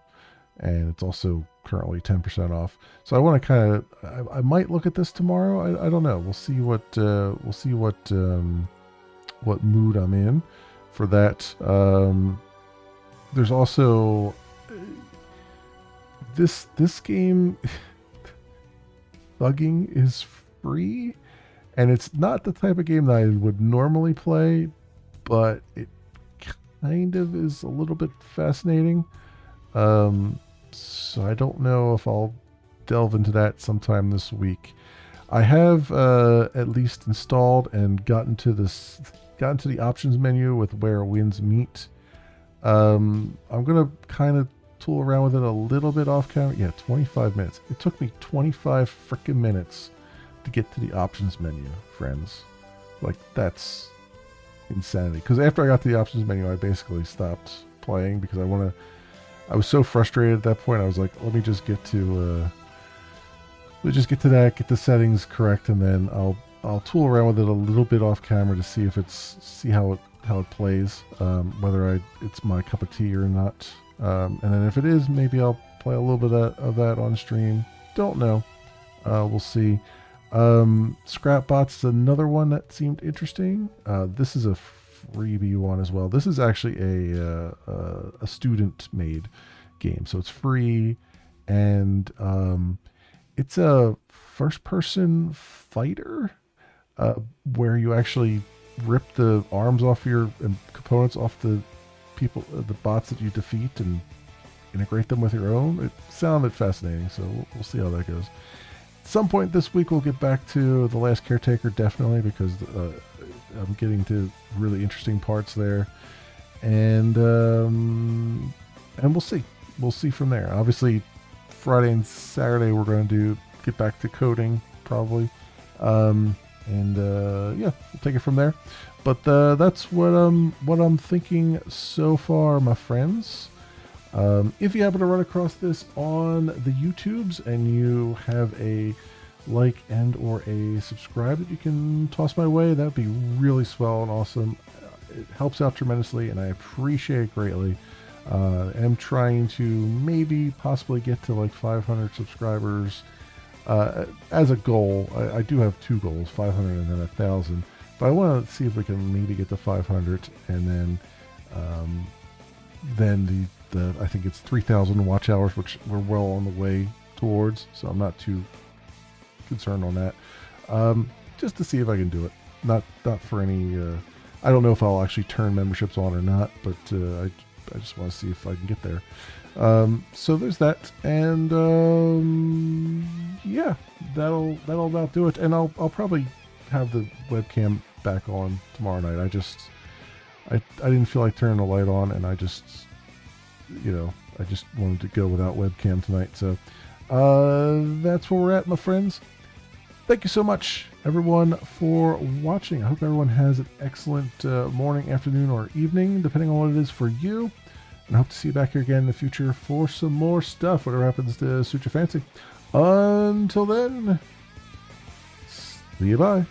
and it's also currently 10% off. So I want to kind of, I might look at this tomorrow. I don't know. We'll see what mood I'm in for that. There's also this game. Thugging is free, and it's not the type of game that I would normally play, but it kind of is a little bit fascinating. So I don't know if I'll delve into that sometime this week. I have at least installed and gotten to the options menu with where winds meet. I'm gonna kind of tool around with it a little bit off camera. Yeah, 25 minutes. It took me 25 freaking minutes to get to the options menu, friends. Like, that's insanity. Because after I got to the options menu, I basically stopped playing because I was so frustrated at that point. I was like, let me just get to that, get the settings correct, and then I'll tool around with it a little bit off camera to see how it plays, whether it's my cup of tea or not. And then if it is, maybe I'll play a little bit of that on stream. Don't know. We'll see. Scrapbot's another one that seemed interesting. This is a freebie one as well. This is actually a student-made game, so it's free, and it's a first-person fighter where you actually rip the arms off and components off the bots that you defeat and integrate them with your own. It sounded fascinating, so we'll see how that goes. At some point this week we'll get back to The Last Caretaker, definitely, because I'm getting to really interesting parts there, and we'll see from there. Obviously Friday and Saturday we're going to get back to coding probably, and yeah, we'll take it from there. But that's what I'm thinking so far, my friends. If you happen to run across this on the YouTubes and you have a like and or a subscribe that you can toss my way, that would be really swell and awesome. It helps out tremendously, and I appreciate it greatly. I'm trying to maybe possibly get to like 500 subscribers as a goal. I do have two goals, 500 and then 1,000. But I want to see if we can maybe get to 500, and then the I think it's 3,000 watch hours, which we're well on the way towards. So I'm not too concerned on that. Just to see if I can do it. Not for any. I don't know if I'll actually turn memberships on or not, but I just want to see if I can get there. So there's that, and yeah, that'll about do it. And I'll probably have the webcam back on tomorrow night. I didn't feel like turning the light on, and I just wanted to go without webcam tonight. So that's where we're at, my friends. Thank you so much, everyone, for watching. I hope everyone has an excellent morning, afternoon, or evening, depending on what it is for you. And I hope to see you back here again in the future for some more stuff, whatever happens to suit your fancy. Until then, see you, bye.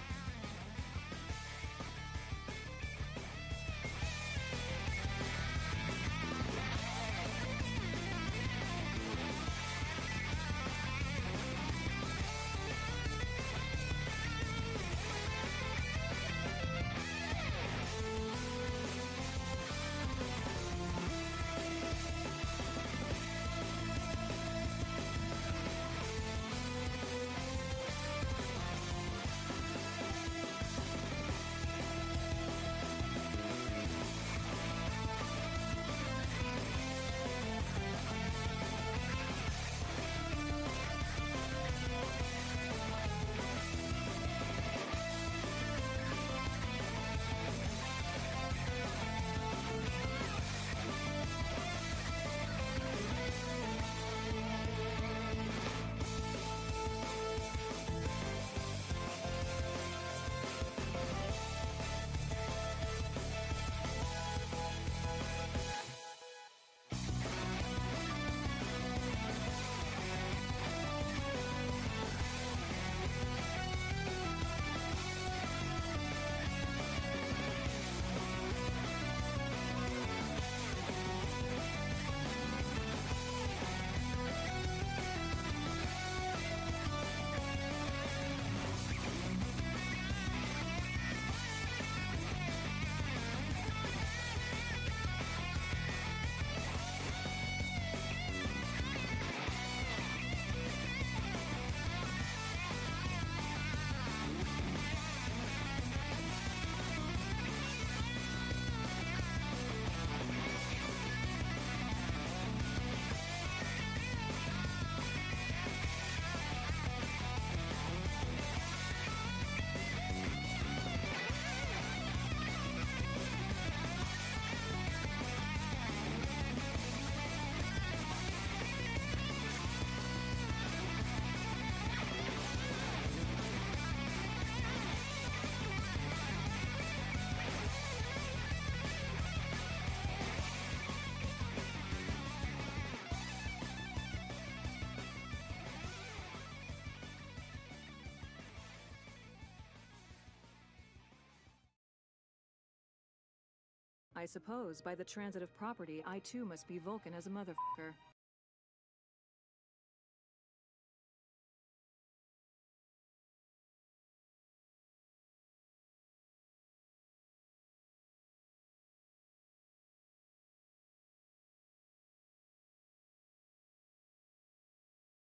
I suppose by the transit of property, I too must be Vulcan as a motherfucker.